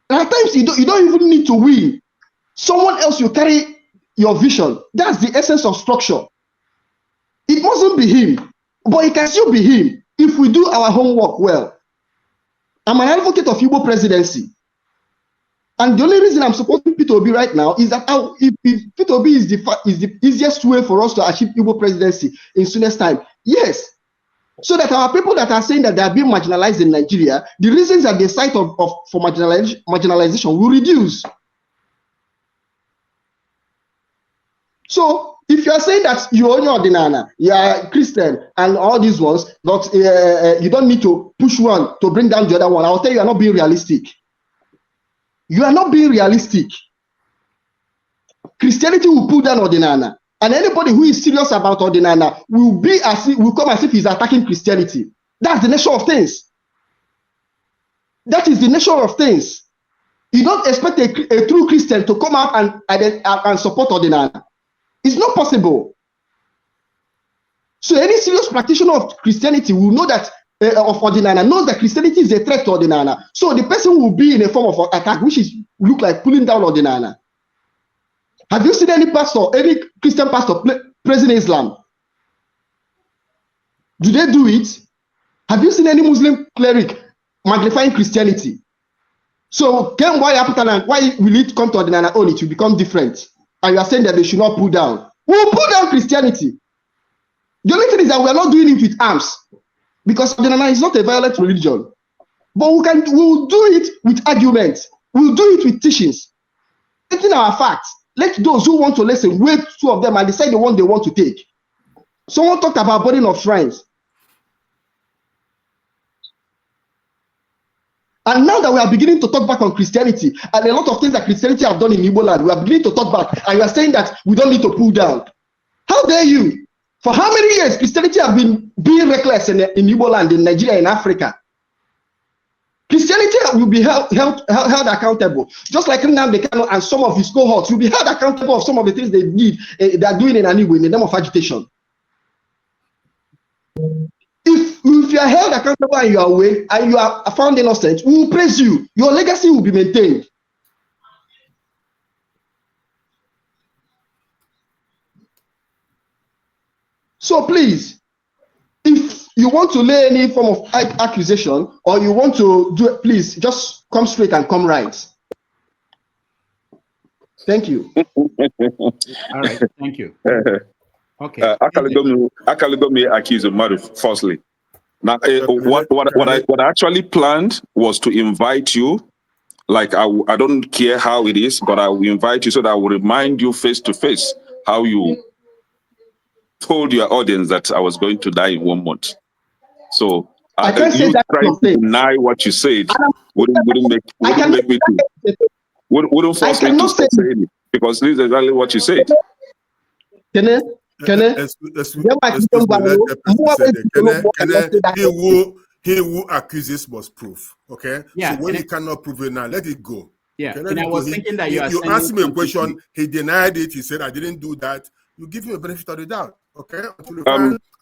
And at times you don't even need to win. Someone else will carry your vision. That's the essence of structure. It mustn't be him, but it can still be him if we do our homework well. I'm an advocate of Igbo presidency. And the only reason I'm supporting P2B right now is that if P2B is the easiest way for us to achieve Igbo presidency in soonest time, yes. So that our people that are saying that they are being marginalized in Nigeria, the reasons that they cite for marginalization will reduce. So if you are saying that you own your Ordinana, you are Christian and all these ones, but you don't need to push one to bring down the other one, I'll tell you, you are not being realistic. You are not being realistic. Christianity will pull down Ordinana, and anybody who is serious about Ordinana will come as if he's attacking Christianity. That's the nature of things. That is the nature of things. You don't expect a true Christian to come out and support Ordinana. It's not possible. So any serious practitioner of Christianity will know that of Ordinana knows that Christianity is a threat to Ordinana. So the person will be in a form of attack, which is look like pulling down Ordinana. Have you seen any pastor, any Christian pastor praising Islam? Do they do it? Have you seen any Muslim cleric magnifying Christianity? So why will it come to Ordinana own? It will become different. And you are saying that they should not pull down. We will pull down Christianity. The only thing is that we are not doing it with arms, because Ordinana is not a violent religion. But we will do it with arguments. We will do it with teachings. Taking our facts. Let those who want to listen wait 2 of them and decide the one they want to take. Someone talked about burning of shrines. And now that we are beginning to talk back on Christianity and a lot of things that Christianity have done in Igbo land, we are beginning to talk back, and you are saying that we don't need to pull down. How dare you? For how many years Christianity have been being reckless in Igbo land, in Nigeria, in Africa? Christianity will be held accountable, just like Nnamdi Kanu and some of his cohorts will be held accountable of some of the things they did, they are doing in Igbo in the name of agitation. If you are held accountable and you are away and you are found innocent, we will praise you. Your legacy will be maintained. So please, if you want to lay any form of accusation or you want to do it, please just come straight and come right. Thank you. All right, thank you. Okay. Akaligomi accused of murder falsely. Now, what I actually planned was to invite you. Like I don't care how it is, but I will invite you so that I will remind you face to face how you told your audience that I was going to die in 1 month. So I can't say you that trying to deny what you said wouldn't force me to stop saying it, because this is exactly what you said. He who accuses must prove. Okay. Yeah, so when he cannot prove it now, let it go. Yeah. Okay, And I was thinking that you asked him a question, he denied it, he said I didn't do that. You give him a benefit of the doubt. Okay.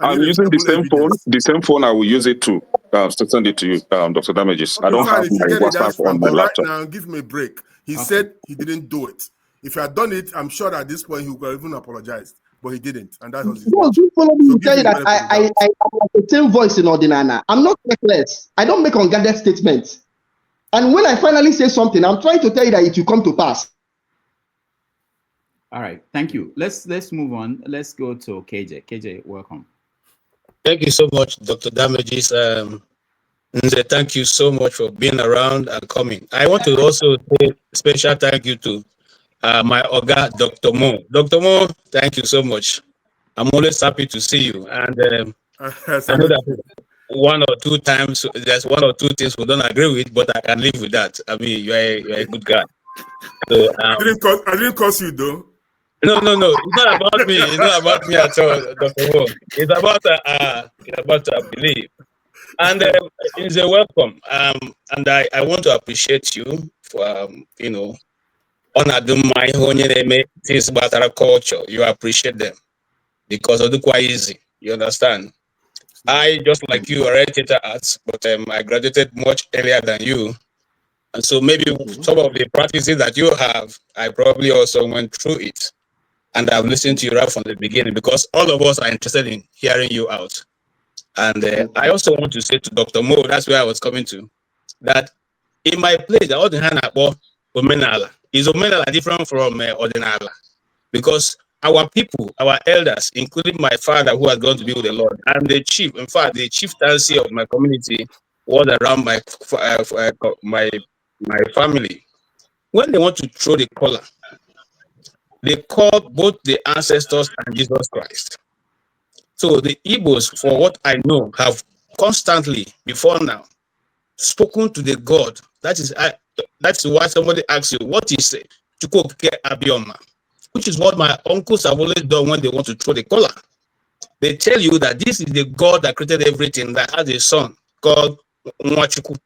I'm using the same phone. I will use it to send it to you, Dr. Damages. Okay, I don't have my WhatsApp on my laptop. Right now, give him a break. He said he didn't do it. If he had done it, I'm sure at this point he would have even apologized, but he didn't, and that was his tell you that I have the same voice in Ordinana. I'm not reckless. I don't make unguarded statements. And when I finally say something, I'm trying to tell you that it will come to pass. All right, thank you. Let's move on. Let's go to KJ. KJ, welcome. Thank you so much, Dr. Damages. Nze, thank you so much for being around and coming. I want to also say a special thank you to my Oga, Dr. Mo. Dr. Mo, thank you so much. I'm always happy to see you. And I know that 1 or 2 times, there's 1 or 2 things we don't agree with, but I can live with that. I mean, you're a good guy. So, I didn't curse you, though. No. It's not about me. It's not about me at all, Dr. Mo. It's about belief. And it's a welcome. And I want to appreciate you for honor my own things about our culture. You appreciate them because of the quite easy. You understand? I, just like you, are a theater arts, but I graduated much earlier than you. And so maybe some of the practices that you have, I probably also went through it. And I've listened to you right from the beginning, because all of us are interested in hearing you out. And I also want to say to Dr. Mo, that's where I was coming to, that in my place, the Ordinana Omenala is Omenala different from Ordinala, because our people, our elders, including my father who has gone to be with the Lord, and the chief, in fact, the chieftaincy of my community was around my family. When they want to throw the collar, they call both the ancestors and Jesus Christ. So the Igbos, for what I know, have constantly, before now, spoken to the God. That's why somebody asks you, what is Chukwuke Abioma? Which is what my uncles have always done when they want to throw the collar. they tell you that this is the God that created everything, that has a son called Nwachuku.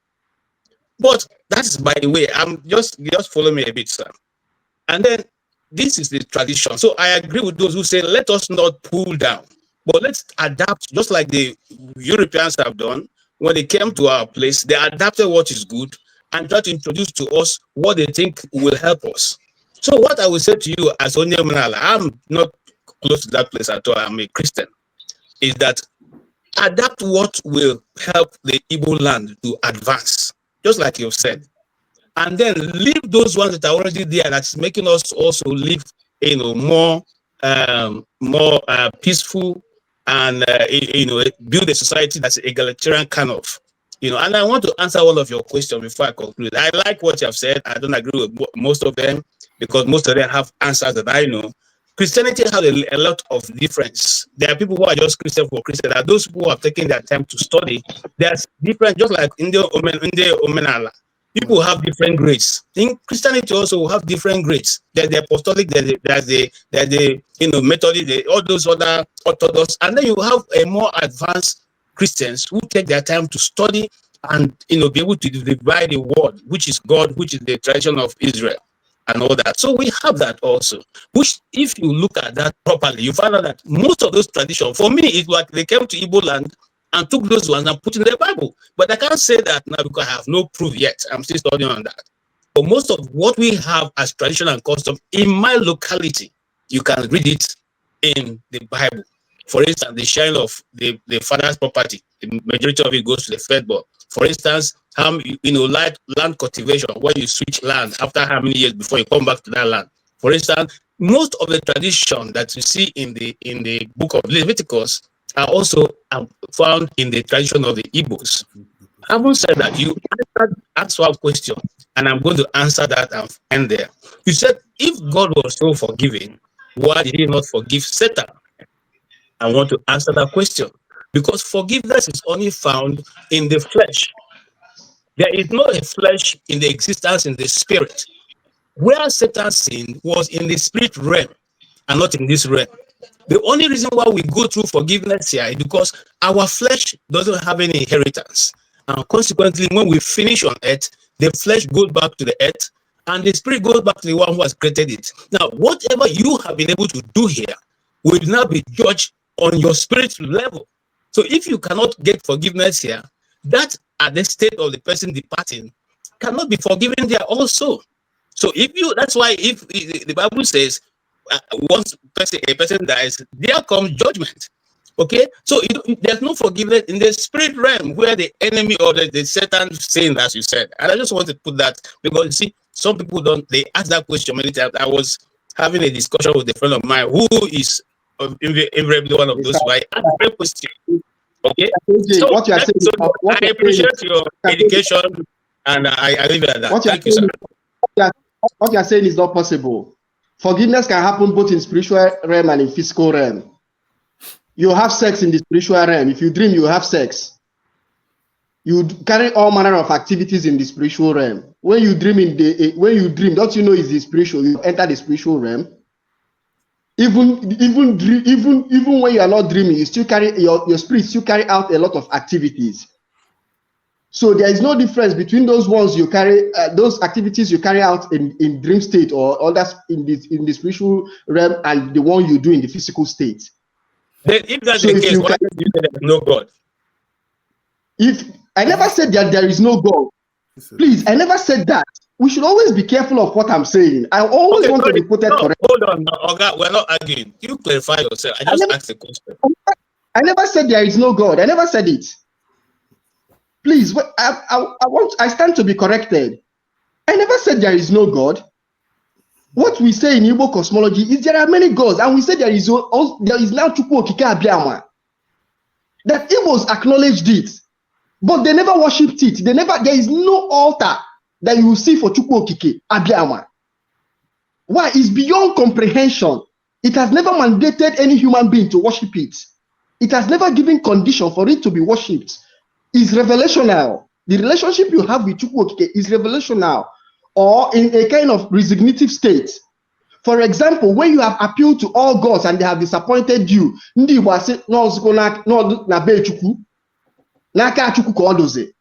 But that is by the way. I'm just follow me a bit, sir. And then this is the tradition. So I agree with those who say, let us not pull down, but let's adapt, just like the Europeans have done. When they came to our place, they adapted what is good and tried to introduce to us what they think will help us. So what I will say to you as Onye Manala, I'm not close to that place at all, I'm a Christian, is that adapt what will help the Igbo land to advance, just like you've said. And then leave those ones that are already there, that's making us also live, more peaceful, and build a society that's egalitarian kind of, And I want to answer all of your questions before I conclude. I like what you have said. I don't agree with most of them because most of them have answers that I know. Christianity has a lot of difference. There are people who are just Christian for Christian. There are those who have taken their time to study. There's different, just like in the Omenala. People have different grades. In Christianity also have different grades. There's the apostolic, there's the Methodist, all those other Orthodox, and then you have a more advanced Christians who take their time to study and be able to divide the word, which is God, which is the tradition of Israel, and all that. So we have that also. Which, if you look at that properly, you find out that most of those traditions, for me, it's like they came to Igbo land and took those ones and put in the Bible. But I can't say that now because I have no proof yet. I'm still studying on that. But most of what we have as tradition and custom in my locality, you can read it in the Bible. For instance, the sharing of the father's property, the majority of it goes to the firstborn. For instance, like land cultivation, where you switch land after how many years before you come back to that land. For instance, most of the tradition that you see in the book of Leviticus are also found in the tradition of the Igbos. Having said that, you asked one question, and I'm going to answer that and end there. You said, if God was so forgiving, why did he not forgive Satan? I want to answer that question. Because forgiveness is only found in the flesh. There is no flesh in the existence in the spirit. Where Satan sinned was in the spirit realm and not in this realm. The only reason why we go through forgiveness here is because our flesh doesn't have any inheritance. And consequently, when we finish on earth, the flesh goes back to the earth and the spirit goes back to the one who has created it. Now, whatever you have been able to do here will now be judged on your spirit level. So if you cannot get forgiveness here, that at the state of the person departing cannot be forgiven there also. So that's why if the Bible says, once a person dies, there comes judgment. Okay, so there's no forgiveness in the spirit realm where the enemy or the Satan sinned, as you said. And I just want to put that because you see, some people they ask that question many times. I was having a discussion with a friend of mine who is invariably one of those who I asked the question. Okay, so I appreciate your education, and I leave it at that. Thank you, sir. What you are saying is not possible. Forgiveness can happen both in spiritual realm and in physical realm. You have sex in the spiritual realm. If you dream, you have sex. You carry all manner of activities in the spiritual realm. When you dream, don't you know it's the spiritual? You enter the spiritual realm. Even when you are not dreaming, you still carry your spirit still carry out a lot of activities. So there is no difference between those ones you carry, those activities you carry out in dream state or others in the spiritual realm, and the one you do in the physical state. Then if that's the case, why do you say there is no God? If I never said that there is no God, please, I never said that. We should always be careful of what I'm saying. I always want to be quoted correct. Hold on, Oga, we're not arguing. You clarify yourself. I just asked a question. I never said there is no God. I never said it. Please, I stand to be corrected. I never said there is no God. What we say in Igbo cosmology is there are many gods, and we say there is now Chukwu Okike Abiama. That Igbos acknowledged it, but they never worshipped it. There is no altar that you will see for Chukwu Okike Abiama. Why? It's beyond comprehension. It has never mandated any human being to worship it. It has never given condition for it to be worshipped. It's revelational. The relationship you have with Chukwu Okike is revelational, or in a kind of resignative state. For example, when you have appealed to all gods and they have disappointed you, ndị Igbo asị n'ọzụkọ na be Chukwu, n'aka Chukwu ka ọ dozie.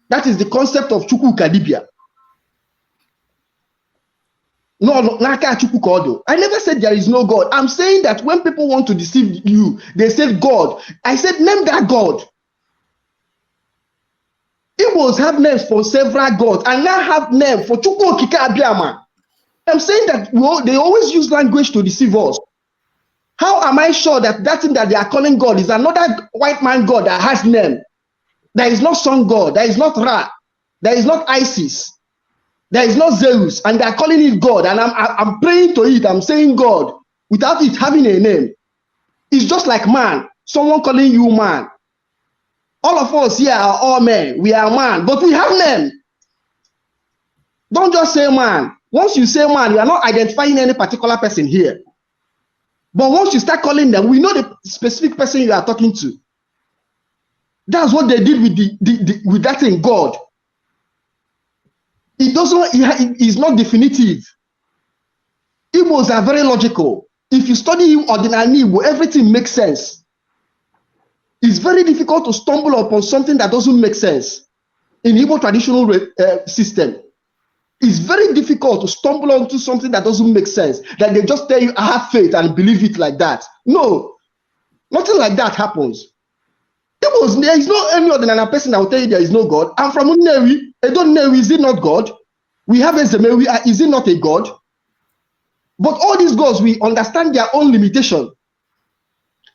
That is the concept of Chukwu ka dibia. No, n'aka Chukwu ka ọ do. I never said there is no God. I'm saying that when people want to deceive you, they say God. I said name that God. Igbos have names for several gods and now have name for Chukwu Okike Abiama. I'm saying that they always use language to deceive us. How am I sure that that thing that they are calling God is another white man God that has name? There is not Sun God, there is not Ra, there is not Isis, there is not Zeus, and they are calling it God, and I'm praying to it, I'm saying God, without it having a name. It's just like man, someone calling you man. All of us here are all men, we are man, but we have name. Don't just say man. Once you say man, you are not identifying any particular person here. But once you start calling them, we know the specific person you are talking to. That's what they did with with that thing, God. It doesn't, it is not definitive. Igbos are very logical. If you study ordinary Igbo, everything makes sense. It's very difficult to stumble upon something that doesn't make sense in Igbo traditional system. It's very difficult to stumble onto something that doesn't make sense, that they just tell you, I have faith and believe it like that. No, nothing like that happens. There is no any ordinary person that will tell you there is no God. I'm from Unewi. Edonewi, is it not God? We have Ezemewi, is it not a God? But all these gods, we understand their own limitation.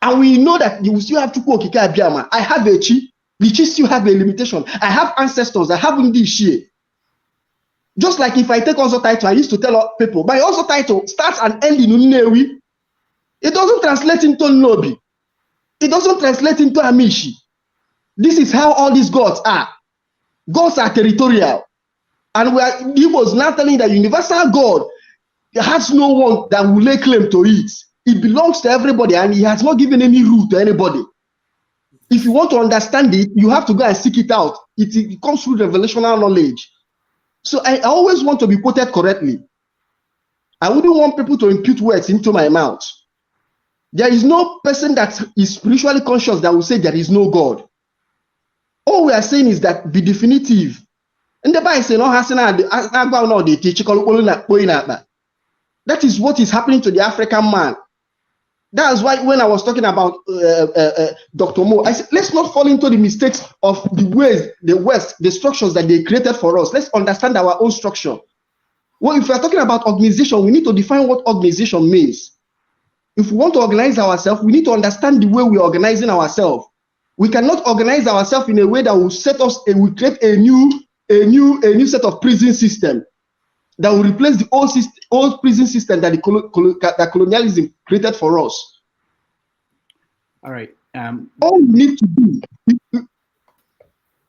And we know that you still have Chukwu Okike Abiama. I have a Chi. The Chi still have a limitation. I have ancestors. I have Ndi Shie. Just like if I take also title, I used to tell people, my also title starts and ends in Unewi. It doesn't translate into Nobi. It doesn't translate into Amishi. This is how all these gods are. Gods are territorial. And he was not telling that universal God has no one that will lay claim to it. It belongs to everybody and he has not given any rule to anybody. If you want to understand it, you have to go and seek it out. It comes through revelational knowledge. So I always want to be quoted correctly. I wouldn't want people to impute words into my mouth. There is no person that is spiritually conscious that will say there is no God. All we are saying is that be definitive. And the Bible says, that is what is happening to the African man. That's why when I was talking about Dr. Mo, I said, let's not fall into the mistakes of the ways, the West, the structures that they created for us. Let's understand our own structure. Well, if we are talking about organization, we need to define what organization means. If we want to organize ourselves, we need to understand the way we are organizing ourselves. We cannot organize ourselves in a way that will set us and will create a new set of prison system that will replace the old prison system that that colonialism created for us. All right. All we need to do.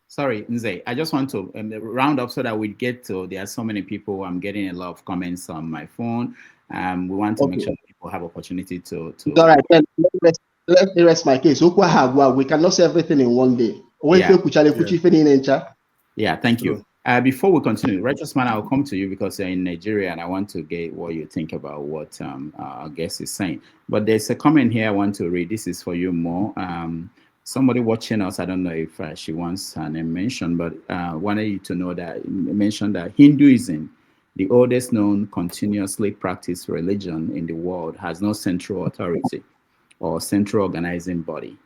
Sorry, Nze, I just want to round up so that we get to, there are so many people, I'm getting a lot of comments on my phone. We want to make sure that people have opportunity to. All right, let me rest my case. We cannot say everything in one day. Yeah, thank you. Before we continue, Righteous Man, I'll come to you because you're in Nigeria and I want to get what you think about what our guest is saying. But there's a comment here I want to read. This is for you, Mo. Somebody watching us, I don't know if she wants her name mentioned, but wanted you to know that, mentioned that Hinduism, the oldest known continuously practiced religion in the world, has no central authority or central organizing body.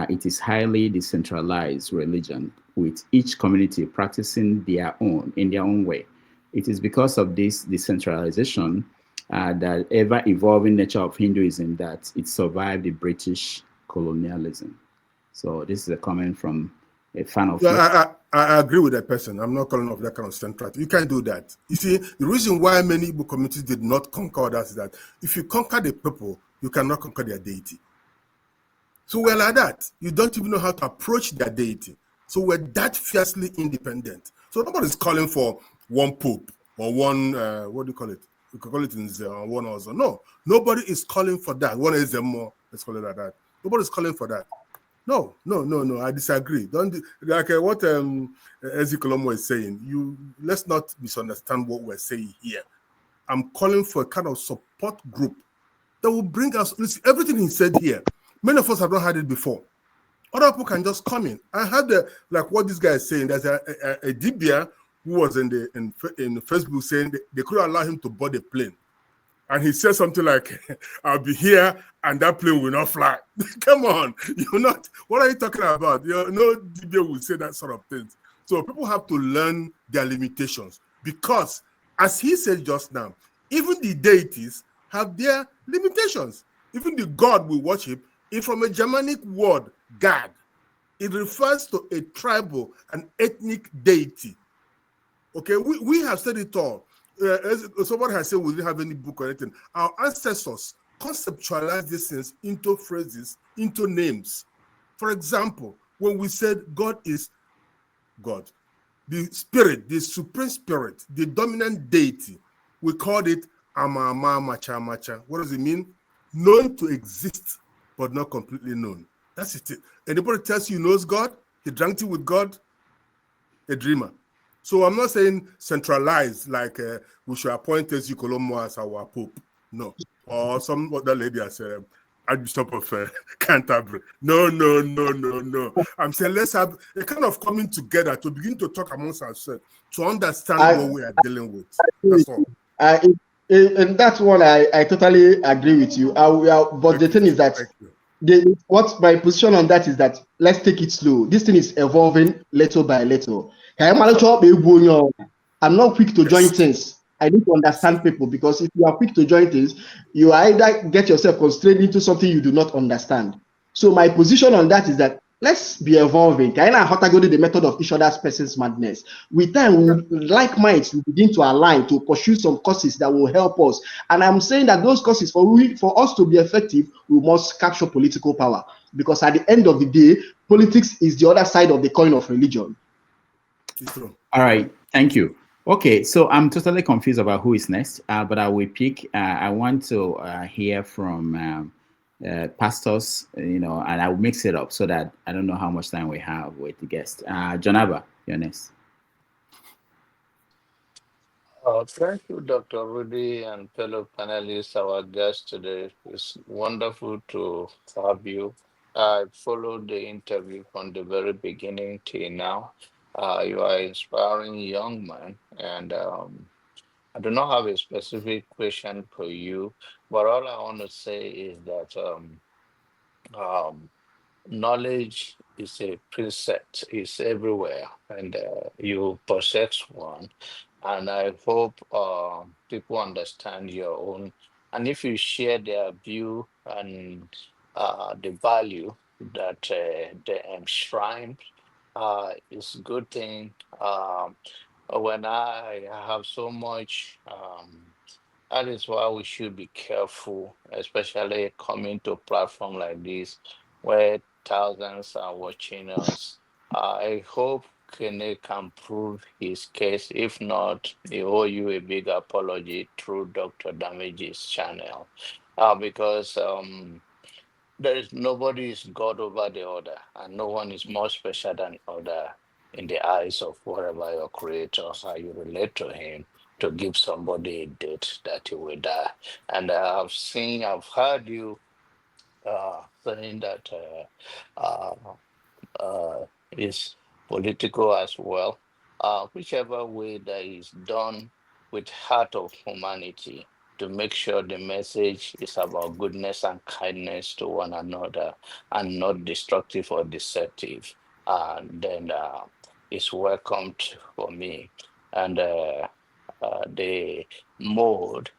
It is highly decentralized religion, with each community practicing their own in their own way. It is because of this decentralization, the ever-evolving nature of Hinduism, that it survived the British colonialism. So this is a comment from a fan of. I agree with that person. I'm not calling off that kind of centrality. You can't do that. You see, the reason why many Igbo communities did not conquer that is that if you conquer the people, you cannot conquer their deity. So we're like that. You don't even know how to approach their deity. So we're that fiercely independent. So nobody's calling for one pope or one, what do you call it? We could call it Nze or one also. No, nobody is calling for that. One is more, let's call it like that. Nobody's calling for that. No, I disagree. Don't like what Ezekiel is saying. Let's not misunderstand what we're saying here. I'm calling for a kind of support group that will bring us, listen, everything he said here. Many of us have not had it before. Other people can just come in. I had like what this guy is saying. There's a dibia who was in Facebook saying they couldn't allow him to board a plane. And he said something like, I'll be here and that plane will not fly. Come on, you're not, what are you talking about? No dibia will say that sort of things. So people have to learn their limitations because, as he said just now, even the deities have their limitations. Even the God we worship is from a Germanic word, God. It refers to a tribal and ethnic deity. Okay, we have said it all. As someone has said, we didn't have any book or anything. Our ancestors conceptualized these things into phrases, into names. For example, when we said God is God, the spirit, the supreme spirit, the dominant deity, we called it Amama Macha Macha. What does it mean? Known to exist, but not completely known. That's it. Anybody tells you he knows God, he drank tea with God, a dreamer. So I'm not saying centralized, like we should appoint Ezekolomo as our pope. No. Or some other lady as Archbishop of Canterbury. No. I'm saying let's have a kind of coming together to begin to talk amongst ourselves, to understand what we are dealing with. That's all. And that's one I totally agree with you. But the thing is that what my position on that is that let's take it slow. This thing is evolving little by little. I'm not quick to join things. I need to understand people, because if you are quick to join things, you either get yourself constrained into something you do not understand. So my position on that is that let's be evolving. The method of each other's person's madness. With time, like minds will begin to align to pursue some causes that will help us. And I'm saying that those causes, for us to be effective, we must capture political power. Because at the end of the day, politics is the other side of the coin of religion. All right, thank you. Okay, so I'm totally confused about who is next, but I will pick. I want to hear from pastors, and I will mix it up so that I don't know how much time we have with the guest. Jonaba, you're next. Thank you, Dr. Rudy, and fellow panelists, our guest today. It's wonderful to have you. I followed the interview from the very beginning till now. You are an inspiring young man, and I do not have a specific question for you, but all I want to say is that knowledge is a preset, it's everywhere, and you possess one. And I hope people understand your own. And if you share their view and the value that they enshrine, it's a good thing. When I have so much, that is why we should be careful, especially coming to a platform like this where thousands are watching us. I hope Kene can prove his case. If not, he owe you a big apology through Dr. Damage's channel. Because nobody is God over the other, and no one is more special than other in the eyes of whatever your creator, how you relate to him, to give somebody a date that he will die. And I've heard you saying that is political as well. Whichever way that is done with heart of humanity, to make sure the message is about goodness and kindness to one another and not destructive or deceptive, then it's welcomed for me. And the mode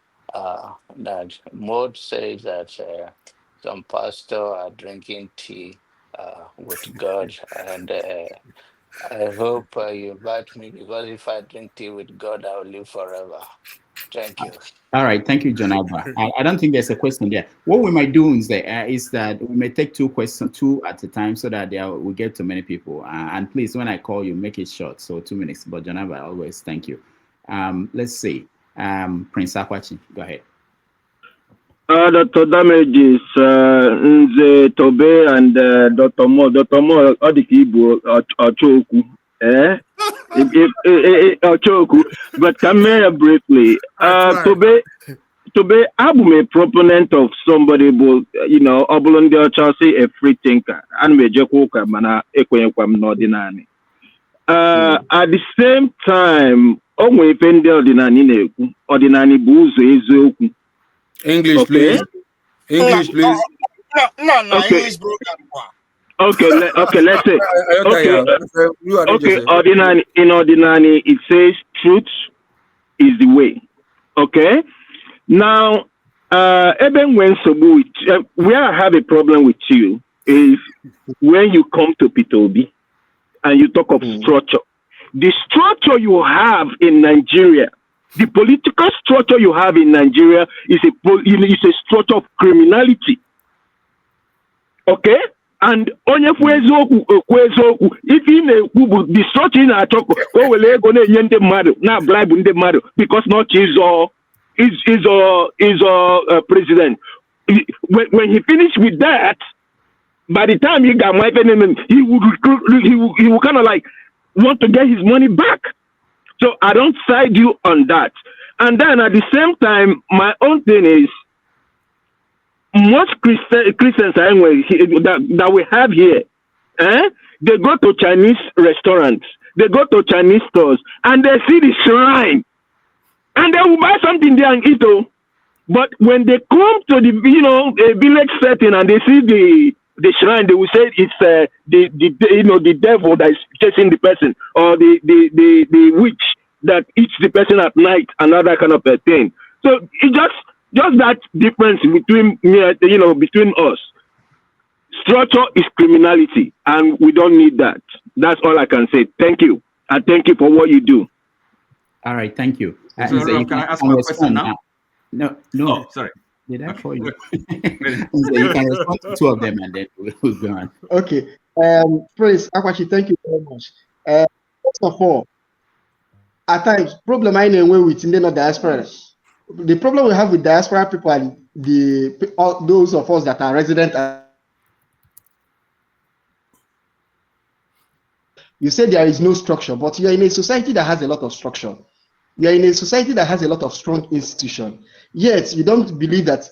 says that some pastor are drinking tea with God, and I hope you invite me, because if I drink tea with God, I will live forever. Thank you. All right, thank you, Jonaba. I don't think there's a question there. What we might do is that we may take two at a time, so that we get to many people. And please, when I call you, make it short, so 2 minutes. But Jonaba, always thank you. Let's see, Prince Akwachi, go ahead. Dr. Damages, Nze Tobe and Dr. Mo, Igbo Choku, But come here briefly. Tobe, I'm a proponent of somebody, you know, Obolondi Chelsea, a free thinker, and we just woke up, man, at the same time, only if ordinary booze is English, please. English, please. No, Okay. English program. Okay, let's say. Okay, ordinary, in ordinary, it says truth is the way. Okay? Now, even when where I have a problem with you is when you come to P2B and you talk of structure. The structure you have in Nigeria, the political structure you have in Nigeria is a structure of criminality. Okay? And if in the structure in a talk, not bribe the matter because not is president. When he finished with that, by the time he got my enemy, he would kind of like want to get his money back. So I don't side you on that. And then at the same time, my own thing is most Christians anyway that we have here, they go to Chinese restaurants, they go to Chinese stores, and they see the shrine, and they will buy something there and eat. But when they come to the a village setting and they see the shrine, they will say it's the devil that is chasing the person, or the witch that eats the person at night, another kind of a thing. So it's just that difference between between us. Structure is criminality, and we don't need that. That's all I can say. Thank you, and thank you for what you do. All right, thank you. So, Rob, can I ask my question now? No. Oh, sorry. Did I call you? You can respond to two of them, and then we'll go on. Okay. Prince Akwachi, thank you very much. First of all, at times, problem I know with Indian diaspora. The problem we have with diaspora people and those of us that are resident. You say there is no structure, but you are in a society that has a lot of structure. You are in a society that has a lot of strong institution. Yet you don't believe that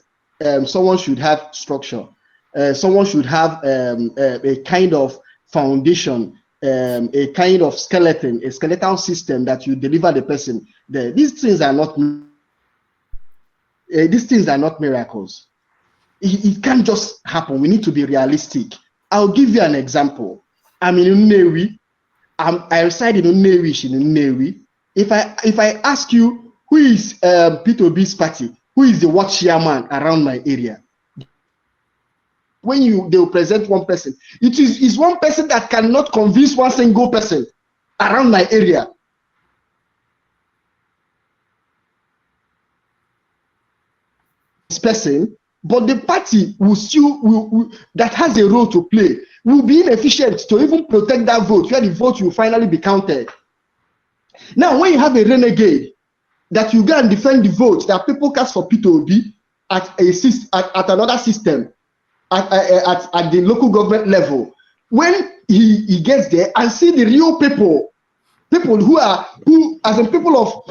someone should have structure. Someone should have a kind of foundation, a kind of skeleton, a skeletal system that you deliver the person there. These things are not miracles. It can't just happen. We need to be realistic. I'll give you an example. I'm in Nnewi. I reside in Nnewi. If I ask you who is P2B's party, who is the watch chairman around my area, when they will present one person, it's one person that cannot convince one single person around my area. This person, but the party will that has a role to play will be inefficient to even protect that vote, where the vote will finally be counted. Now, when you have a renegade that you go and defend the vote that people cast for P2B at another system, at the local government level, when he gets there and see the real people who as in people of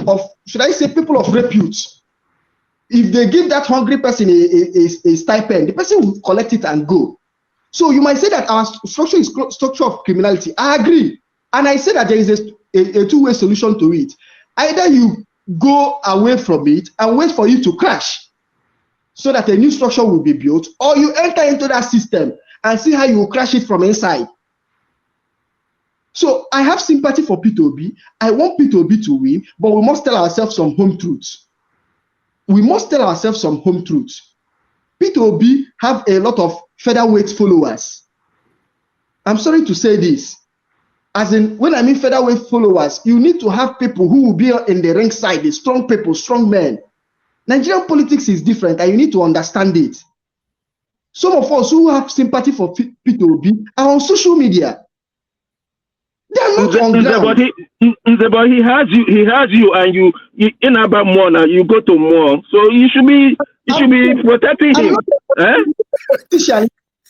should I say people of repute, if they give that hungry person a stipend, the person will collect it and go. So you might say that our structure is structure of criminality. I agree, and I say that there is a two-way solution to it. Either you go away from it and wait for it to crash so that a new structure will be built, or you enter into that system and see how you will crash it from inside. So I have sympathy for P2B. I want P2B to win, but we must tell ourselves some home truths. We must tell ourselves some home truths. P2B have a lot of featherweight followers. I'm sorry to say this. As in, when I mean featherweight followers, you need to have people who will be in the ring side, the strong people, strong men. Nigerian politics is different, and you need to understand it. Some of us who have sympathy for P2B are on social media. They are not on ground. But he has you, and you in about more now. You go to more, so you should be protecting him.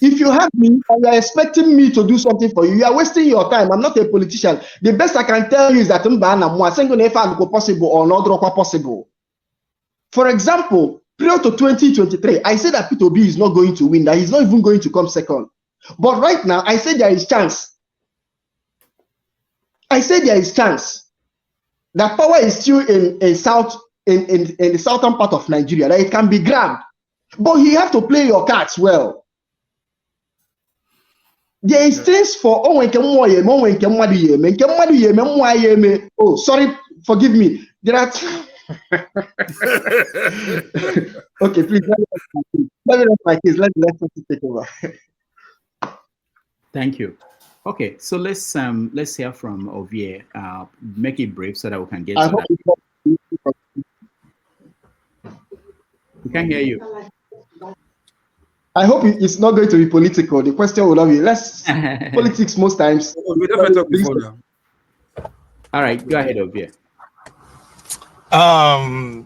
If you have me and you are expecting me to do something for you, you are wasting your time. I'm not a politician. The best I can tell you is that possible or not possible. For example, prior to 2023, I said that P2B is not going to win, that he's not even going to come second. But right now, I say there is chance. I say there is chance. That power is still in the southern part of Nigeria, that it can be grabbed. But you have to play your cards well. There is things for oh sorry, forgive me. There are okay, please let me rest my case. Let me take over. Thank you. Okay, so let's hear from Ovie. Make it brief so that we can get to that. We can hear you. I hope it's not going to be political. The question will not be less politics most times. We definitely talk before now. All right, go ahead, Ovie.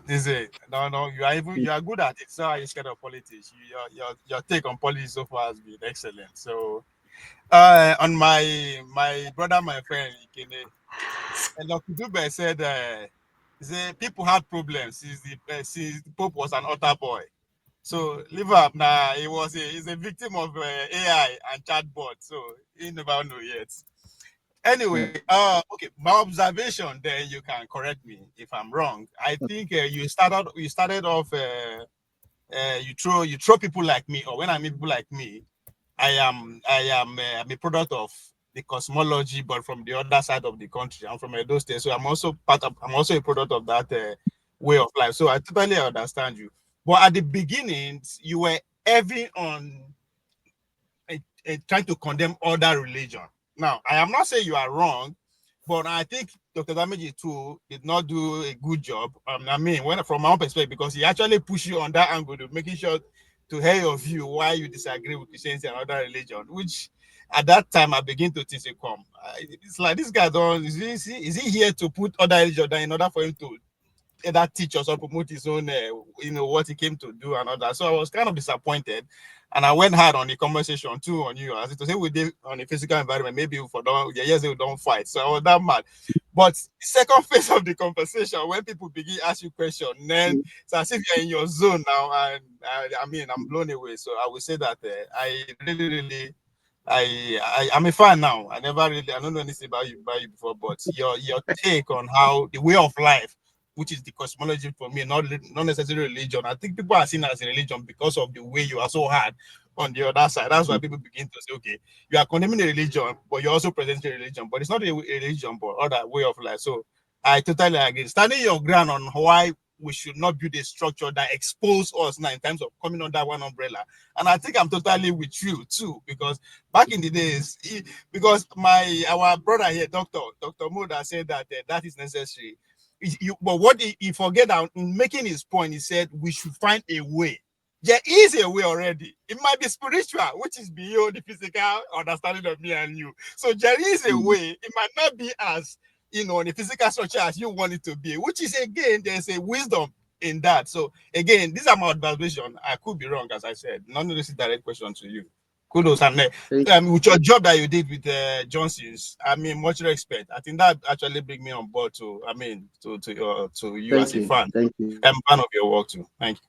Is it? No, you are good at it. So you're scared of politics. Your take on politics so far has been excellent. So on my brother, my friend, and Dr. Dube said people had problems since the Pope was an altar boy. So leave up now. He's a victim of AI and chatbot. So he never know yet. Anyway, okay, my observation. Then you can correct me if I'm wrong. I think you started off. You throw people like me, or when I meet people like me, I'm a product of the cosmology, but from the other side of the country. I'm from Edo State, so I'm also a product of that way of life. So I totally understand you. But at the beginning, you were heavy on trying to condemn other religion. Now, I am not saying you are wrong, but I think Dr. Dameji too did not do a good job. I mean, from my own perspective, because he actually pushed you on that angle to making sure to hear your view why you disagree with Christianity and other religion, which at that time I begin to think it's like this guy is he here to put other religion down in order for him to either teach us or promote his own what he came to do and all that. So I was kind of disappointed, and I went hard on the conversation too on you, as to say we did on the physical environment, maybe we don't fight. So I was that mad. But the second phase of the conversation, when people begin to ask you questions, then it's as if you're in your zone now, and I mean I'm blown away. So I would say that I'm a fan now. I don't know anything about you before, but your take on how the way of life, which is the cosmology for me, not necessarily religion. I think people are seen as a religion because of the way you are so hard on the other side. That's why people begin to say, okay, you are condemning a religion, but you're also presenting a religion, but it's not a religion, but other way of life. So I totally agree. Standing your ground on why we should not build a structure that expose us now in terms of coming under one umbrella. And I think I'm totally with you too, because back in the days, because our brother here, Dr. Moda, said that that is necessary. But what he forget that in making his point, he said we should find a way. There is a way already. It might be spiritual, which is beyond the physical understanding of me and you. So there is a way. It might not be as in the physical structure as you want it to be, which is, again, there's a wisdom in that. So again, these are my observations. I could be wrong, as I said. None of this is a direct question to you. Kudos, and with your job that you did with Johnson's, I mean, much respect. I think that actually bring me on board to you as a fan. Thank you. I'm a fan of your work too. Thank you.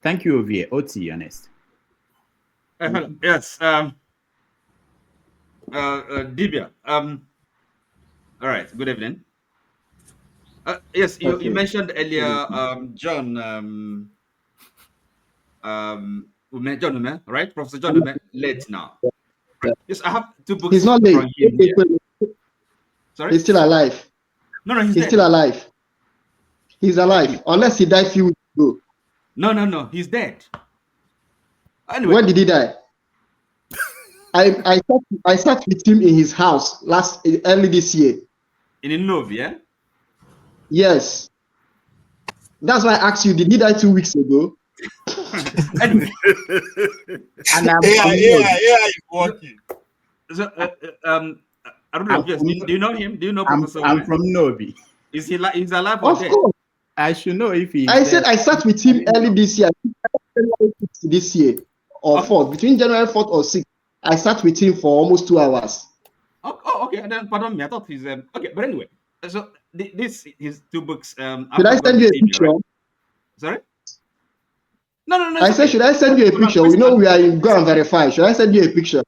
Thank you, Ovie. Oti, honest. Yes. Dibia. All right. Good evening. Yes, you mentioned earlier, John. John, right? Professor John, late now. Right. Yes, I have two books. He's not late. From him here. Sorry? He's still alive. No, he's still alive. He's alive, unless he died a few weeks ago. No, he's dead. Anyway. When did he die? I sat with him in his house early this year. In Innov, yeah? Yes. That's why I asked you, did he die 2 weeks ago? Anyway. And is working. So, I don't know. Do you know him? Do you know Professor? I'm from Nobi. Is he he's alive or dead? Of course. I should know if he's I said there. I sat with him early this year, this year or Okay. 4th, between January 4th or 6th. I sat with him for almost 2 hours. Oh, okay. And then, pardon me, I thought he's okay. But anyway, so this his 2 books. Should I After God send is you a Dibia, picture? right? Sorry. No. I It's said, okay. should I send you a picture? We know we are in Go and Verify. Should I send you a picture?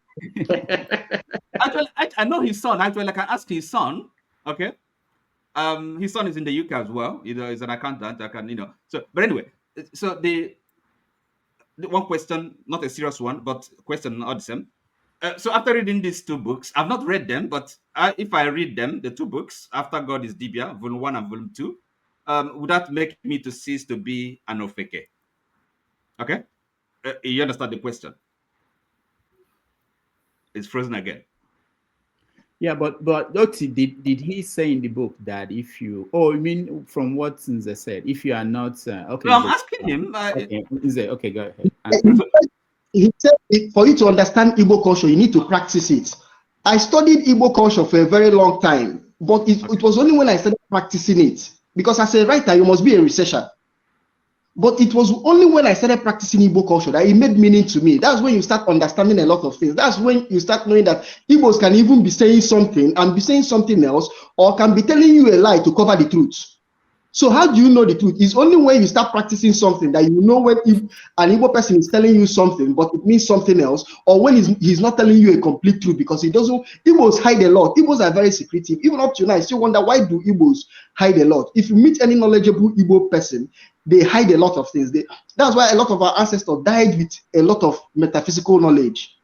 Actually, I know his son. Actually, I can ask his son. Okay. His son is in the UK as well. He's an accountant. I can, So, but anyway, so the one question, not a serious one, but question not the same. So after reading these 2 books, I've not read them, but if I read them, the 2 books, After God is Dibia, Volume 1 and Volume 2, would that make me to cease to be an Ofeke? Okay? You understand the question? It's frozen again. Yeah, but Dr. Did he say in the book that if you? Oh, I mean, from what Nze said, if you are not okay. No, I'm asking him. Okay, Nze, okay, go ahead. He said, for you to understand Igbo culture, you need to practice it. I studied Igbo culture for a very long time, but it was only when I started practicing it, because as a writer, you must be a researcher. But it was only when I started practicing Igbo culture that it made meaning to me. That's when you start understanding a lot of things. That's when you start knowing that Igbos can even be saying something and be saying something else, or can be telling you a lie to cover the truth. So how do you know the truth? It's only when you start practicing something that you know when if an Igbo person is telling you something, but it means something else, or when he's not telling you a complete truth, because he doesn't. Igbos hide a lot. Igbos are very secretive. Even up to now, I still wonder, why do Igbos hide a lot? If you meet any knowledgeable Igbo person, they hide a lot of things. That's why a lot of our ancestors died with a lot of metaphysical knowledge.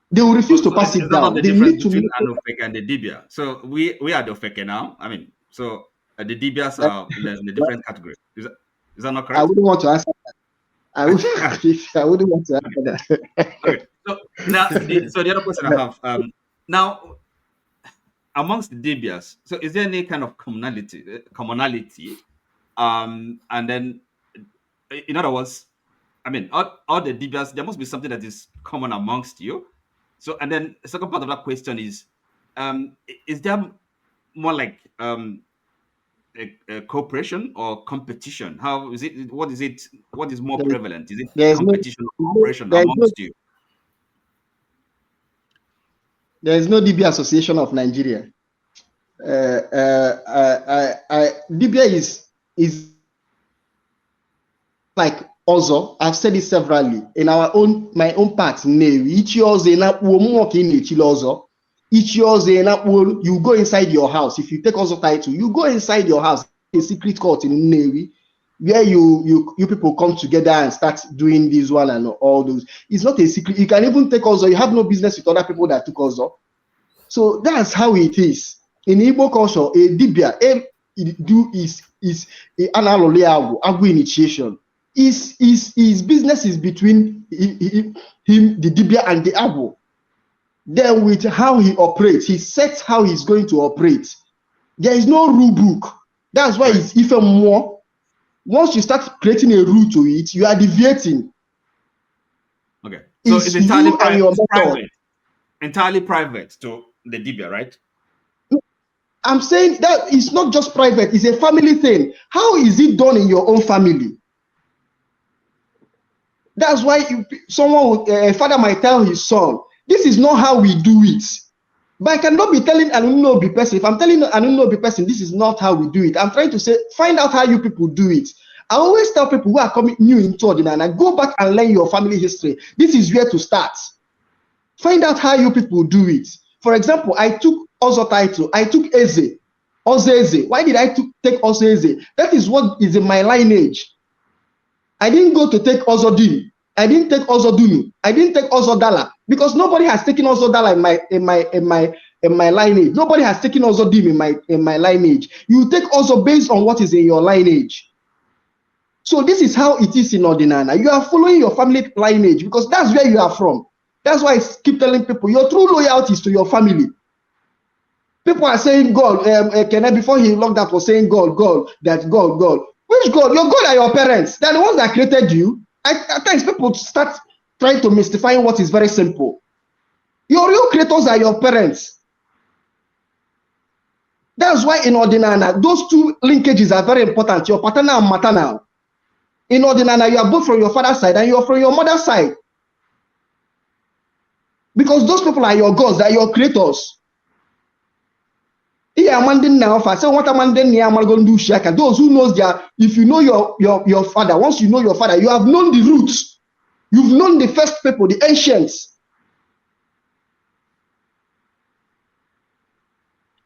They will refuse to pass it down. The They difference need to between make an Ofeke and the Dibia. So we are the Ofeke now. I mean, so the Dibias are in a different category. Is that not correct? I wouldn't want to answer that. I wouldn't want to answer that. Okay. So now, the other question I have now, amongst the Dibias, so is there any kind of commonality? And then, in other words, I mean, all the Dibias, there must be something that is common amongst you. So, and then the second part of that question is there more like a cooperation or competition? How is it? What is it? What is more prevalent? Is it competition or cooperation amongst you? There is no DB Association of Nigeria. Dibia is like Ozo. I've said it severally in my own part. Each year, you go inside your house. If you take Ozo title, you go inside your house. A secret court in Nnewi, where you people come together and start doing this one and all those. It's not a secret. You can even take Ozo. You have no business with other people that took Ozo. So that's how it is. In Igbo culture, a dibia is agwu initiation. His business is between him, the dibia, and the agwu. Then with how he operates, he sets how he's going to operate. There is no rule book. That's why it's even more. Once you start creating a rule to it, you are deviating. Okay. So it's entirely private. Entirely private to the dibia, right? I'm saying that it's not just private, it's a family thing. How is it done in your own family? That's why a father might tell his son, this is not how we do it. But I cannot be telling an unknown person. If I'm telling an unknown person, this is not how we do it, I'm trying to say, find out how you people do it. I always tell people who are coming new into Ordinana, go back and learn your family history. This is where to start. Find out how you people do it. For example, I took Ozo title. I took Eze. Eze. Why did I take Ozo Eze? That is what is in my lineage. I didn't go to take Ozo Dini. I didn't take Ozo Dunu. I didn't take Ozo Dala, because nobody has taken Ozo Dala in my lineage. Nobody has taken Ozo Dim in my lineage. You take Ozo based on what is in your lineage. So this is how it is in Ordinana. You are following your family lineage because that's where you are from. That's why I keep telling people your true loyalty is to your family. People are saying God. Kenneth, before he locked that, was saying God. Which God? Your God are your parents. They're the ones that created you. At times people start trying to mystify what is very simple. Your real creators are your parents. That's why in Ordinana, those two linkages are very important, your paternal and maternal. In Ordinana, you are both from your father's side and you're from your mother's side. Because those people are your gods, they are your creators. Those who knows their, if you know your father, once you know your father, you have known the roots. You've known the first people, the ancients.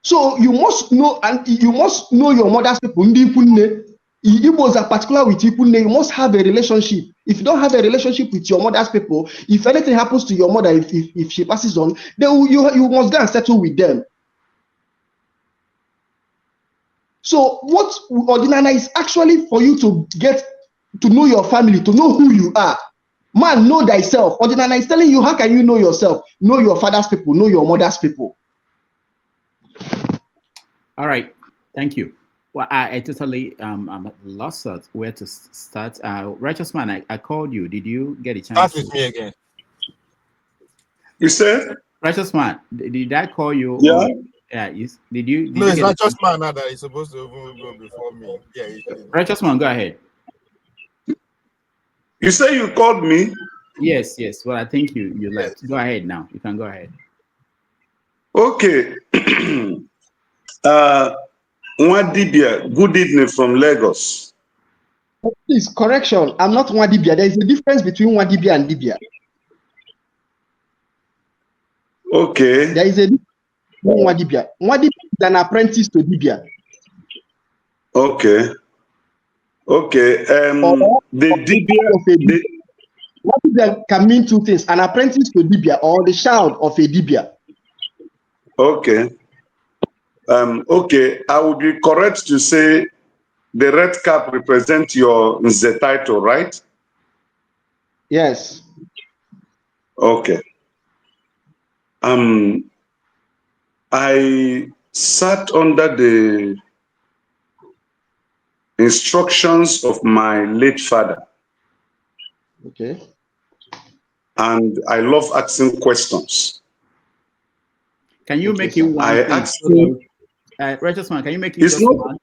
So you must know, and you must know your mother's people. Igbos are particular with Ipunne. You must have a relationship. If you don't have a relationship with your mother's people, if anything happens to your mother, if she passes on, then you must go and settle with them. So what Ordinana is actually for you to get to know your family, to know who you are. Man, know thyself. Ordinana is telling you, how can you know yourself? Know your father's people, know your mother's people. All right, thank you. Well, I totally I'm lost at where to start. Righteous man, I called you. Did you get a chance? Start with me again. You said? Righteous man, did I call you? Yeah. Or, yeah. Did you? No, it's Righteous man now that is supposed to go before me. Yeah. Righteous man, go ahead. You say you called me? Yes. Well, I think you left. Go ahead now. You can go ahead. Okay. Dibia, good evening from Lagos. Please, correction. I'm not Dibia. There is a difference between Dibia and Dibia. Okay. There is a difference between Dibia. Dibia is an apprentice to Dibia. Okay. The Dibia can mean two things: an apprentice to Dibia or the child of a Dibia. Okay. Okay, I would be correct to say the red cap represents your Nze title, right? Yes. Okay. I sat under the instructions of my late father. Okay. And I love asking questions. Can you make it one? I asked him. Righteous man, can you make it It's just not, one?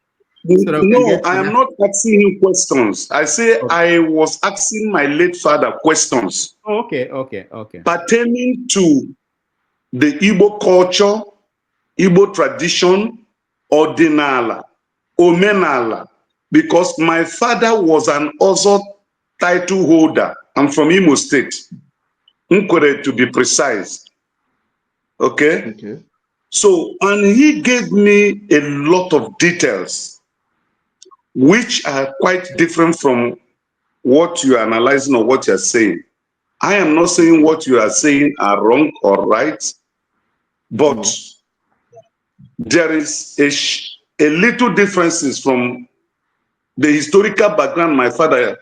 No, I am not asking him questions. I say I was asking my late father questions. Oh, okay. Pertaining to the Igbo culture, Igbo tradition, Ordinala, Omenala, because my father was an Ozo title holder. I'm from Imo State, Nkwere to be precise. Okay? So, and he gave me a lot of details, which are quite different from what you are analyzing or what you are saying. I am not saying what you are saying are wrong or right, but there is a little differences from the historical background my father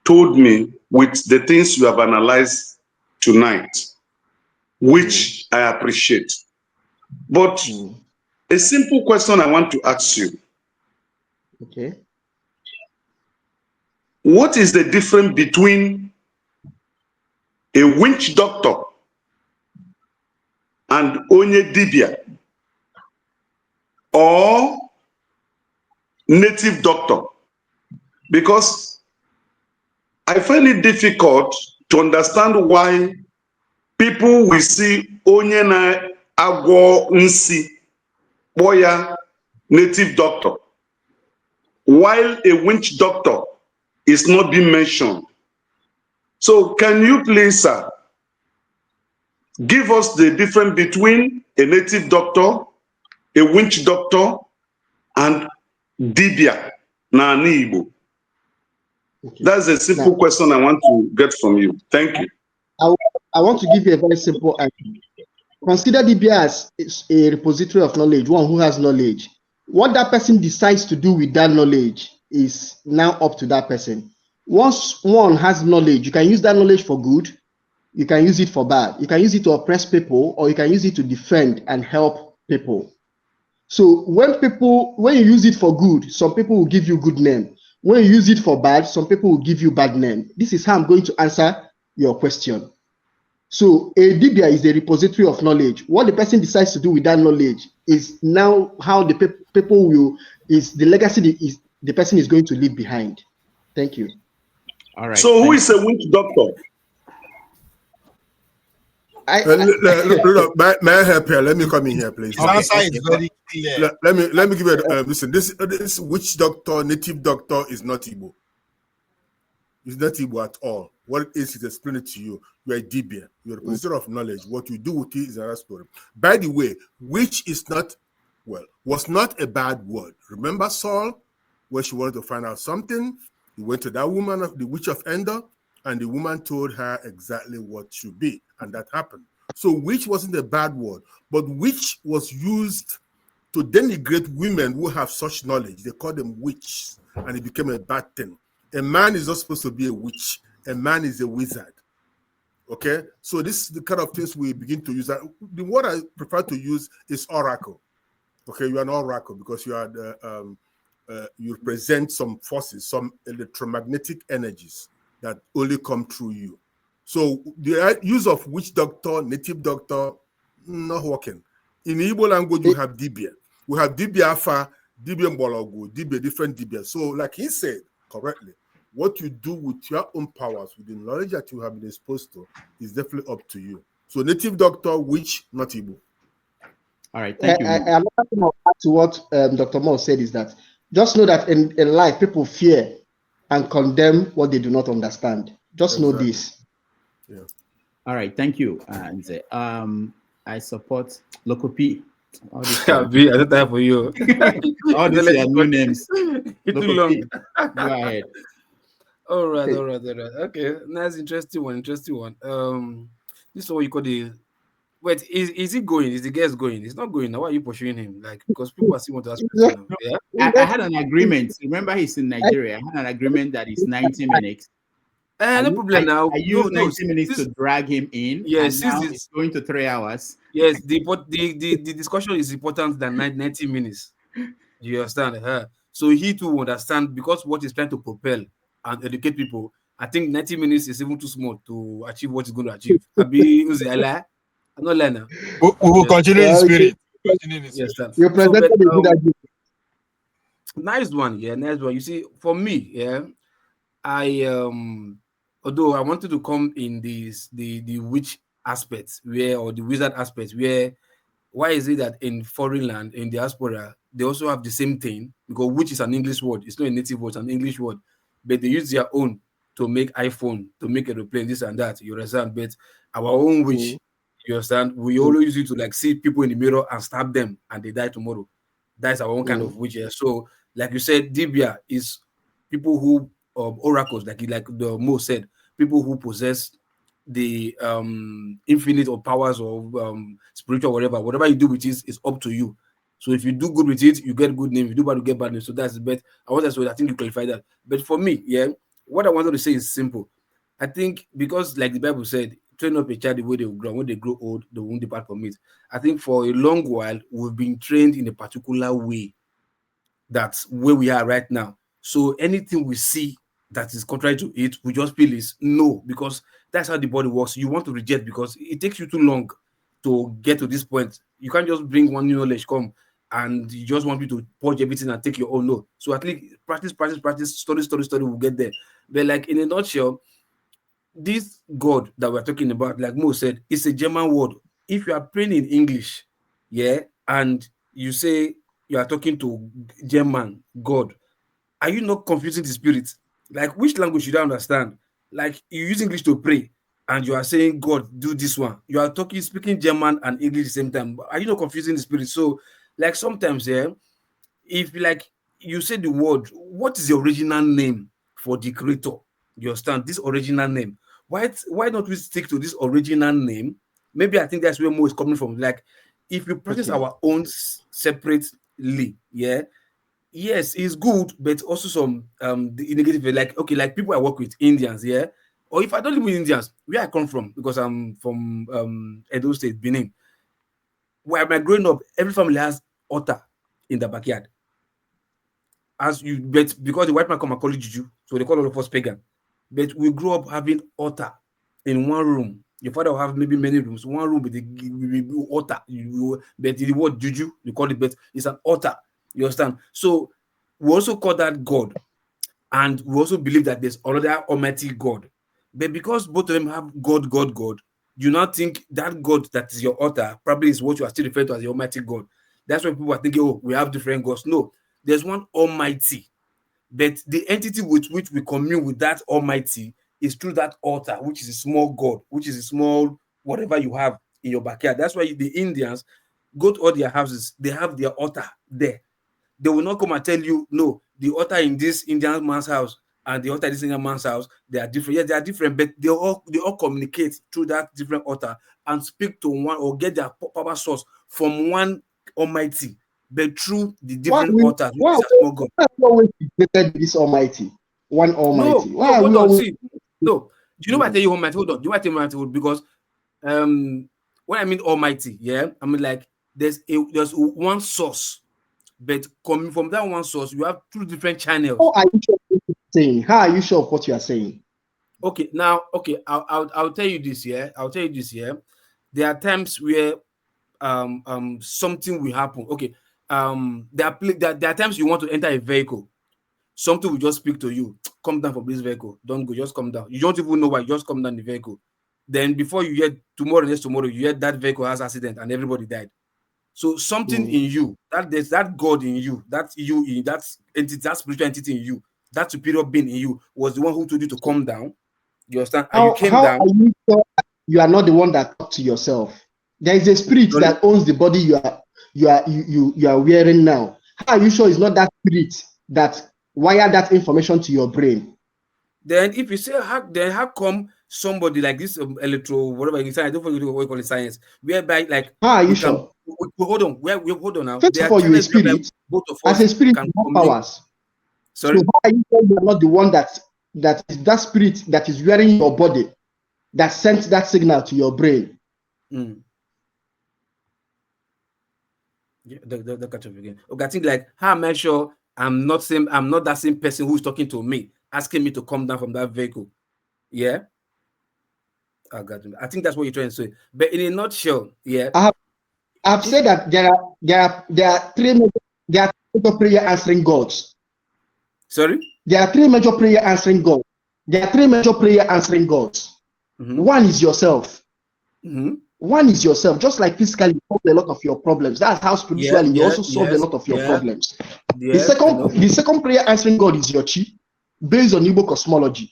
told me with the things you have analyzed tonight, which I appreciate. But a simple question I want to ask you. Okay. What is the difference between a witch doctor and onye dibia, or native doctor? Because I find it difficult to understand why people will see onye na agwo nsi boya native doctor, while a witch doctor is not being mentioned. So can you please, sir, give us the difference between a native doctor, a witch doctor, and dibia na Igbo? That's a simple question I want to get from you. Thank you. I want to give you a very simple answer. Consider dibia as a repository of knowledge, one who has knowledge. What that person decides to do with that knowledge is now up to that person. Once one has knowledge, you can use that knowledge for good, you can use it for bad. You can use it to oppress people, or you can use it to defend and help people. So when you use it for good, some people will give you good name. When you use it for bad, some people will give you bad name. This is how I'm going to answer your question. So a dibia is a repository of knowledge. What the person decides to do with that knowledge is now how the people will, is the legacy is the person is going to leave behind. Thank you. All right. So who is a witch doctor? May I help here? Let me come in here, please. His answer is very clear. Let me give you listen. This witch doctor, native doctor is not Igbo. It's not Igbo at all. What it is explain it to you. You are a dibia. You're a possessor of knowledge. What you do with it is another story. By the way, witch is not, was not a bad word. Remember Saul, where she wanted to find out something? He went to that woman, the witch of Endor, and the woman told her exactly what should be, and that happened. So witch wasn't a bad word, but witch was used to denigrate women who have such knowledge. They call them witches, and it became a bad thing. A man is not supposed to be a witch. A man is a wizard. Okay? So this is the kind of things we begin to use. The word I prefer to use is oracle. Okay, you are an oracle because you are the, you represent some forces, some electromagnetic energies that only come through you. So the use of witch doctor, native doctor, not working. In Igbo language, you have dibia. We have dibia afa, dibia mbologu, dibia, different dibia. So like he said correctly, what you do with your own powers, with the knowledge that you have been exposed to, is definitely up to you. So native doctor, witch, not Igbo. All right, thank you. Another thing I'll add to what Dr. Mo said is that just know that in life, people fear and condemn what they do not understand. Just know this. Yeah. All right, thank you, Nze. I support Lokopi. I don't have for you. All these are new names. It's too long. Go ahead. All right. Okay, nice, interesting one. This is what you call the. Wait, is he going? Is the guest going? He's not going. Now why are you pursuing him? Like, because people are still want to ask questions. Yeah. I had an agreement. Remember, he's in Nigeria. I had an agreement that it's 90 minutes. No problem now. I used 90 minutes to drag him in. Yes, and now it's going to 3 hours. Yes, the discussion is important than 90 minutes. You understand? So he too understand, because what he's trying to propel and educate people. I think 90 minutes is even too small to achieve what he's going to achieve. I'm not lying now. We will continue in spirit. Yes, you presented a good idea. Nice one. Yeah, nice one. You see, for me, yeah, I although I wanted to come in the witch aspects or the wizard aspects, why is it that in foreign land, in diaspora, they also have the same thing? Because witch is an English word, it's not a native word, it's an English word, but they use their own to make iPhone, to make aeroplane, this and that, you understand? But our own witch, you understand, we always use it to like see people in the mirror and stab them and they die tomorrow. That's our own kind of witch. Yeah. So like you said, dibia is people who oracles, like the Mo said, people who possess the infinite or powers of spiritual, whatever you do with it is up to you. So if you do good with it, you get good name. If you do bad, you get bad name. So that's the bet. I think you clarify that. But for me, yeah, what I wanted to say is simple. I think because, like the Bible said, train up a child the way they will grow. When they grow old, they won't depart from it. I think for a long while we've been trained in a particular way. That's where we are right now. So anything we see that is contrary to it, we just feel is no, because that's how the body works. You want to reject because it takes you too long to get to this point. You can't just bring one new knowledge come and you just want me to purge everything and take your own note. So at least practice, study, we'll get there. But like in a nutshell, this God that we're talking about, like Mo said, it's a German word. If you are praying in English, yeah, and you say you are talking to German God, are you not confusing the spirit? Like, which language should I understand? Like, you use English to pray and you are saying, God, do this one. You are speaking German and English at the same time. Are you not confusing the spirit? So, like, sometimes, yeah, if like you say the word, what is the original name for the creator? You understand? This original name. Why don't we stick to this original name? Maybe I think that's where Mo is coming from. Like, if you practice our own separately, yeah, yes, it's good, but also some the negative, like people I work with, Indians, yeah, or if I don't live with Indians, where I come from, because I'm from Edo State, Benin, where I'm growing up, every family has altar in the backyard. But because the white man come and call it juju, so they call all of us pagan. But we grew up having altar in one room. Your father will have maybe many rooms. One room with the altar. But the word juju, you call it, but it's an altar. You understand? So we also call that God. And we also believe that there's another Almighty God. But because both of them have God, do not think that God that is your altar probably is what you are still referring to as the Almighty God. That's why people are thinking, oh, we have different gods. No, there's one Almighty. But the entity with which we commune with that Almighty is through that altar, which is a small God, which is a small whatever you have in your backyard. That's why the Indians go to all their houses. They have their altar there. They will not come and tell you, no, the altar in this Indian man's house and the altar in this Indian man's house, they are different. Yes, they are different, but they all communicate through that different altar and speak to one or get their power source from one Almighty, but through the different altars. Why have we always created this Almighty? One Almighty. No, hold on. See, no. Do you know why I tell you Almighty? Hold on. Do you know why I tell you Almighty? Because when I mean Almighty, yeah, I mean like there's one source. But coming from that one source, you have two different channels. How are you sure of what you're saying? How are you sure of what you are saying? Okay, now, I'll tell you this, yeah. I'll tell you this, yeah. There are times where something will happen. Okay, there are times you want to enter a vehicle. Something will just speak to you. Come down from this vehicle. Don't go. Just come down. You don't even know why. Just come down the vehicle. Then before you hear next tomorrow, you hear that vehicle has accident and everybody died. So something in you, that there's that God in you, that you in that entity, that spiritual entity in you, that superior being in you was the one who told you to come down. You understand? And you came down. Are you sure you are not the one that talked to yourself? There is a spirit that owns the body you are wearing now. How are you sure it's not that spirit that wired that information to your brain? Then if you say how come somebody like this electro whatever you say, I don't know what you call it science, whereby like how are you sure? Hold on, hold on now. First of all, you're a spirit. Both of as us a spirit, can you have powers. Sorry? So how are you sure you are not the one that is that spirit that is wearing your body that sent that signal to your brain? Yeah, the catch up again. Okay, I think like how am I sure I'm not that same person who's talking to me, asking me to come down from that vehicle? Yeah. I got it. I think that's what you're trying to say. But in a nutshell, yeah. I've said that there are three major prayer answering gods. Sorry? There are three major prayer answering gods. There are three major prayer answering gods. One is yourself. One is yourself. Just like physically, you solve a lot of your problems. That's how spiritually you also solve a lot of your problems. The second prayer answering God is your chi, based on Igbo cosmology.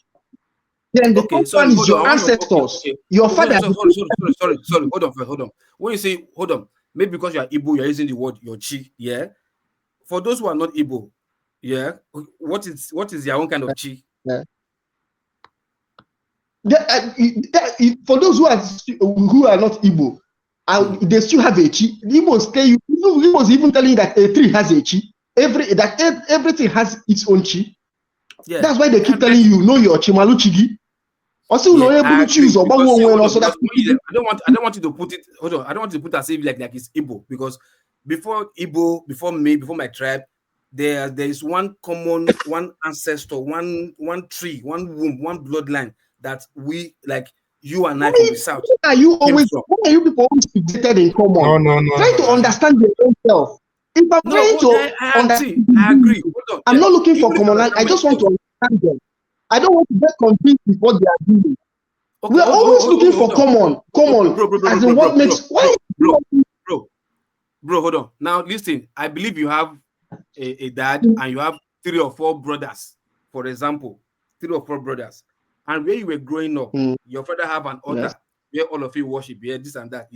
Then the first one is your ancestors. Your father. Sorry. Hold on. When you say hold on, maybe because you are Igbo, you're using the word your chi. Yeah. For those who are not Igbo, yeah, what is their own kind of chi? Yeah. For those who are not Igbo, they still have a chi. The Igbos tell you, Igbos even telling you that a tree has a chi. Everything has its own chi. Yeah. That's why they keep telling you, know your chimalu chigi. Also, no able to choose or I don't want you to put it. Hold on, I don't want to put as if like it's Igbo, because before my tribe, there is one common, one ancestor, one tree, one womb, one bloodline that we like. You and I from the south. Why are you people always fixated in common? No. Try to understand your own self. If I'm trying to understand, I agree. Hold on. I'm not looking for common. I just want to understand them. I don't want to get confused with what they are doing. Okay, we're always looking for common. As in what makes why? Bro, hold on. Now listen. I believe you have a dad and you have 3 or 4 brothers. For example, 3 or 4 brothers. And where you were growing up, your father have an altar where all of you worship, this and that,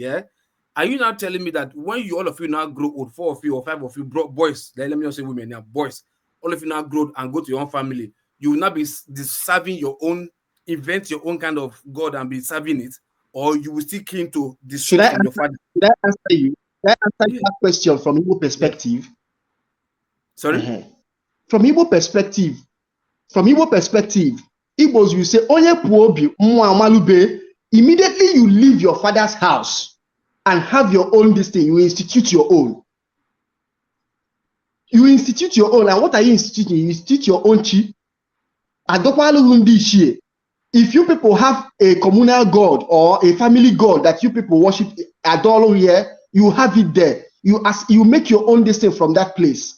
Are you now telling me that when all of you now grow old, 4 of you or 5 of you boys, let me not say women now, boys, all of you now grow and go to your own family, you will not be serving your own, invent your own kind of God and be serving it, or you will still keen to the soul from your father? Should I answer you? Should I answer that question from Igbo perspective? Sorry? From Igbo perspective, Igbos will say, Onye puobi mwa malube. Immediately you leave your father's house and have your own this thing, you institute your own. You institute your own. And what are you instituting? You institute your own chi. Adokwalu hundi shie. if you people have a communal god or a family god that you people worship, adore here, you have it there. You make your own destiny from that place.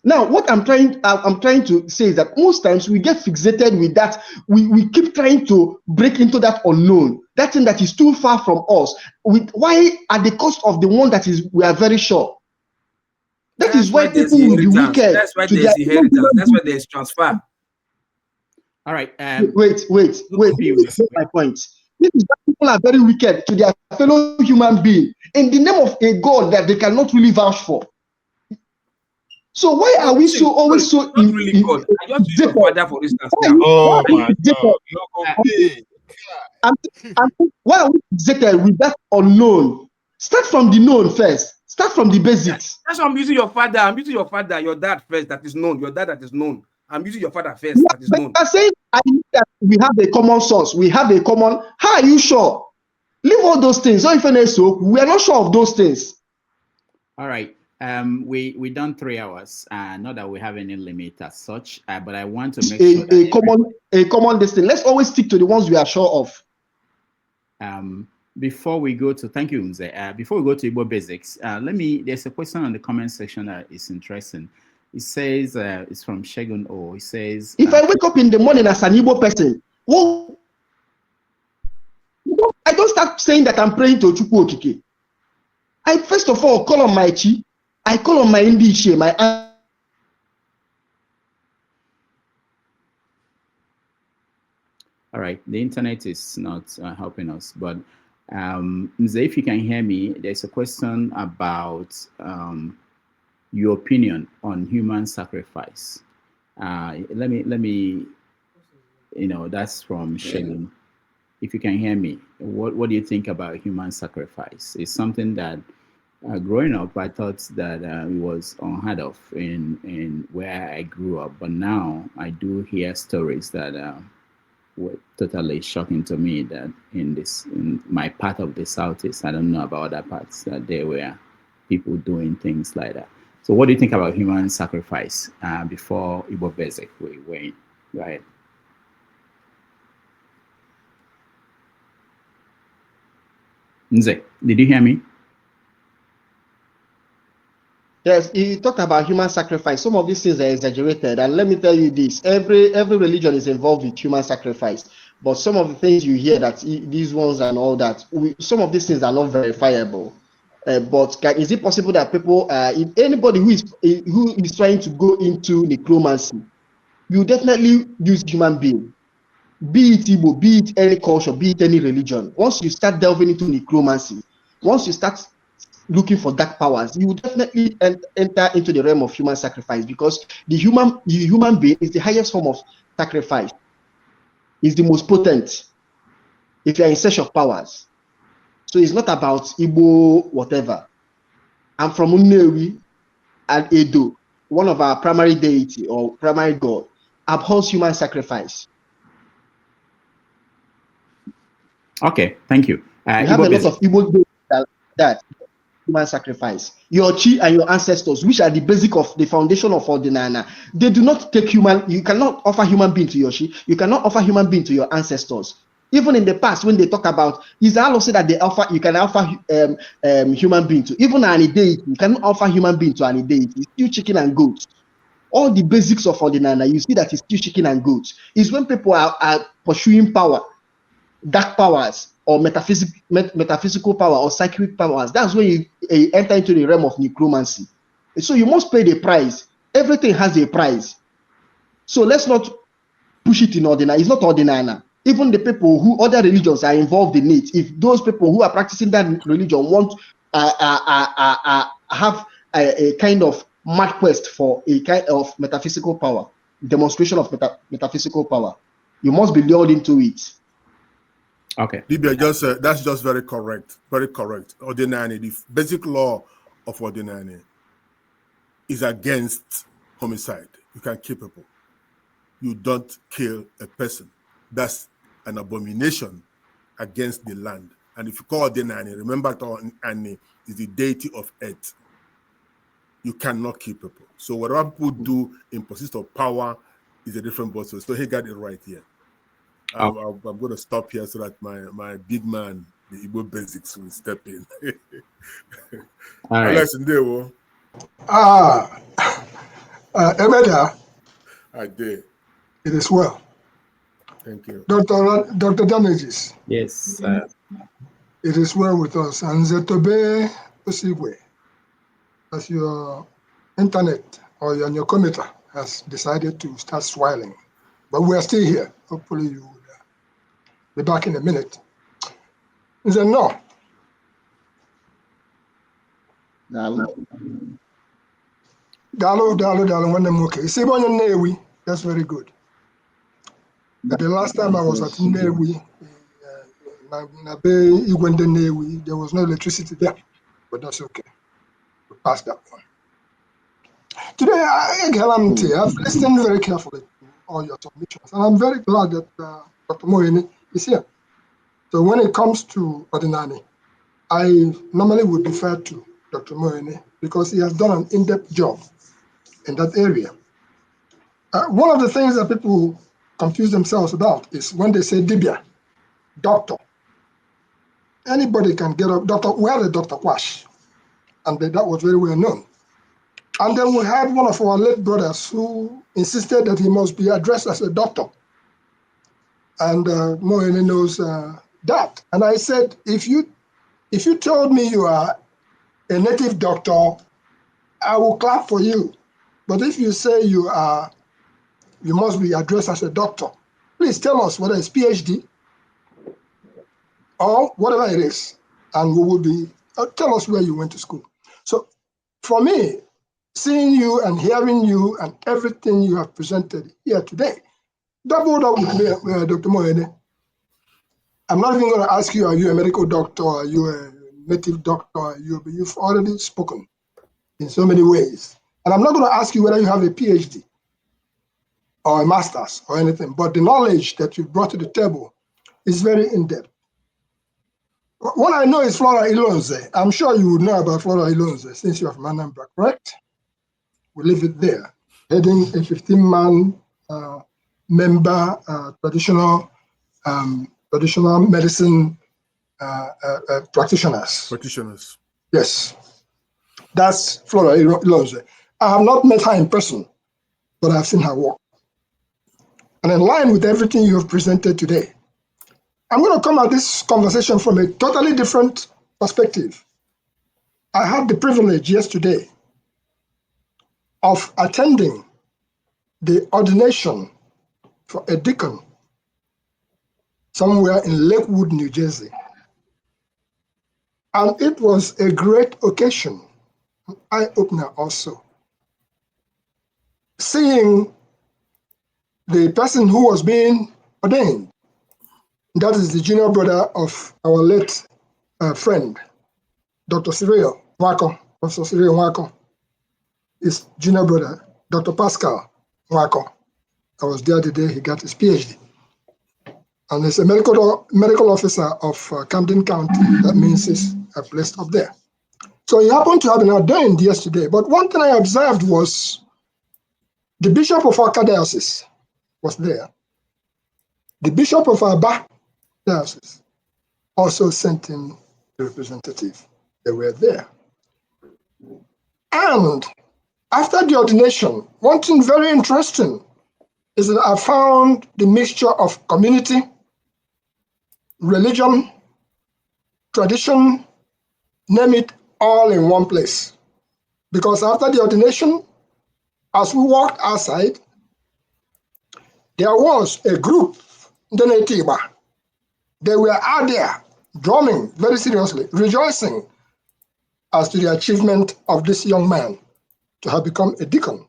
Now, what I'm trying to say is that most times we get fixated with that. We keep trying to break into that unknown, that thing that is too far from us. Why at the cost of the one that is we are very sure. That is why people will be wicked. That's why there's inheritance. That's why there's transfer. All right. Wait. That's my point. This is why people are very wicked to their fellow human being in the name of a God that they cannot really vouch for. So why are we so always so not really God? I just use your father for instance now. Oh my God! Why are we fixated with that unknown? Start from the known first. Start from the basics. That's why I'm using your father. I'm using your father, your dad first. That is known. Your dad that is known. I'm using your father first. That is known. I'm saying I know that we have a common source. We have a common. How are you sure? Leave all those things. So if we are not sure of those things. All right. We done 3 hours. Not that we have any limit as such, but I want to make sure that a common destiny. Let's always stick to the ones we are sure of. Before we go to thank you, Nze. Before we go to Igbo basics, there's a question on the comment section that is interesting. It says it's from Shegun O. It says, if I wake up in the morning as an Igbo person, well, I don't start saying that I'm praying to Chukwu Okike. I first of all call on my chi. I call on my Ndiche, my aunt. All right, the internet is not helping us, but Nze, if you can hear me, there's a question about your opinion on human sacrifice. Let me, that's from Shegun. If you can hear me, what do you think about human sacrifice? It's something that growing up, I thought that it was unheard of in where I grew up, but now I do hear stories that were totally shocking to me. That in my part of the Southeast, I don't know about other parts, that there were people doing things like that. So, what do you think about human sacrifice before Igbo Basic? Wait, go ahead. Nze, did you hear me? Yes, he talked about human sacrifice. Some of these things are exaggerated, and let me tell you this: every religion is involved with human sacrifice. But some of the things you hear that these ones and all that, some of these things are not verifiable. But is it possible that people, if anybody who is trying to go into necromancy, you definitely use human being, be it Igbo, be it any culture, be it any religion. Once you start delving into necromancy, once you start looking for dark powers, you will definitely enter into the realm of human sacrifice, because the human being is the highest form of sacrifice. It's the most potent if you are in search of powers. So it's not about Igbo whatever. I'm from Unewi and Edo. One of our primary deity or primary god abhors human sacrifice. Okay, thank you. We have a lot of Igbo deities that human sacrifice. Your chi and your ancestors, which are the basic of the foundation of Ordinana, they do not take human. You cannot offer human being to your chi. You cannot offer human being to your ancestors. Even in the past, when they talk about, is also say that you can offer human being to even an deity. You cannot offer human being to an deity. It's still chicken and goats. All the basics of Ordinana, you see that it's still chicken and goats. It's when people are pursuing power, dark powers, or metaphysical power or psychic powers. That's when you enter into the realm of necromancy. So you must pay the price. Everything has a price. So let's not push it in Ordinana. It's not Ordinana. Even the people who other religions are involved in it, if those people who are practicing that religion want have a kind of mad quest for a kind of metaphysical power, demonstration of metaphysical power, you must be lured into it. Okay. Dibia, that's just very correct. Very correct. Ordinary, the basic law of Ordinary is against homicide. You can kill people. You don't kill a person. That's an abomination against the land. And if you call Ordinary, remember that Ordinary is the deity of earth. You cannot kill people. So whatever people do in pursuit of power is a different boss. So he got it right here. I'm going to stop here so that my big man, the Igbo basics, will step in. All right. Alex Ndewo. Emeda. I did. It is well. Thank you. Dr. Damages. Yes. It is well with us. And Nze Tobe Osigwe, as your internet or your computer has decided to start swelling. But we are still here. Hopefully you will be back in a minute. Nze no. Dalu, when I'm okay. See, when you're Newi, that's very good. The last time I was at Newi, there was no electricity there, but that's okay. We passed that one. Today, I've listened very carefully to all your submissions, and I'm very glad that Dr. Moyeni is here. So when it comes to Ordinary, I normally would defer to Dr. Moyeni because he has done an in-depth job in that area. One of the things that people confuse themselves about is when they say dibia, doctor. Anybody can get up, doctor. We had a Dr. Quash, and that was very well known. And then we had one of our late brothers who insisted that he must be addressed as a doctor. And Moyeni knows that. And I said, if you told me you are a native doctor, I will clap for you. But if you say you must be addressed as a doctor, please tell us whether it's PhD or whatever it is, and we will be, tell us where you went to school. So for me, seeing you and hearing you and everything you have presented here today, doubled up with me, Dr. Moyene. I'm not even going to ask you, are you a medical doctor? Are you a native doctor? You've already spoken in so many ways. And I'm not going to ask you whether you have a PhD or a master's or anything, but the knowledge that you brought to the table is very in-depth. What I know is Flora Ilonze. I'm sure you would know about Flora Ilonze since you're from Anambra, correct? We leave it there. Heading a 15-man member traditional medicine practitioners. Yes, that's Flora Ilonze. I have not met her in person, but I've seen her work. And in line with everything you have presented today, I'm going to come at this conversation from a totally different perspective. I had the privilege yesterday of attending the ordination for a deacon somewhere in Lakewood, New Jersey. And it was a great occasion, an eye-opener also. Seeing the person who was being ordained, that is the junior brother of our late friend, Dr. Cyril Wako, Professor Cyril Wako, his junior brother, Dr. Pascal Wako. I was there the day he got his PhD. And he's a medical officer of Camden County. That means he's placed up there. So he happened to have been ordained yesterday. But one thing I observed was the bishop of our diocese was there. The bishop of Aba diocese also sent in the representative. They were there. And after the ordination, one thing very interesting is that I found the mixture of community, religion, tradition, name it, all in one place. Because after the ordination, as we walked outside, there was a group, they were out there drumming very seriously, rejoicing as to the achievement of this young man to have become a deacon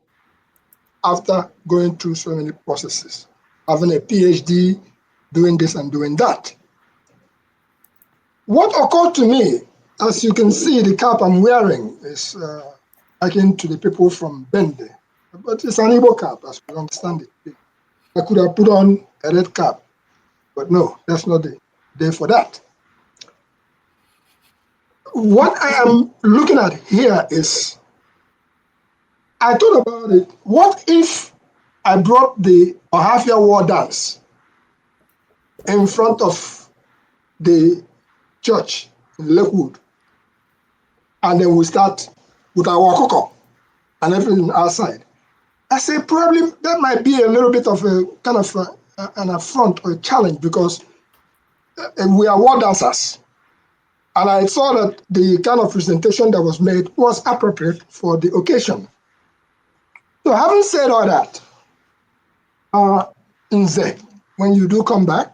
after going through so many processes, having a PhD, doing this and doing that. What occurred to me, as you can see, the cap I'm wearing is akin to the people from Bende, but it's an Igbo cap, as we understand it. I could have put on a red cap, but no, that's not the day for that. What I am looking at here is, I thought about it, what if I brought the Ohafia war dance in front of the church in Lakewood. And then we start with our cocoa and everything outside. I say probably that might be a little bit of a kind of an affront or a challenge because we are war dancers. And I saw that the kind of presentation that was made was appropriate for the occasion. So having said all that, Nze, when you do come back,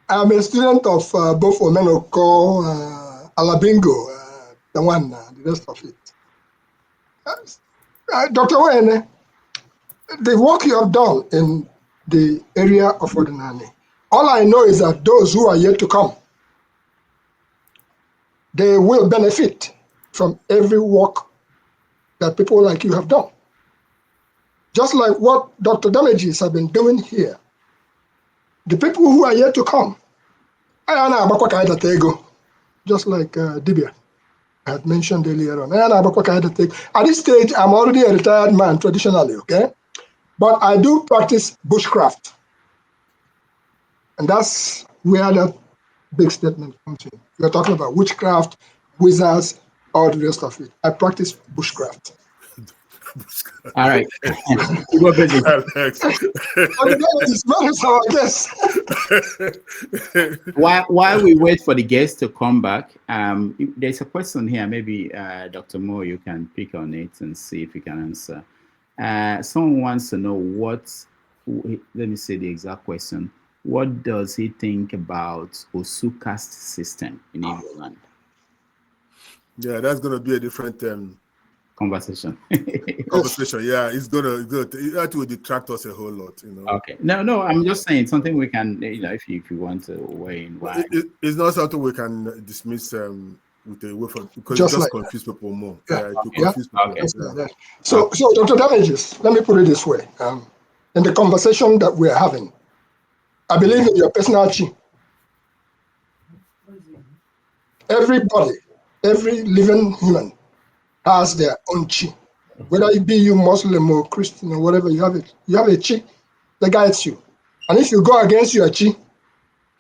I'm a student of both Omenoko, Alabingo, the one, the rest of it. Dr. Wayne, the work you have done in the area of Ordinary, all I know is that those who are yet to come, they will benefit from every work that people like you have done. Just like what Dr. Damages have been doing here. The people who are yet to come, just like Dibia I had mentioned earlier on. At this stage, I'm already a retired man traditionally, okay? But I do practice bushcraft. And that's where that big statement comes in. You're talking about witchcraft, wizards, all the rest of it. I practice bushcraft. All right. While we wait for the guests to come back, there's a question here. Maybe Dr. Moore, you can pick on it and see if you can answer. Someone wants to know let me say the exact question. What does he think about Osu caste system in Igbo land? Yeah, that's going to be a different conversation. Yeah, that will detract us a whole lot, you know. Okay. No, I'm just saying something we can, if you want to weigh in. It's not something we can dismiss with a way for, because just it just like confuse people more. Yeah. Confuse people. Okay. Yeah. So Dr. Damages, let me put it this way. In the conversation that we're having, I believe in your personal chi. Everybody, every living human has their own chi. Whether it be you Muslim or Christian or whatever, you have it. You have a chi that guides you. And if you go against your chi,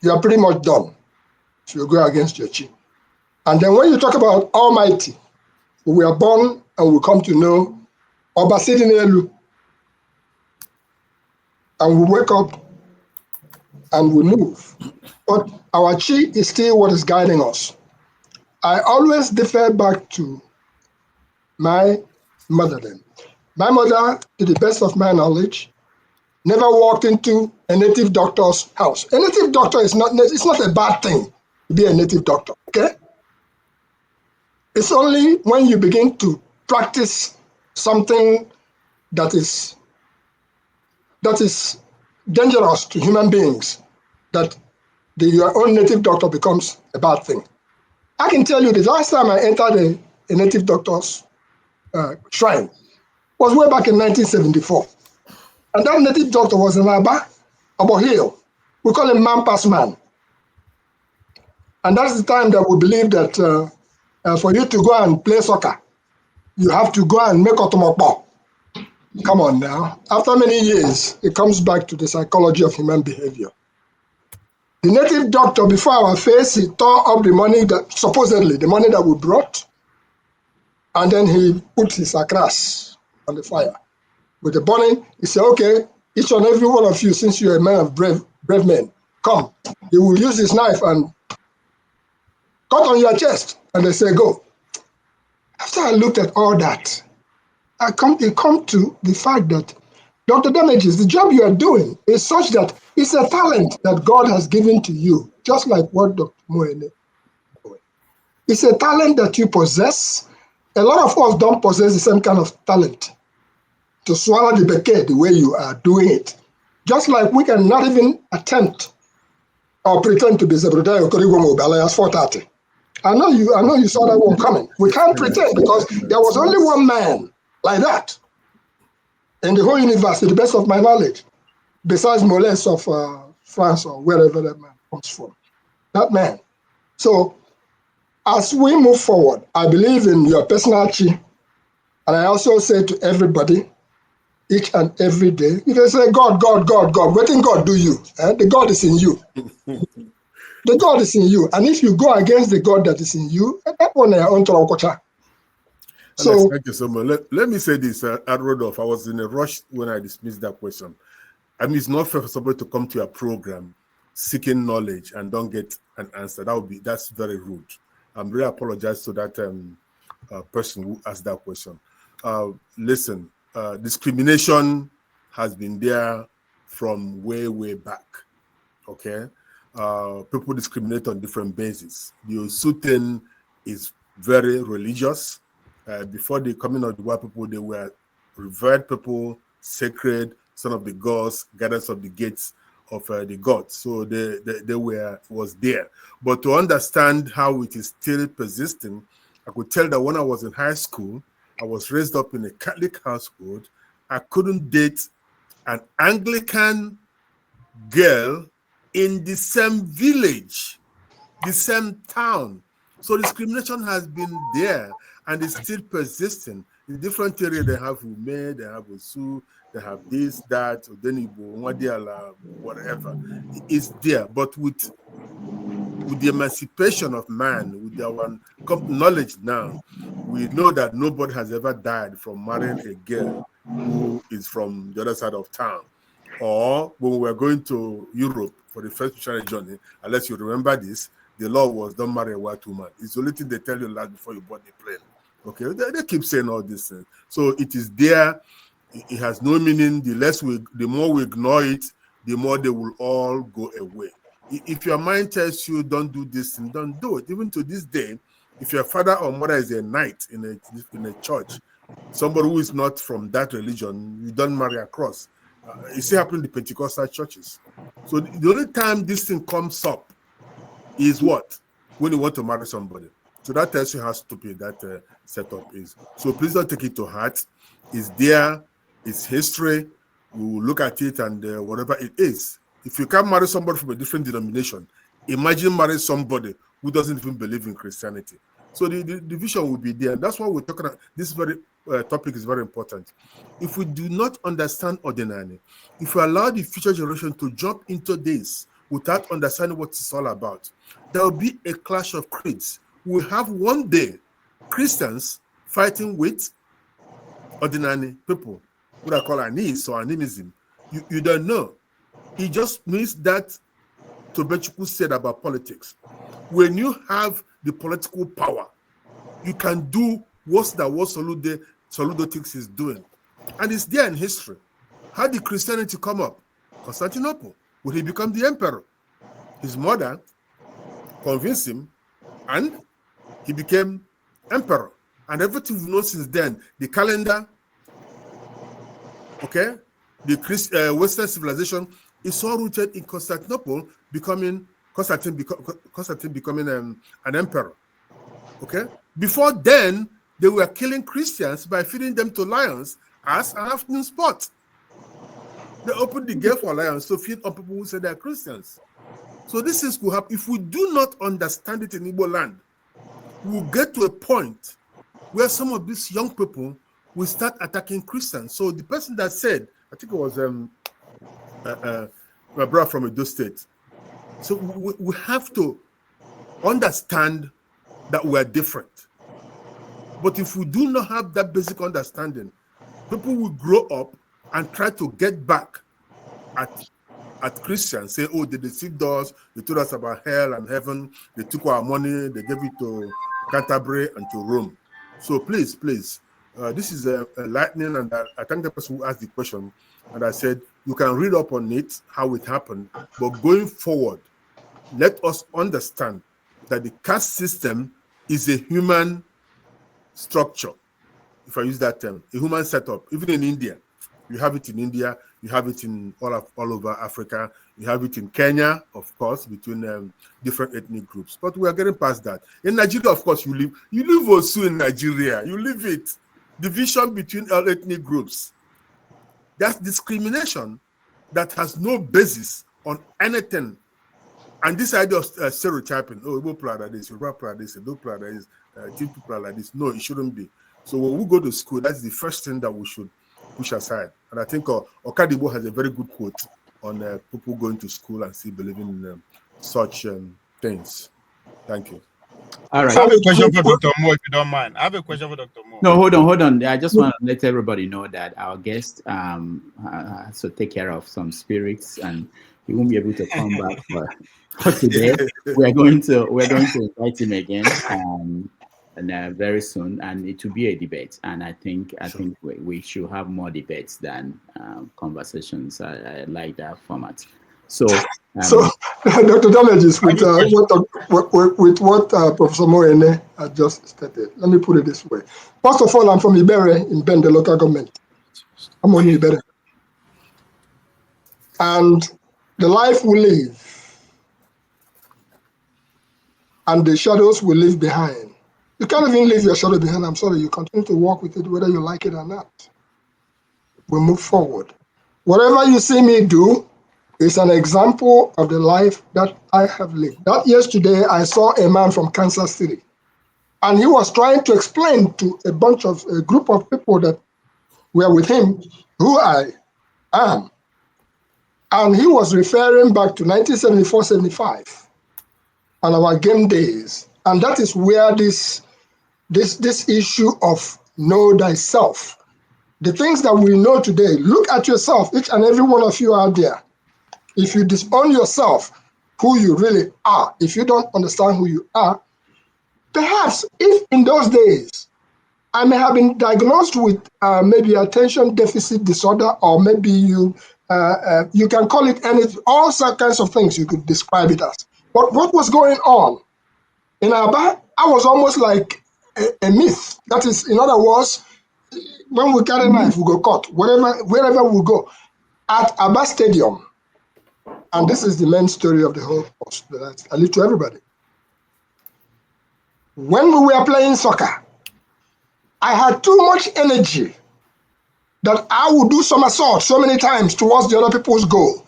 you are pretty much done. If you go against your chi. And then when you talk about Almighty, we are born and we come to know Obasidinelu. And we wake up and we move. But our chi is still what is guiding us. I always defer back to my mother then. My mother, to the best of my knowledge, never walked into a native doctor's house. A native doctor it's not a bad thing to be a native doctor, okay? It's only when you begin to practice something that is dangerous to human beings that your own native doctor becomes a bad thing. I can tell you the last time I entered a native doctor's shrine was way back in 1974. And that native doctor was in Aba Hill. We call him Man Pass Man. And that's the time that we believe that for you to go and play soccer, you have to go and make otomokpo. Come on now. After many years, it comes back to the psychology of human behavior. The native doctor, before our face, he tore up the money supposedly the money that we brought, and then he put his akras on the fire. With the burning, he said, okay, each and every one of you, since you're a man of brave men, come. He will use his knife and cut on your chest. And they say, go. After I looked at all that, I come to the fact that, Dr. Damages, the job you are doing is such that it's a talent that God has given to you, just like what Dr. Moene. It's a talent that you possess. A lot of us don't possess the same kind of talent to swallow the bouquet the way you are doing it. Just like we cannot even attempt or pretend to be Zebrodaya Okorigo Mobalayas 430. I know you saw that one coming. We can't pretend because there was only one man like that in the whole universe, to the best of my knowledge, besides Moles of France or wherever that man comes from. That man. So as we move forward, I believe in your personal chi, and I also say to everybody, each and every day. If they say, God, God, God, God, what can God do you? The God is in you. The God is in you. And if you go against the God that is in you, that one on to Alex, so thank you so much. Let me say this, Rodolphe, I was in a rush when I dismissed that question. I mean, it's not fair for somebody to come to your program seeking knowledge and don't get an answer. That's very rude. I'm really apologize to that person who asked that question. Listen, discrimination has been there from way, way back. Okay, people discriminate on different bases. The Osuten is very religious. Before the coming of the white people, they were revered people, sacred, son of the gods, guardians of the gates of the gods. So they was there. But to understand how it is still persisting, I could tell that when I was in high school, I was raised up in a Catholic household. I couldn't date an Anglican girl in the same village, the same town. So discrimination has been there and it's still persisting. In different areas, they have Ume, they have Osu, they have this, that, Udenibo, Nwadiala, whatever. It's there. But with the emancipation of man, with our knowledge now, we know that nobody has ever died from marrying a girl who is from the other side of town. Or when we were going to Europe for the first missionary journey, unless you remember this, the law was don't marry a white woman. It's the only thing they tell you last before you board the plane. Okay, they keep saying all these things. So it is there. It has no meaning. The more we ignore it, the more they will all go away. If your mind tells you don't do this and don't do it, even to this day, if your father or mother is a knight in a church, somebody who is not from that religion, you don't marry across. It still happens in the Pentecostal churches. So the only time this thing comes up is what? When you want to marry somebody. So that tells you how stupid that setup is. So please don't take it to heart. It's there. It's history. We will look at it and whatever it is. If you can't marry somebody from a different denomination, imagine marrying somebody who doesn't even believe in Christianity. So the division will be there. And that's why we're talking about this very topic is very important. If we do not understand ordinary, if we allow the future generation to jump into this without understanding what it's all about, there will be a clash of creeds. We'll have one day Christians fighting with ordinary people, what I call anis or animism. You don't know. It just means that Tobechukwu said about politics. When you have the political power, you can do what Soludotics is doing. And it's there in history. How did Christianity come up? Constantinople. When he become the emperor, his mother convinced him and he became emperor. And everything we've known since then, the calendar, okay, the Western civilization is all rooted in Constantinople Constantine becoming an emperor. Okay? Before then, they were killing Christians by feeding them to lions as an afternoon sport. They opened the gate for lions to feed on people who say they're Christians. So this is could happen. If we do not understand it in Igbo land, we'll get to a point where some of these young people will start attacking Christians. So the person that said, I think it was my brother from Edo State. So we have to understand that we are different. But if we do not have that basic understanding, people will grow up and try to get back at Christians, say, oh, they deceived us, they told us about hell and heaven, they took our money, they gave it to Canterbury and to Rome. So please, this is a lightning, and I thank the person who asked the question, and I said, you can read up on it, how it happened, but going forward, let us understand that the caste system is a human structure, if I use that term, a human setup. Even in India, you have it in India, you have it in all over Africa, you have it in Kenya, of course, between different ethnic groups. But we are getting past that. In Nigeria, of course, you live also in Nigeria, you live it. Division between all ethnic groups. That's discrimination that has no basis on anything. And this idea of stereotyping, oh, Igbo people are like this, Yoruba people are this, Edo people are like this, Tiv people are like this. No, it shouldn't be. So when we go to school, that's the first thing that we should push aside. And I think Okadibo has a very good quote on people going to school and still believing in such things. Thank you. All right. I have a question for Dr. Mo, if you don't mind. I have a question for Dr. Mo. No, hold on. I just want to let everybody know that our guest has to take care of some spirits, and he won't be able to come back for today. We're going to invite him again and very soon, and it will be a debate. And I think we should have more debates than conversations. I like that format. So Dr. Damages, with what Professor Moene had just stated, let me put it this way. First of all, I'm from Ibere in Bende local government. I'm on Ibere. And the life we live and the shadows we leave behind. You can't even leave your shadow behind. I'm sorry, you continue to walk with it whether you like it or not. We move forward. Whatever you see me do, it's an example of the life that I have lived. That yesterday, I saw a man from Kansas City, and he was trying to explain to a group of people that were with him who I am. And he was referring back to 1974-75 and our game days. And that is where this issue of know thyself, the things that we know today, look at yourself, each and every one of you out there. If you disown yourself, who you really are, if you don't understand who you are, perhaps if in those days I may have been diagnosed with maybe attention deficit disorder, or maybe you can call it all kinds of things you could describe it as. But what was going on in Aba, I was almost like a myth. That is, in other words, when we carry a knife, we go cut, wherever we go. At Aba Stadium, and this is the main story of the whole post that I leave to everybody. When we were playing soccer, I had too much energy that I would do somersault so many times towards the other people's goal,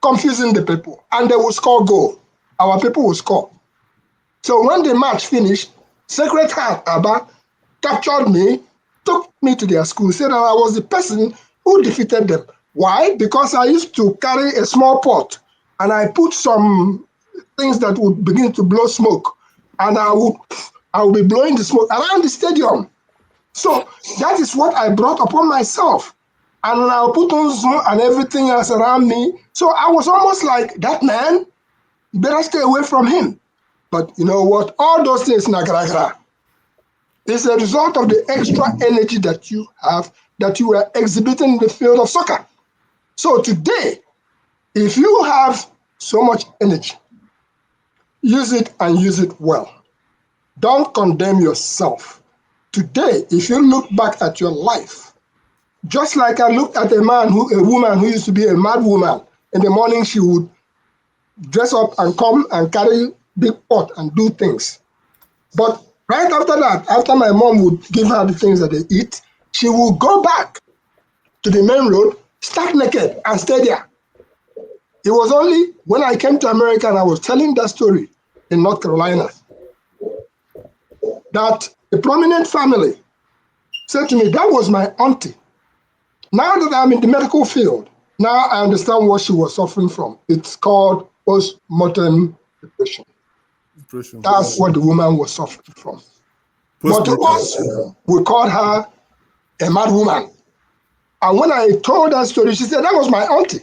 confusing the people, and they would score goal. Our people would score. So when the match finished, Sacred Heart Abba captured me, took me to their school, said that I was the person who defeated them. Why? Because I used to carry a small pot and I put some things that would begin to blow smoke, and I would be blowing the smoke around the stadium. So that is what I brought upon myself. And I'll put on smoke and everything else around me. So I was almost like, that man, you better stay away from him. But you know what? All those things, nagragra, is a result of the extra energy that you have, that you were exhibiting in the field of soccer. So today, if you have so much energy, use it and use it well. Don't condemn yourself. Today, if you look back at your life, just like I looked at a woman who used to be a mad woman, in the morning she would dress up and come and carry big pot and do things. But right after that, after my mom would give her the things that they eat, she would go back to the main road, stark naked, and stay there. It was only when I came to America and I was telling that story in North Carolina that a prominent family said to me, that was my auntie. Now that I'm in the medical field, now I understand what she was suffering from. It's called postmortem depression. That's what the woman was suffering from. But to us, we called her a mad woman. And when I told that story, she said, that was my auntie.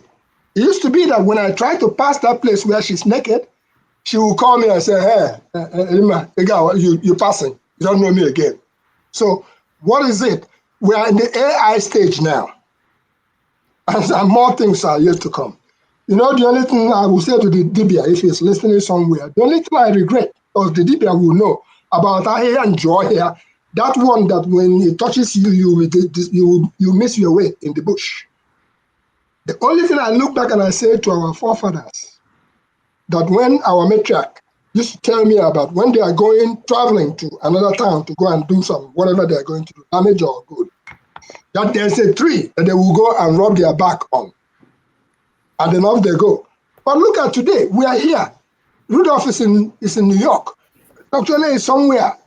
It used to be that when I tried to pass that place where she's naked, she would call me and say, hey, you're passing. You don't know me again. So what is it? We are in the AI stage now. And more things are yet to come. You know, the only thing I will say to the dibia, if he's listening somewhere, the only thing I regret, because the dibia will know about hair and jaw here, that one that when it touches you, you miss your way in the bush. The only thing I look back and I say to our forefathers, that when our matriarch used to tell me about when they are traveling to another town to go and do some, whatever they are going to do, damage or good, that there's a tree that they will go and rub their back on. And then off they go. But look at today, we are here. Rudolph is in New York. Dr. is somewhere.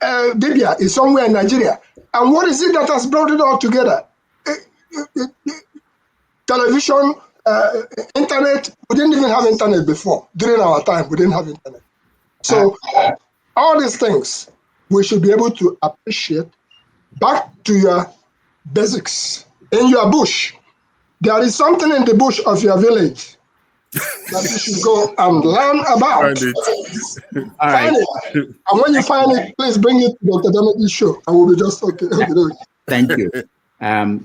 Dibia is somewhere in Nigeria. And what is it that has brought it all together? television, internet. We didn't even have internet before. During our time, we didn't have internet. So all these things, we should be able to appreciate. Back to your basics. In your bush, there is something in the bush of your village that you should go and learn about. Find it. And when you find it, please bring it to Dr. Donady's show, and we'll be just okay. Thank you.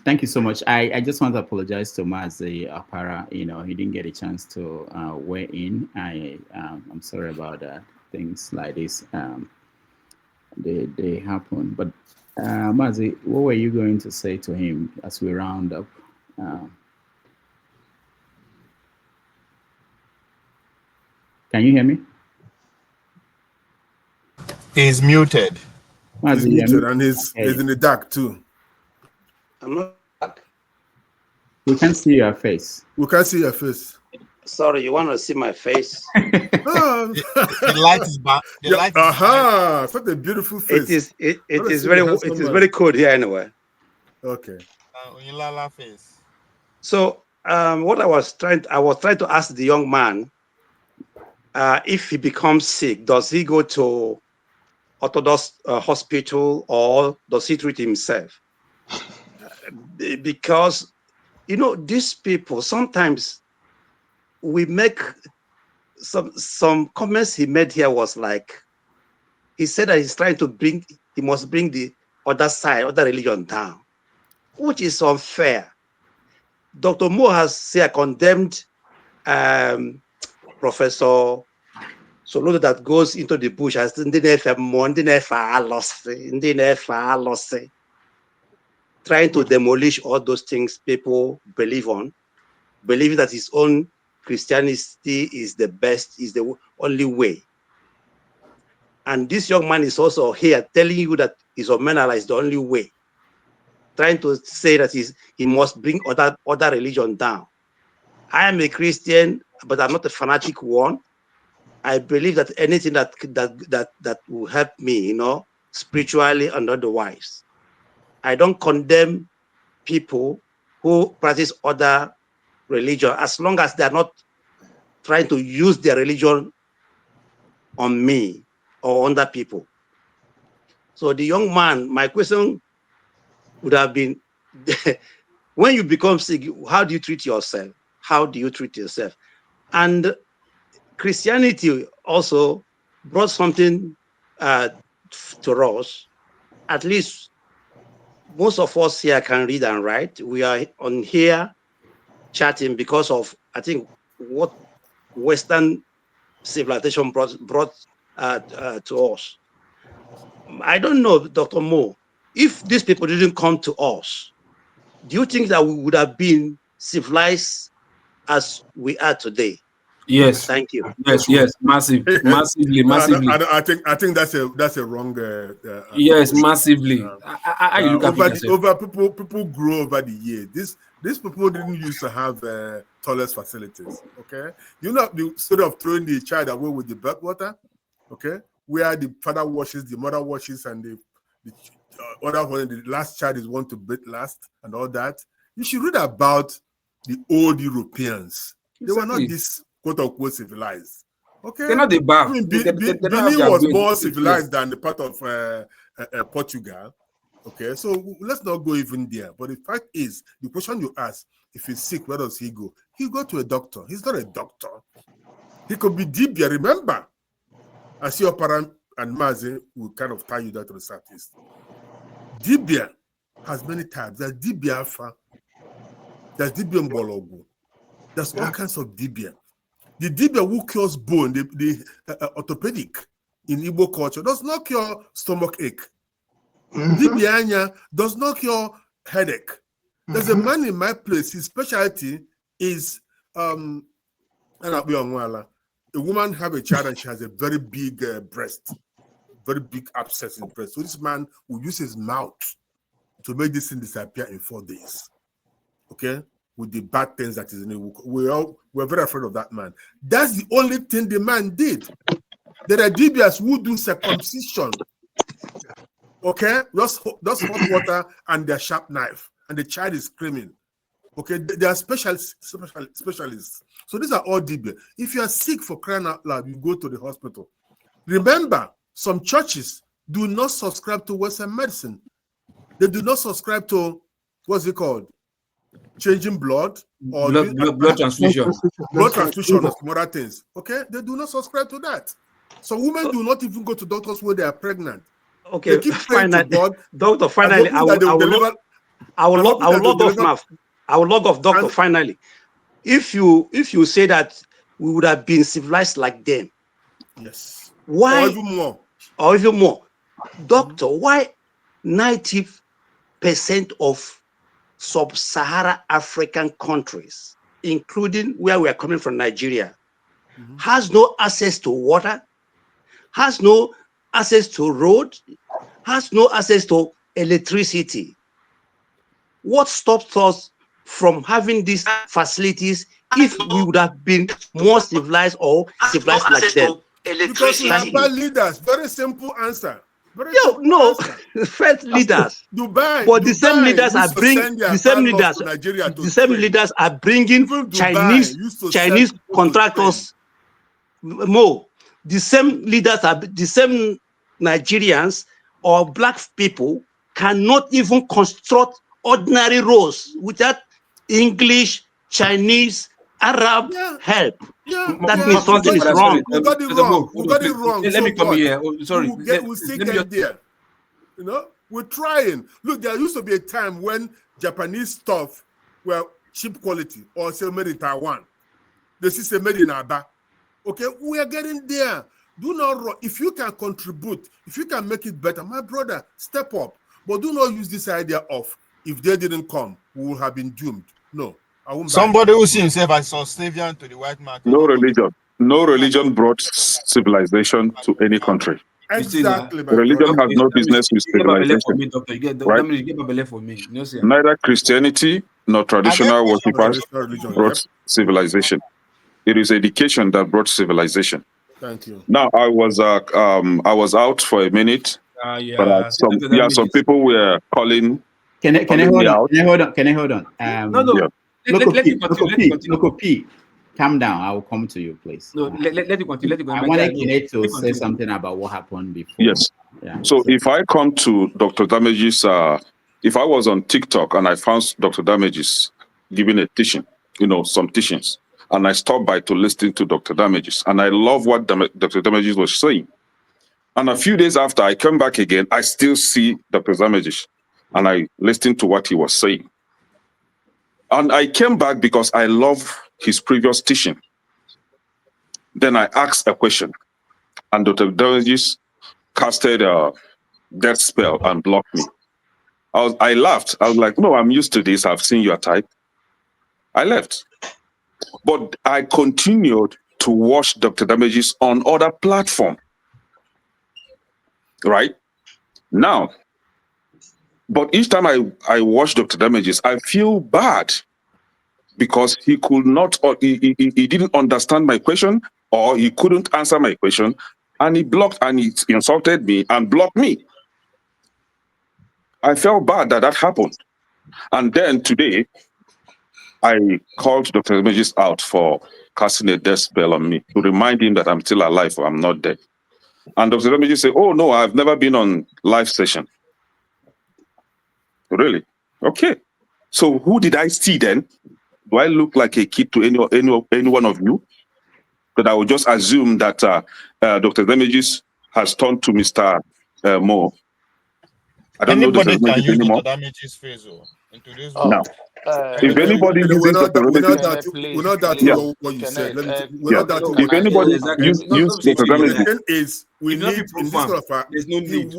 Thank you so much. I just want to apologize to Mazi Apara. You know, he didn't get a chance to weigh in. I'm sorry about that. Things like this, they happen. But Mazi, what were you going to say to him as we round up? Can you hear me? He's muted. He's muted, and he's in the dark too. I'm not dark. We can see your face. We can see your face. Sorry, you want to see my face? The light is back. The light is such a beautiful face. It is very cold here anyway. Okay. Face. So what I was trying to ask the young man, if he becomes sick, does he go to Orthodox hospital or does he treat himself? Because these people, sometimes we make some comments he made here was like, he said that he must bring the other religion down, which is unfair. Dr. Moore has condemned Professor Soludo that goes into the bush as trying to demolish all those things people believing that his own Christianity is the best, is the only way. And this young man is also here telling you that his Omenala is the only way, trying to say that he must bring other religion down. I am a Christian, but I'm not a fanatic one. I believe that anything that will help me, spiritually and otherwise. I don't condemn people who practice other religion as long as they are not trying to use their religion on me or on other people. So the young man, my question would have been, when you become sick, how do you treat yourself? How do you treat yourself? And Christianity also brought something to us. At least most of us here can read and write. We are on here chatting because of, I think, what Western civilization brought to us. I don't know, Dr. Mo, if these people didn't come to us, do you think that we would have been civilized as we are today? Yes. Thank you. Yes, massively. I think that's a wrong. Yes, massively. I look at over people grow over the years. These people didn't used to have toilet facilities. Okay, the story of throwing the child away with the bathwater. Okay, where the father washes, the mother washes, and the other one, the last child is one to bathe last, and all that. You should read about the old Europeans. They were not this quote-unquote civilized. Okay, they're not the bar. I mean, Benin was more civilized than the part of Portugal. Okay, so let's not go even there. But the fact is, the question you ask, if he's sick, where does he go? He go to a doctor. He's not a doctor. He could be dibia. Remember, I see your parent and Mazi will kind of tie you down to the southeast. Dibia has many types. There's dibia alpha. There's dibia mbologu. There's all kinds of dibia. The dibia who cures bone, the orthopedic in Igbo culture, does not cure stomach ache. Dibia anya does not cure headache. There's a man in my place, his specialty is a woman have a child and she has a very big breast, very big abscess in the breast. So this man will use his mouth to make this thing disappear in 4 days. Okay? With the bad things that is in it. We're very afraid of that man. That's the only thing the man did. There are dibias who do circumcision. Okay? Just hot water and their sharp knife. And the child is screaming. Okay, they are specialists. So these are all dibia. If you are sick, for crying out loud, you go to the hospital. Remember, some churches do not subscribe to Western medicine. They do not subscribe to, what's it called? Changing blood or blood transfusion. Blood transfusion or some other things. Okay, they do not subscribe to that. So women do not even go to doctors when they are pregnant. Okay, they keep praying to God. Doctor, finally, I will log off, doctor. Finally, if you say that we would have been civilized like them, yes, why, or even more, doctor, why 90% of sub-Saharan African countries, including where we are coming from, Nigeria, has no access to water, has no access to road, has no access to electricity? What stops us from having these facilities if we would have been more civilized or civilized like them? Because we have bad leaders. Very simple answer. First leaders. Dubai, but the same leaders are bringing Chinese contractors. More, the same leaders are the same Nigerians or black people cannot even construct ordinary roads without English, Chinese, Arab help. That means something is wrong. We got it wrong. We got it wrong. Let me come here. Sorry. We'll still get there. You know, we're trying. Look, there used to be a time when Japanese stuff were cheap quality or say made in Taiwan. They say made in Aba. Okay, we are getting there. Do not run. If you can contribute, if you can make it better, my brother, step up. But do not use this idea of if they didn't come, we would have been doomed. No, I won't. Somebody who sees himself as subservient to the white man. No religion brought civilization to any country. Exactly. Religion has no business with civilization. Right? Neither Christianity nor traditional worshippers brought civilization. It is education that brought civilization. Thank you. Now I was out for a minute, but some people were calling. Can I hold on? Can I hold on? No. Loco P, calm down. I will come to you, please. No, let you continue. I wanted Kene to say something about what happened before. Yes. Yeah. So if I come to Dr. Damage's, if I was on TikTok and I found Dr. Damage's giving a teaching, some teachings, and I stopped by to listen to Dr. Damage's, and I love what Dr. Damage's was saying. And a few days after I come back again, I still see Dr. Damage's, and I listened to what he was saying. And I came back because I love his previous teaching. Then I asked a question, and Dr. Damage's casted a death spell and blocked me. I laughed. I was like, no, I'm used to this. I've seen your type. I left. But I continued to watch Dr. Damage's on other platforms. Right? Now, but each time I watch Dr. Damage's, I feel bad because he could not, or he didn't understand my question, or he couldn't answer my question, and he blocked and he insulted me and blocked me. I felt bad that happened. And then today, I called Dr. Damage's out for casting a death spell on me to remind him that I'm still alive or I'm not dead. And Dr. Damage's said, oh no, I've never been on live session. Really? Okay. So who did I see then? Do I look like a kid to any one of you? That I would just assume that Dr. Damage's has turned to Mr. Moore. I don't know Dr. Damage's anymore. Damage's face in today's now, if anybody uses Dr. We're not doubting what you said. We're not doubting. If anybody uses Dr. Damage's, we need in this sort of there's no need.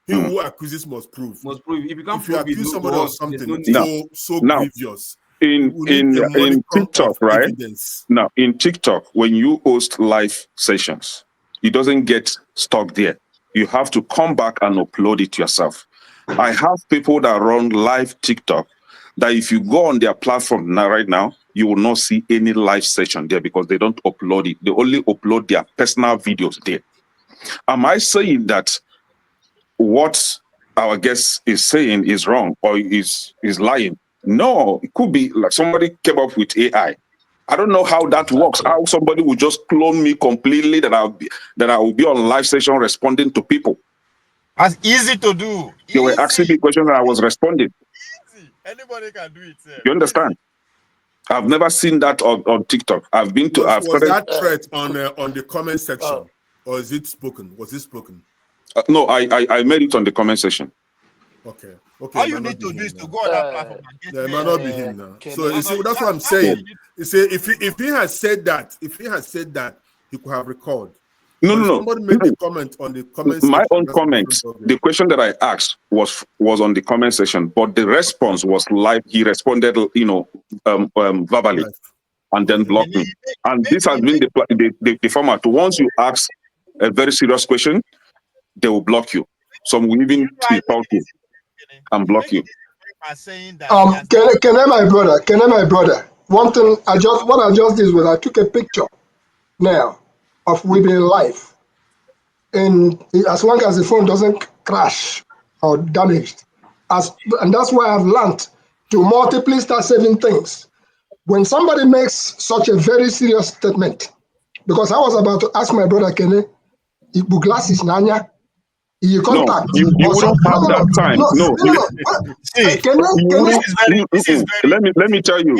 He who accuses must prove. If you accuse somebody of something so grievous, in TikTok, right? Evidence. Now, in TikTok, when you host live sessions, it doesn't get stuck there. You have to come back and upload it yourself. I have people that run live TikTok that if you go on their platform right now, you will not see any live session there because they don't upload it. They only upload their personal videos there. Am I saying that what our guest is saying is wrong or is lying? No, it could be like somebody came up with AI. I don't know how that works. How somebody would just clone me completely that I will be on live session responding to people. That's easy to do. They were asking me questions and I was responding. Easy. Anybody can do it. Sir. You understand? I've never seen that on TikTok. I've been to. Was that threat on the comment section, or is it spoken? Was it spoken? No, I made it on the comment section. Okay. Okay. All you need to do is to go on that platform and get it might not be him now. So you see, that's what I'm saying. You see, if he had said that, he could have recalled. No. Somebody made a comment on the comment section. My own comments. The question that I asked was on the comment section, but the response was live. He responded, verbally, and then blocked me. And this has been the format. Once you ask a very serious question, they will block you. Some will even insult you and block you. Can I, my brother? One thing what I just did was I took a picture now of we being live, and as long as the phone doesn't crash or damaged, and that's why I've learned to multiply start saving things. When somebody makes such a very serious statement, because I was about to ask my brother Kenny, Igbo glasses nanya. You contact. No, you wouldn't have that time. No. Let me tell you.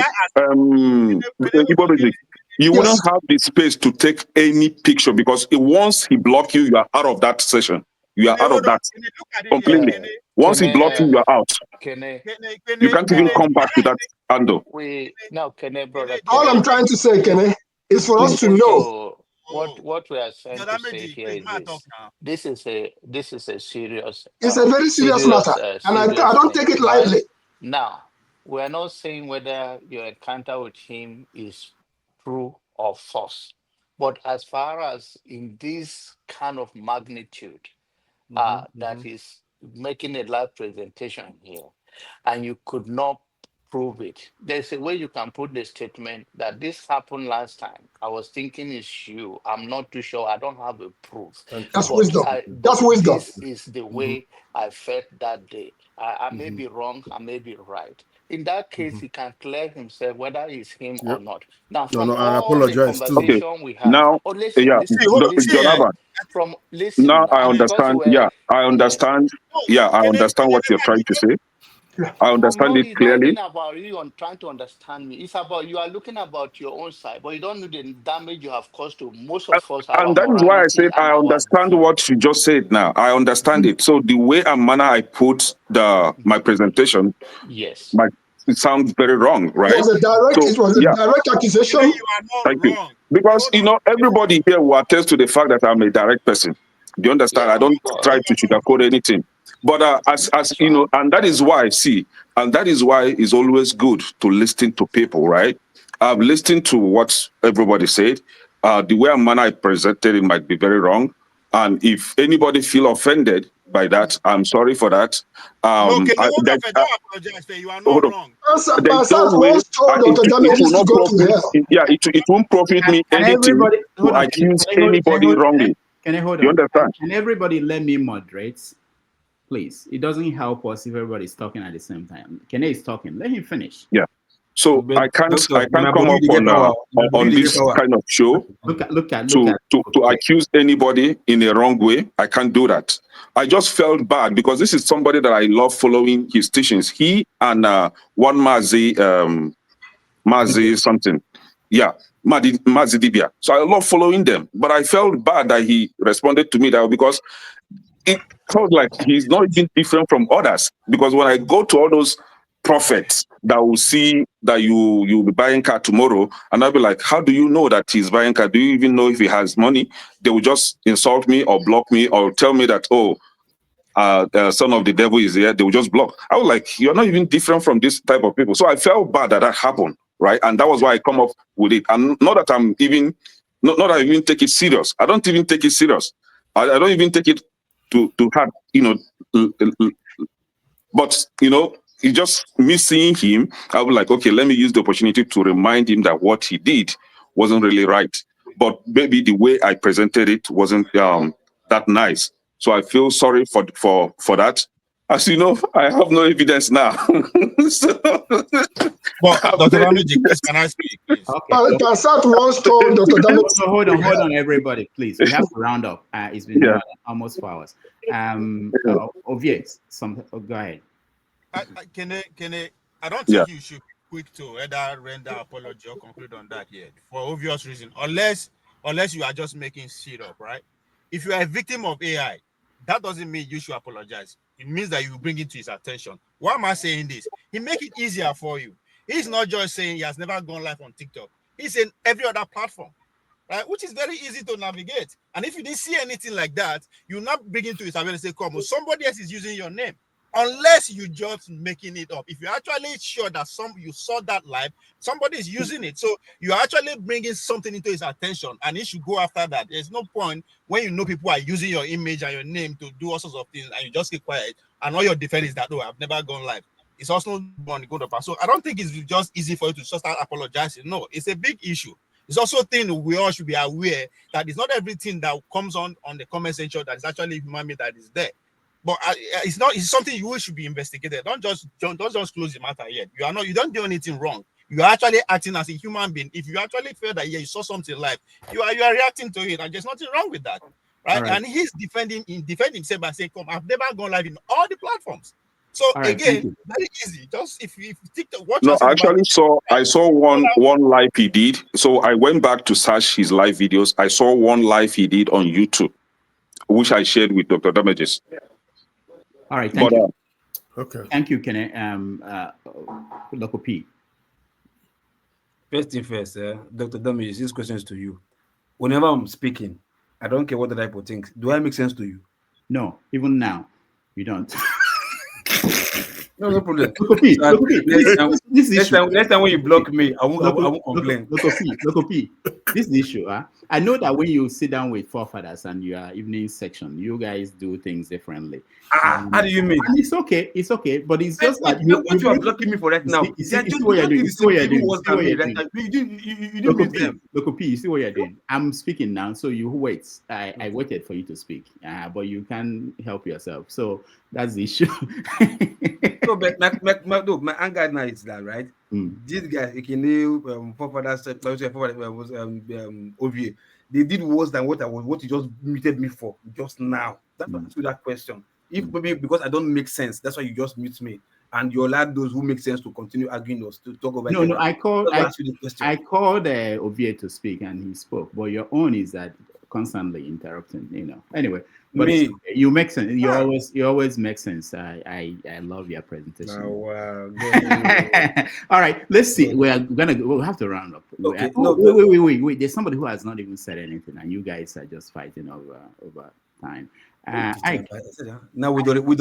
You wouldn't have the space to take any picture because once he blocks you, you are out of that session. You are out of that completely. Once he blocks you, you are out. You can't even come back to that handle. All I'm trying to say, Kenny, is for us to know. What we are trying to say here is this is a serious. It's a very serious matter, and I don't take it lightly. Now, we are not saying whether your encounter with him is true or false, but as far as in this kind of magnitude, that is making a live presentation here, and you could not prove it. There's a way you can put the statement that this happened last time. I was thinking it's you. I'm not too sure. I don't have a proof. That's wisdom. That's wisdom. This is the way I felt that day. I may be wrong. I may be right. In that case, he can clear himself whether it's him or not. Now, from all the conversation we have, now, now I understand. I understand. I understand what you're trying to say. I understand it clearly. It's not about you on trying to understand me. It's about you are looking about your own side, but you don't know the damage you have caused to most of us. And that is why I said I understand what you just said now. I understand it. So the way and manner I put my presentation, yes, it sounds very wrong, right? It was a direct accusation. Thank you. Because everybody here will attest to the fact that I'm a direct person. Do you understand? I don't try to sugarcoat anything. But as and that is why it's always good to listen to people, right? I've listened to what everybody said. The way and manner I presented it might be very wrong. And if anybody feel offended by that, I'm sorry for that. Don't apologize. You are not wrong. It won't profit me anything to accuse anybody wrongly. Can I hold on? You understand? Can everybody let me moderate? Please. It doesn't help us if everybody's talking at the same time. Kene is talking. Let him finish. Yeah. So I can't come up on this kind of show to accuse anybody in a wrong way. I can't do that. I just felt bad because this is somebody that I love following his teachings. He and one Mazi something. Yeah. Mazi Dibia. So I love following them. But I felt bad that he responded to me that because it felt like he's not even different from others. Because when I go to all those prophets that will see that you'll be buying car tomorrow, and I'll be like, how do you know that he's buying car? Do you even know if he has money? They will just insult me or block me or tell me that, the son of the devil is here. They will just block. I was like, you're not even different from this type of people. So I felt bad that happened, right? And that was why I come up with it. And not that I'm even, not that I even take it serious. I don't even take it serious. I don't even take it to heart, but it's just me seeing him. I was like, okay, let me use the opportunity to remind him that what he did wasn't really right. But maybe the way I presented it wasn't that nice. So I feel sorry for that. As you know, I have no evidence now. So, but Dr. Damage, can I speak, please? Okay. Tansat once told Dr. Damage. So hold on, everybody, please. We have to round up. It's been almost 4 hours. Obvious. Go ahead. I don't think you should be quick to either render apology or conclude on that yet, for obvious reason. Unless you are just making shit up, right? If you are a victim of AI, that doesn't mean you should apologize. It means that you bring it to his attention. Why am I saying this? He make it easier for you. He's not just saying he has never gone live on TikTok. He's in every other platform, right? Which is very easy to navigate. And if you didn't see anything like that, you not bring it to his attention and say, come on, somebody else is using your name. Unless you just making it up. If you're actually sure that you saw that live, somebody is using it. So you're actually bringing something into his attention, and he should go after that. There's no point when you know people are using your image and your name to do all sorts of things, and you just keep quiet, and all your defense is that, oh, I've never gone live. It's also going to go to pass. So I don't think it's just easy for you to just start apologizing. No, it's a big issue. It's also a thing we all should be aware that it's not everything that comes on the comment section that is actually human made that is there. But it's something you should be investigated. Don't just close the matter yet. You don't do anything wrong. You are actually acting as a human being. If you actually feel that you saw something live, you are reacting to it, and there's nothing wrong with that, right? And he's defending himself by saying, "Come, I've never gone live in all the platforms." So again, very easy. Just if TikTok, watch. No, actually, I saw one live he did. So I went back to search his live videos. I saw one live he did on YouTube, which I shared with Dr. Damages. All right, thank you. Okay. Thank you, Kene. Local P. First thing first, Dr. Damages, this question is to you. Whenever I'm speaking, I don't care what the type of things. Do I make sense to you? No, even now, you don't. No problem. Next time when you block me, I won't complain. Local P. This is the issue. I know that when you sit down with forefathers and you are evening section, you guys do things differently. How do you mean? And it's okay, but it's just like you are blocking me for right now. You see what you're doing. Local P, you see what you're doing. I'm speaking now, so you wait. I waited for you to speak, but you can help yourself. So that's the issue. So, but my anger now is that, right? This guy, forefathers was OVA. They did worse than what you just muted me for just now. That's why I asked you that question. If maybe because I don't make sense, that's why you just mute me, and you allow those who make sense to continue arguing us to talk over. No, I called OVA to speak, and he spoke. But your own is that constantly interrupting. Anyway, but you make sense. You always make sense. I love your presentation. Oh, wow. All right, let's see. We'll have to round up. Okay. Wait. There's somebody who has not even said anything, and you guys are just fighting over time. Now we don't my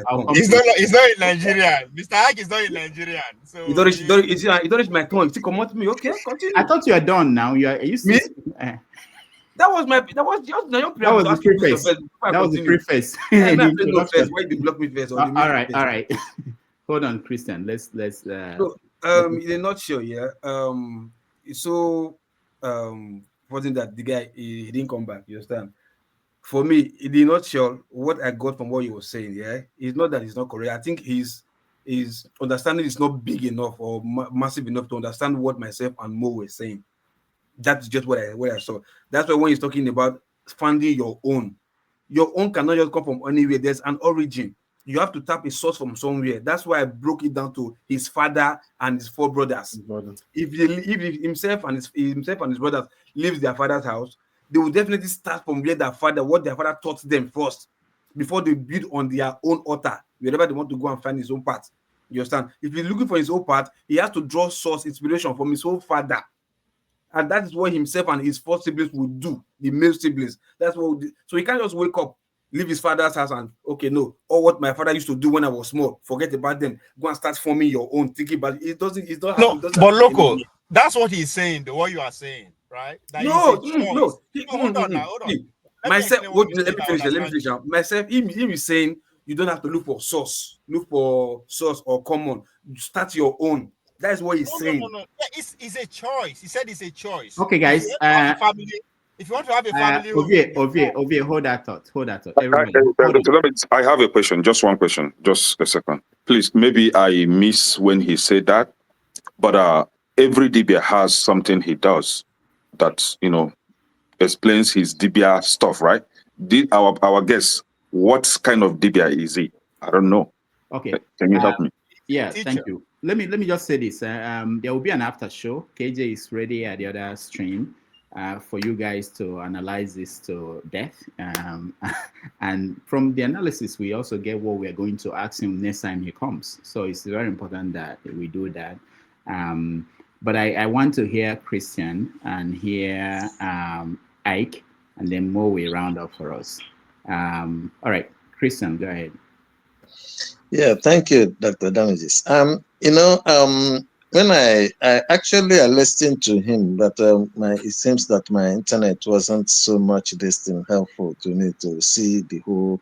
tongue. He's not in Nigeria. Mr. Ike is not in Nigerian. So you don't reach my tongue. See, come on to me. Okay, continue. I thought you are done now. Are you me? That was just the preface. That was the preface. Why did you block me first? All right. Hold on, Christian. Let's. In a nutshell, it's so important that the guy he didn't come back. You understand? For me, in a nutshell, what I got from what he was saying, it's not that it's not correct. I think his understanding is not big enough or massive enough to understand what myself and Mo were saying. That's just what I saw. That's why when he's talking about finding your own cannot just come from anywhere. There's an origin. You have to tap a source from somewhere. That's why I broke it down to his father and his four brothers. If himself and his brothers leave their father's house, they will definitely start from what their father taught them first, before they build on their own altar, wherever they want to go and find his own path. You understand? If he's looking for his own path, he has to draw source inspiration from his own father. And that is what himself and his four siblings would do, the male siblings. That's what so he can't just wake up, leave his father's house and or what my father used to do when I was small, forget about them, go and start forming your own, thinking about it. But local, that's what he's saying, what you are saying, right? That no. Hold on. Myself, let me finish. Myself, him is saying you don't have to look for source or common. Start your own. That's what he's saying. No. It's a choice. He said it's a choice. Okay, guys. If you want to have a family home, Ovie, hold that thought. Everybody, I have a question, just one question, just a second. Please, maybe I miss when he said that, but every dibia has something he does that, explains his dibia stuff, right? Our guess, what kind of dibia is he? I don't know. Okay. Can you help me? Yeah, thank you. Let me just say this. There will be an after show. KJ is ready at the other stream for you guys to analyze this to death. And from the analysis, we also get what we are going to ask him next time he comes. So it's very important that we do that. But I want to hear Christian and hear Ike, and then Mo will round up for us. All right, Christian, go ahead. Yeah, thank you, Dr. Damages. When I actually listened to him, but it seems that my internet wasn't so much helpful to me to see the whole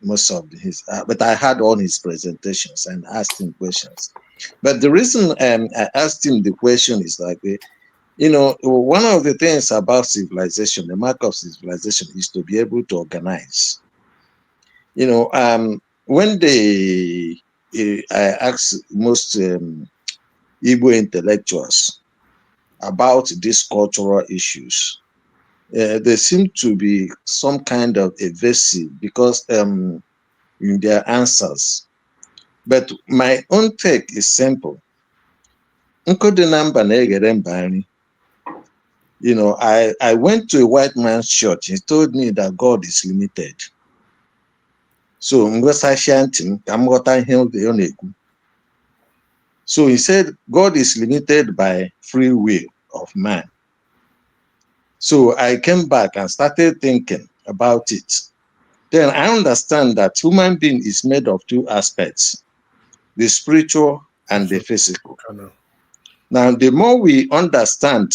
most of his. But I had all his presentations and asked him questions. But the reason I asked him the question is like, one of the things about civilization, the mark of civilization, is to be able to organize. When I asked most Igbo intellectuals about these cultural issues, there seem to be some kind of evasive because in their answers. But my own take is simple. I went to a white man's church. He told me that God is limited. So he said God is limited by free will of man. So I came back and started thinking about it. Then I understand that human being is made of two aspects, the spiritual and the physical. Now, the more we understand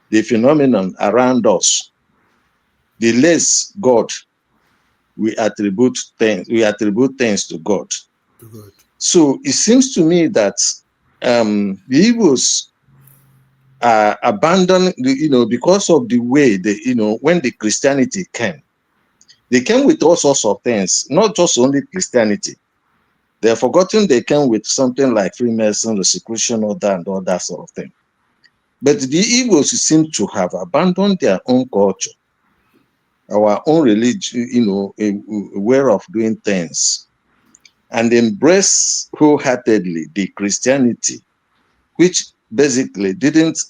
the phenomenon around us, the less God we attribute things to God. So it seems to me that the Igbos are abandoned, because of the way when the Christianity came, they came with all sorts of things, not just only Christianity. They have forgotten they came with something like Freemason, Rosicrucian, order, and all that sort of thing. But the Igbos seem to have abandoned their own culture, our own religion, a way of doing things, and embrace wholeheartedly the Christianity, which basically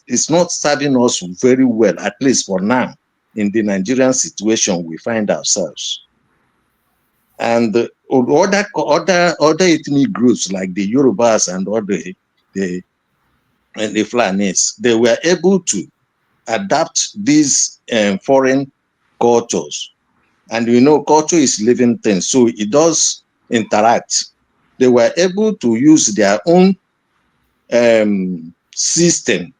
is not serving us very well, at least for now, in the Nigerian situation we find ourselves. And other ethnic groups like the Yorubas and the Fulanis, they were able to adapt these foreign cultures. And culture is living thing, so it does interact. They were able to use their own system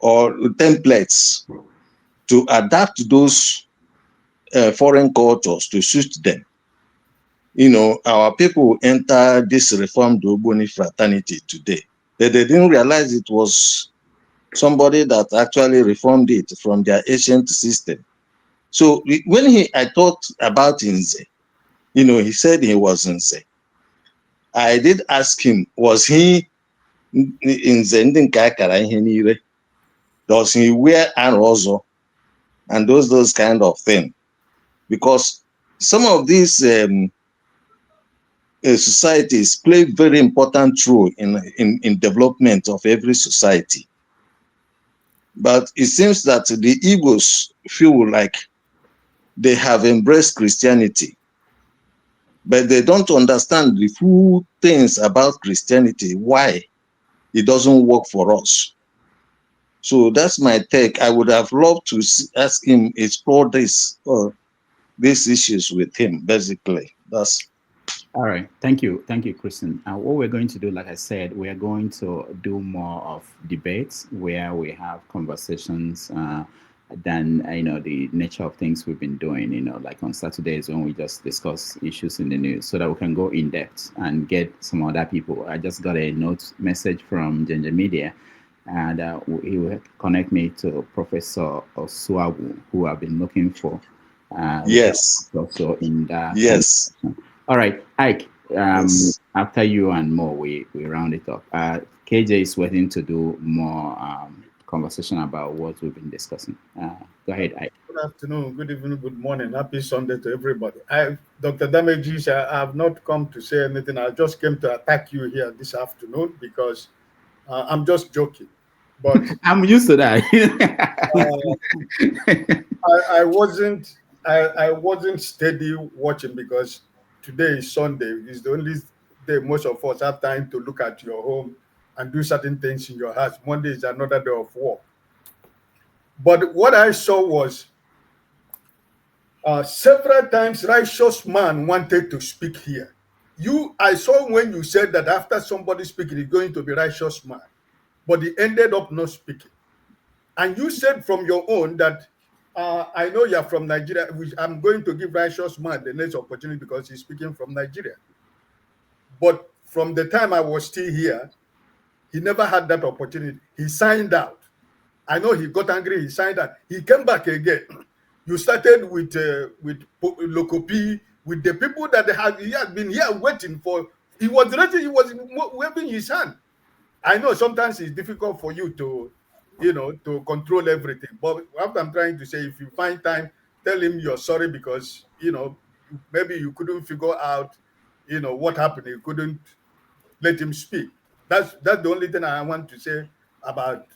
or templates to adapt those foreign cultures to suit them. Our people enter this Reformed Ogboni fraternity today. They didn't realize it was somebody that actually reformed it from their ancient system. So when I talked about Nze, he said he was Nze. I did ask him, was he Nze ndị nke akara ihe n'ire? Does he wear arrozo and those kind of thing? Because some of these societies play very important role in development of every society. But it seems that the Igbos feel like they have embraced Christianity, but they don't understand the full things about Christianity, why it doesn't work for us. So that's my take. I would have loved to ask him, explore these issues with him, basically. That's all right. Thank you, Kristen. What we're going to do, like I said, we are going to do more of debates where we have conversations than the nature of things we've been doing. Like on Saturdays when we just discuss issues in the news, so that we can go in depth and get some other people. I just got a message from Ginger Media, and he will connect me to Professor Osuagu, who I've been looking for. Yes. Also in that. Yes. All right, Ike. Yes. After you and Mo, we round it up. KJ is waiting to do more conversation about what we've been discussing. Go ahead, Ike. Good afternoon, good evening, good morning. Happy Sunday to everybody. Dr. Damages, I have not come to say anything. I just came to attack you here this afternoon because I'm just joking. But I'm used to that. I wasn't steady watching because today is Sunday. It's the only day most of us have time to look at your home and do certain things in your house. Monday is another day of work. But what I saw was several times righteous man wanted to speak here. I saw when you said that after somebody speaking, it's going to be righteous man, but he ended up not speaking. And you said from your own that I know you're from Nigeria. I'm going to give righteous man the next opportunity because he's speaking from Nigeria. But from the time I was still here, he never had that opportunity. He signed out. I know he got angry. He signed out. He came back again. You started with Lokopi, with the people that he had been here waiting for. He was ready. He was waving his hand. I know sometimes it's difficult for you to, to control everything. But what I'm trying to say, if you find time, tell him you're sorry because, maybe you couldn't figure out, what happened. You couldn't let him speak. That's the only thing I want to say about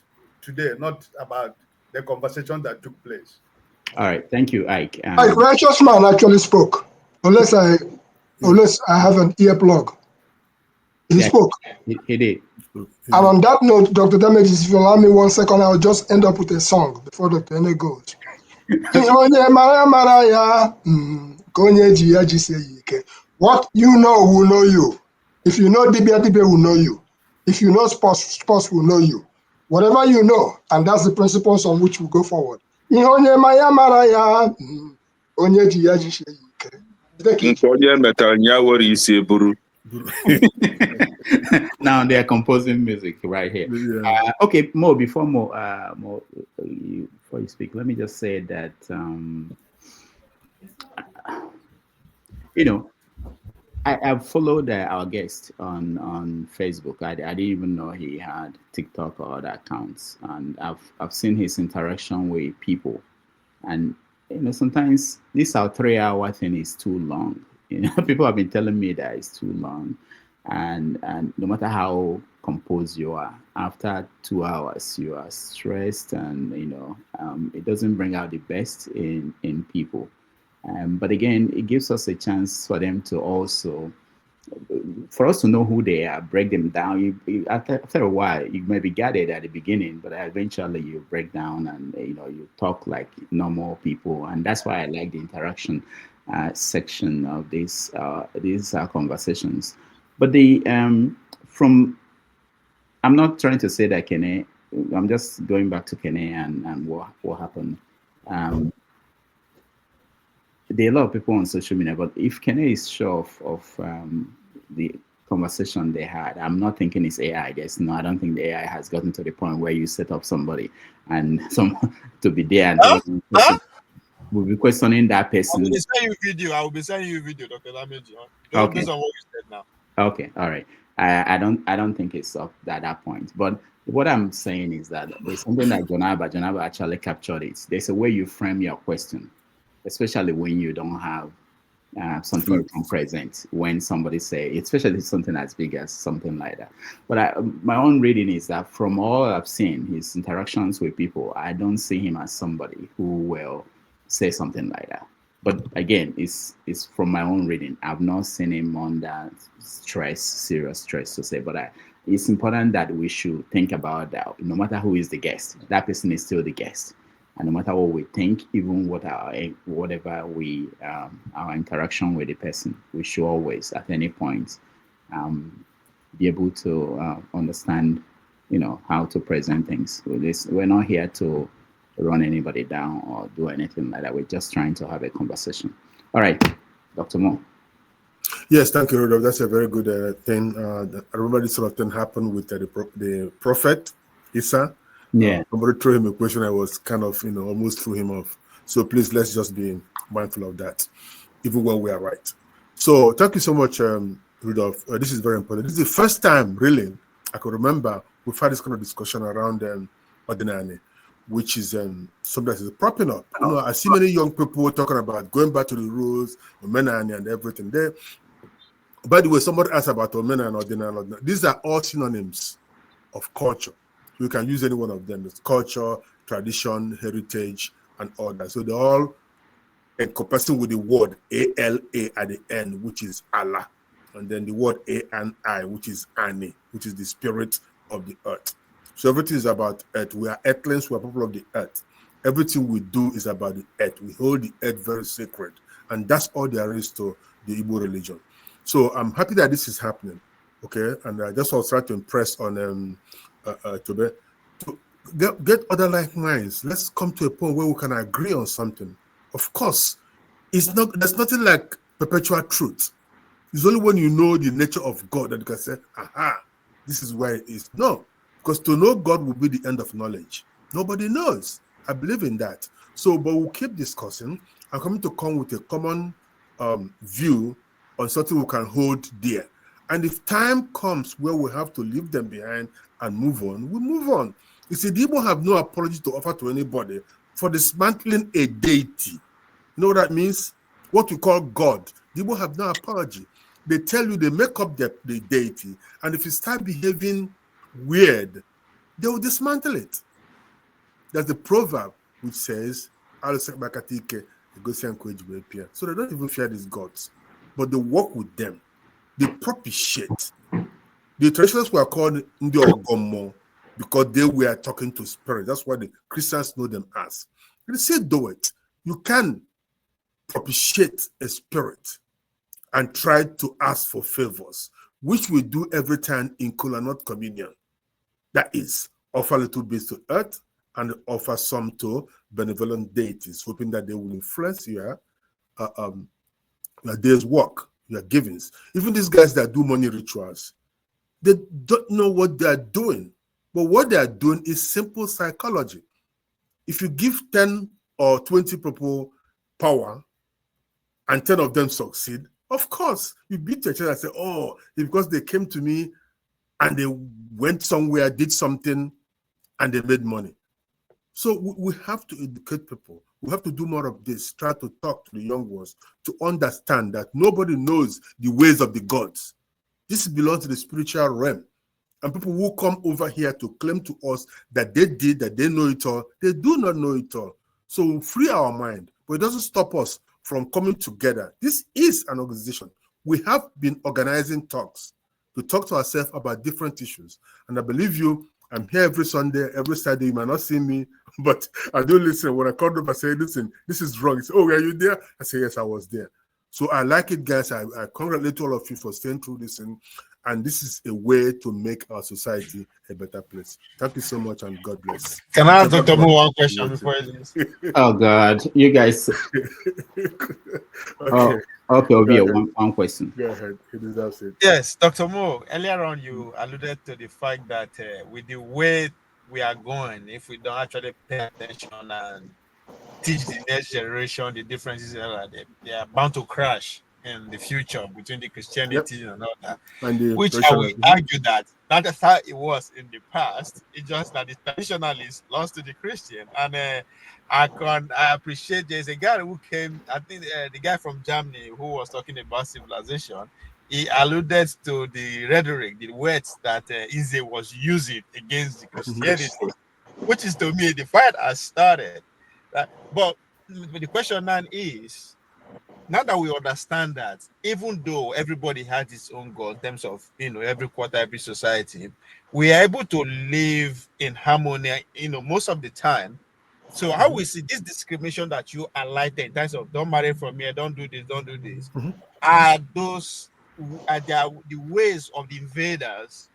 today, not about the conversation that took place. All right, thank you, Ike. Righteous man actually spoke, unless I have an earplug. He spoke. He did. And on that note, Dr. Damages, if you allow me 1 second, I'll just end up with a song before Dr. Ene goes. What you know will know you. If you know dibia, dibia will know you. If you know sports, sports will know you. Whatever you know, and that's the principles on which we go forward. Now they're composing music right here. Yeah. Okay, Mo, before you speak, let me just say that I've followed our guest on Facebook. I didn't even know he had TikTok or other accounts, and I've seen his interaction with people, and sometimes this our 3-hour thing is too long. People have been telling me that it's too long, and no matter how composed you are, after 2 hours you are stressed, and it doesn't bring out the best in people. But again, it gives us a chance for them to also, for us to know who they are, break them down. After a while, you may be guarded at the beginning, but eventually you break down and you talk like normal people, and that's why I like the interaction section of these conversations. But I'm not trying to say that Kene. I'm just going back to Kene and what happened. There are a lot of people on social media, but if Kene is sure of the conversation they had, I'm not thinking it's AI. I don't think the AI has gotten to the point where you set up somebody and someone to be there and we'll be questioning that person. I will be sending you video, Dr. Damage. Okay. Based on what you said now. Okay, all right. I don't think it's up at that point. But what I'm saying is that there's something that Jonaba actually captured it. There's a way you frame your question, especially when you don't have something you can present. When somebody say, especially something as big as something like that. But my own reading is that from all I've seen, his interactions with people, I don't see him as somebody who will say something like that. But again, it's from my own reading. I've not seen him under serious stress to say. But it's important that we should think about that. No matter who is the guest, that person is still the guest. And no matter what we think, even whatever we our interaction with the person, we should always, at any point, be able to understand, how to present things. We're not here to run anybody down or do anything like that. We're just trying to have a conversation. All right, Dr. Mo. Yes, thank you, Rudolph. That's a very good thing. I remember this sort of thing happened with the prophet. Issa. Yeah. Somebody threw him a question. I was kind of, almost threw him off. So please, let's just be mindful of that, even when we are right. So thank you so much, Rudolph. This is very important. This is the first time, really, I could remember we've had this kind of discussion around ordinary, which is something that is propping up. I see many young people talking about going back to the rules, Omenani and everything. There. By the way, somebody asked about Omena and ordinary. These are all synonyms of culture. You can use any one of them. It's culture, tradition, heritage, and all that. So they're all encompassing with the word A-L-A at the end, which is Allah. And then the word A-N-I, which is Ani, which is the spirit of the earth. So everything is about earth. We are earthlings, we are people of the earth. Everything we do is about the earth. We hold the earth very sacred. And that's all there is to the Igbo religion. So I'm happy that this is happening. Okay. And I just was trying to impress on Tobe, to get other like minds. Let's come to a point where we can agree on something. Of course, there's nothing like perpetual truth. It's only when you know the nature of God that you can say, aha, this is where it is. No, because to know God will be the end of knowledge. Nobody knows. I believe in that. So, but we'll keep discussing. I'm coming to come with a common view on something we can hold dear. And if time comes where we have to leave them behind and move on, we move on. You see, the Igbo have no apology to offer to anybody for dismantling a deity. You know what that means? What we call God. The Igbo have no apology. They tell you they make up the deity, and if you start behaving weird, they will dismantle it. There's a proverb which says, so they don't even fear these gods, but they work with them. They propitiate. The traditionalists were called Ndi Ogomo because they were talking to spirit. That's why the Christians know them as. They say do it. You can propitiate a spirit and try to ask for favors, which we do every time in Kolanot communion. That is, offer a little bit to earth and offer some to benevolent deities, hoping that they will influence your day's work, your givings. Even these guys that do money rituals, they don't know what they are doing. But what they are doing is simple psychology. If you give 10 or 20 people power and 10 of them succeed, of course, you beat your chest and say, oh, because they came to me and they went somewhere, did something, and they made money. So we have to educate people. We have to do more of this, try to talk to the young ones to understand that nobody knows the ways of the gods. This belongs to the spiritual realm. And people who come over here to claim to us that they did, that they know it all, they do not know it all. So we free our mind, but it doesn't stop us from coming together. This is an organization. We have been organizing talks to talk to ourselves about different issues. And I believe you, I'm here every Sunday, every Saturday. You might not see me, but I do listen. When I called up, I say, listen, this is wrong. He said, oh, were you there? I say, yes, I was there. So I like it, guys. I congratulate all of you for staying through this. And this is a way to make our society a better place. Thank you so much, and God bless. Can I ask Dr. Mo one question before this? Oh, God. You guys. Okay. Okay, it'll be one question. Go ahead. He deserves it. Yes, Dr. Mo, earlier on you alluded to the fact that with the way we are going, if we don't actually pay attention and teach the next generation the differences, they are bound to crash in the future between the Christianity and all that. And which I will argue that is how it was in the past. It's just that the traditionalists lost to the Christian. And I appreciate there's a guy who came, I think the guy from Germany who was talking about civilization. He alluded to the rhetoric, the words that Nze was using against the Christianity, which is to me the fight has started. But the question now is, now that we understand that, even though everybody has its own goal in terms of, every quarter, every society, we are able to live in harmony, most of the time. So how we see this discrimination that you highlighted in terms of don't marry from here, don't do this, are the ways of the invaders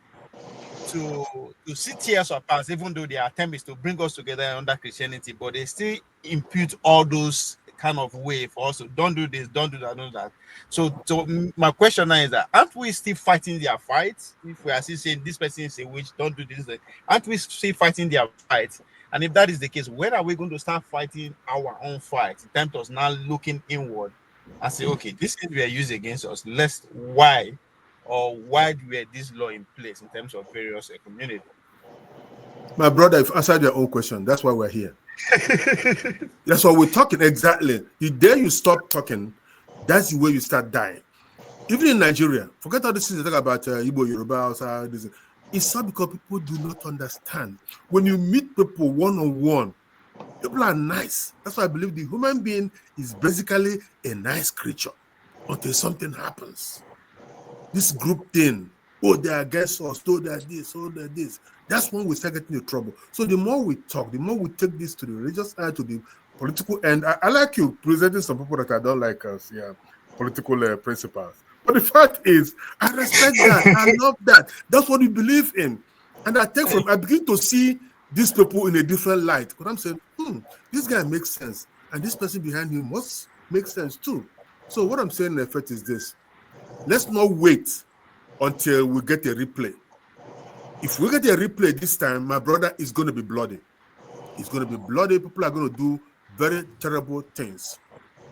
to sit years apart, even though their attempt is to bring us together under Christianity, but they still impute all those kind of way for us to don't do this, don't do that, don't do that. So my question now is that aren't we still fighting their fights? If we are still saying this person is a witch, don't do this, aren't we still fighting their fights? And if that is the case, when are we going to start fighting our own fight in terms of now looking inward and say, okay, this thing we are used against us, why were this law in place in terms of various communities? My brother, you've answered your own question. That's why we're here. That's why we're talking. Exactly. The day you stop talking, that's the way you start dying. Even in Nigeria, forget all the things they talk about Igbo, Yoruba, it's not because people do not understand. When you meet people one-on-one, people are nice. That's why I believe the human being is basically a nice creature until something happens. This group thing, oh, they're against us, oh, they're this, oh, they're this. That's when we start getting into trouble. So the more we talk, the more we take this to the religious side, to the political end. I like you presenting some people that I don't like us, political principles. But the fact is, I respect that. I love that. That's what we believe in. And I begin to see these people in a different light. But I'm saying, this guy makes sense. And this person behind him must make sense too. So what I'm saying in effect is this. Let's not wait until we get a replay. If we get a replay this time, my brother is going to be bloody. It's going to be bloody. People are going to do very terrible things.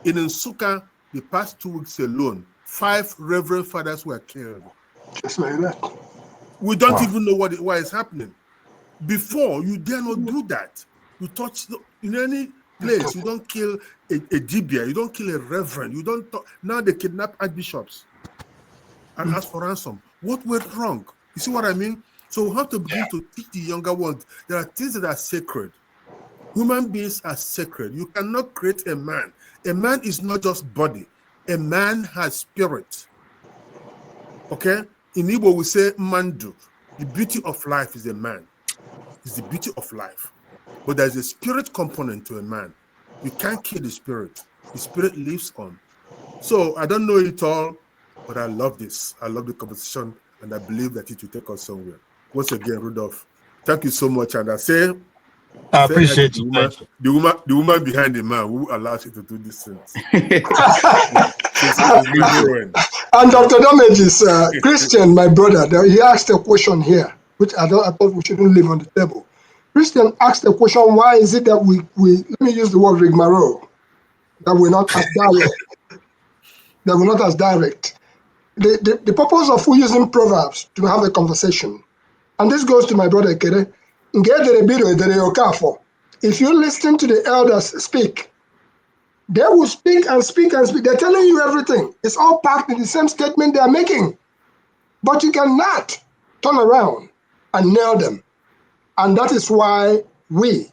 In Nsukka, the past 2 weeks alone, 5 reverend fathers were killed. Just like that. We don't even know why it's happening. Before, you dare not do that. You touch in any place, you don't kill a dibia, you don't kill a reverend, you don't now they kidnap archbishops and ask for ransom. What went wrong? You see what I mean? So we have to begin to teach the younger ones. There are things that are sacred. Human beings are sacred. You cannot create a man. A man is not just body. A man has spirit. Okay? In Igbo, we say mandu. The beauty of life is a man. It's the beauty of life. But there's a spirit component to a man. You can't kill the spirit. The spirit lives on. So I don't know it all, but I love this. I love the conversation, and I believe that it will take us somewhere. Once again, Rudolph, thank you so much. And I appreciate you. The woman behind the man who allows you to do these things. And Dr. Damages, Christian, my brother, he asked a question here, which I thought we shouldn't leave on the table. Christian asked the question, why is it that we let me use the word rigmarole, that we're not as direct, The purpose of using proverbs to have a conversation, and this goes to my brother Kere, if you listen to the elders speak, they will speak and speak and speak. They're telling you everything. It's all packed in the same statement they're making. But you cannot turn around and nail them. And that is why we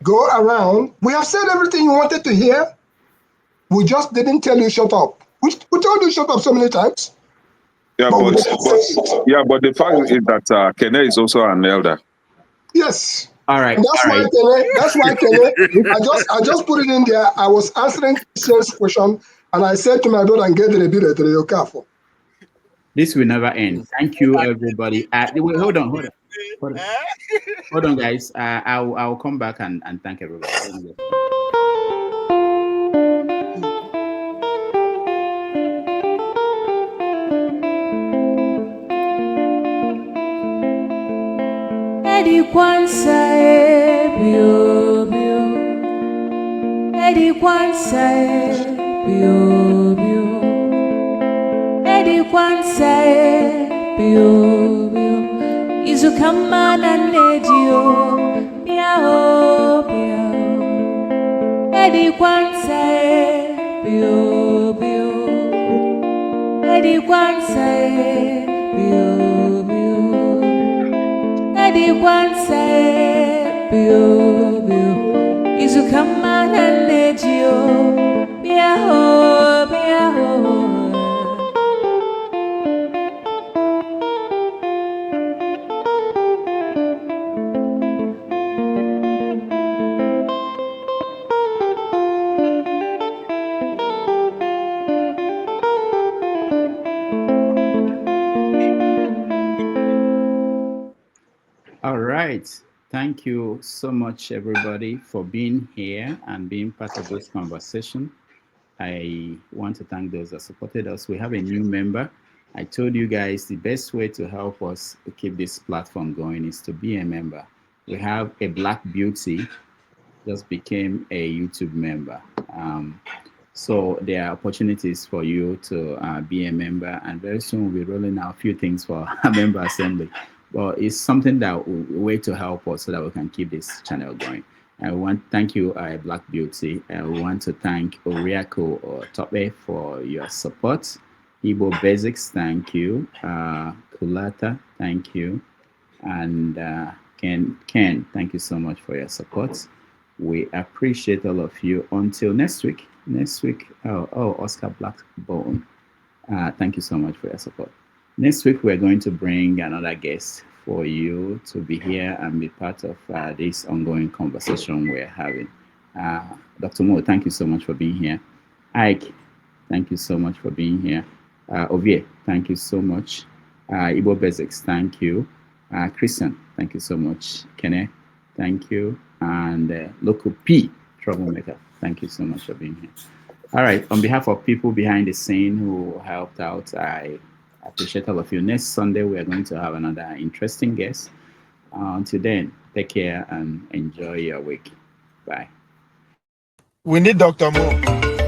go around. We have said everything you wanted to hear. We just didn't tell you shut up. We told you shut up so many times. But the fact is that Kene is also an elder. Yes. All right. That's why Kene, I just put it in there. I was answering Christian's question, and I said to my brother, and get the bit of the careful. This will never end. Thank you, everybody. Wait, hold on, guys. I'll come back and thank everybody. Eddie Kwansa bio bio, Eddie Kwansa bio bio, Eddie Kwansa bio bio, Izukamana nedio biao biao, Eddie Kwansa bio bio, Eddie Kwansa bio bio. Eddie Kwansa bio bio, Izukamana nedio biao biao. All right. Thank you so much, everybody, for being here and being part of this conversation. I want to thank those that supported us. We have a new member. I told you guys the best way to help us to keep this platform going is to be a member. We have a Black Beauty just became a YouTube member. So there are opportunities for you to be a member, and very soon we'll be rolling out a few things for a member assembly. Well, it's something that way to help us so that we can keep this channel going. I want to thank you, Black Beauty. We want to thank Oriako Tobe for your support. Igbo Basics, thank you. Kulata, thank you. And Ken, thank you so much for your support. We appreciate all of you. Until next week. Oscar Blackbone. Thank you so much for your support. Next week, we're going to bring another guest for you to be here and be part of this ongoing conversation we're having. Dr. Mo, thank you so much for being here. Ike, thank you so much for being here. Ovie, thank you so much. Igbo Basics, thank you. Christian, thank you so much. Kene, thank you. And Local P, Troublemaker, thank you so much for being here. All right, on behalf of people behind the scene who helped out, I appreciate all of you. Next Sunday, we are going to have another interesting guest. Until then, take care and enjoy your week. Bye. We need Dr. Mo.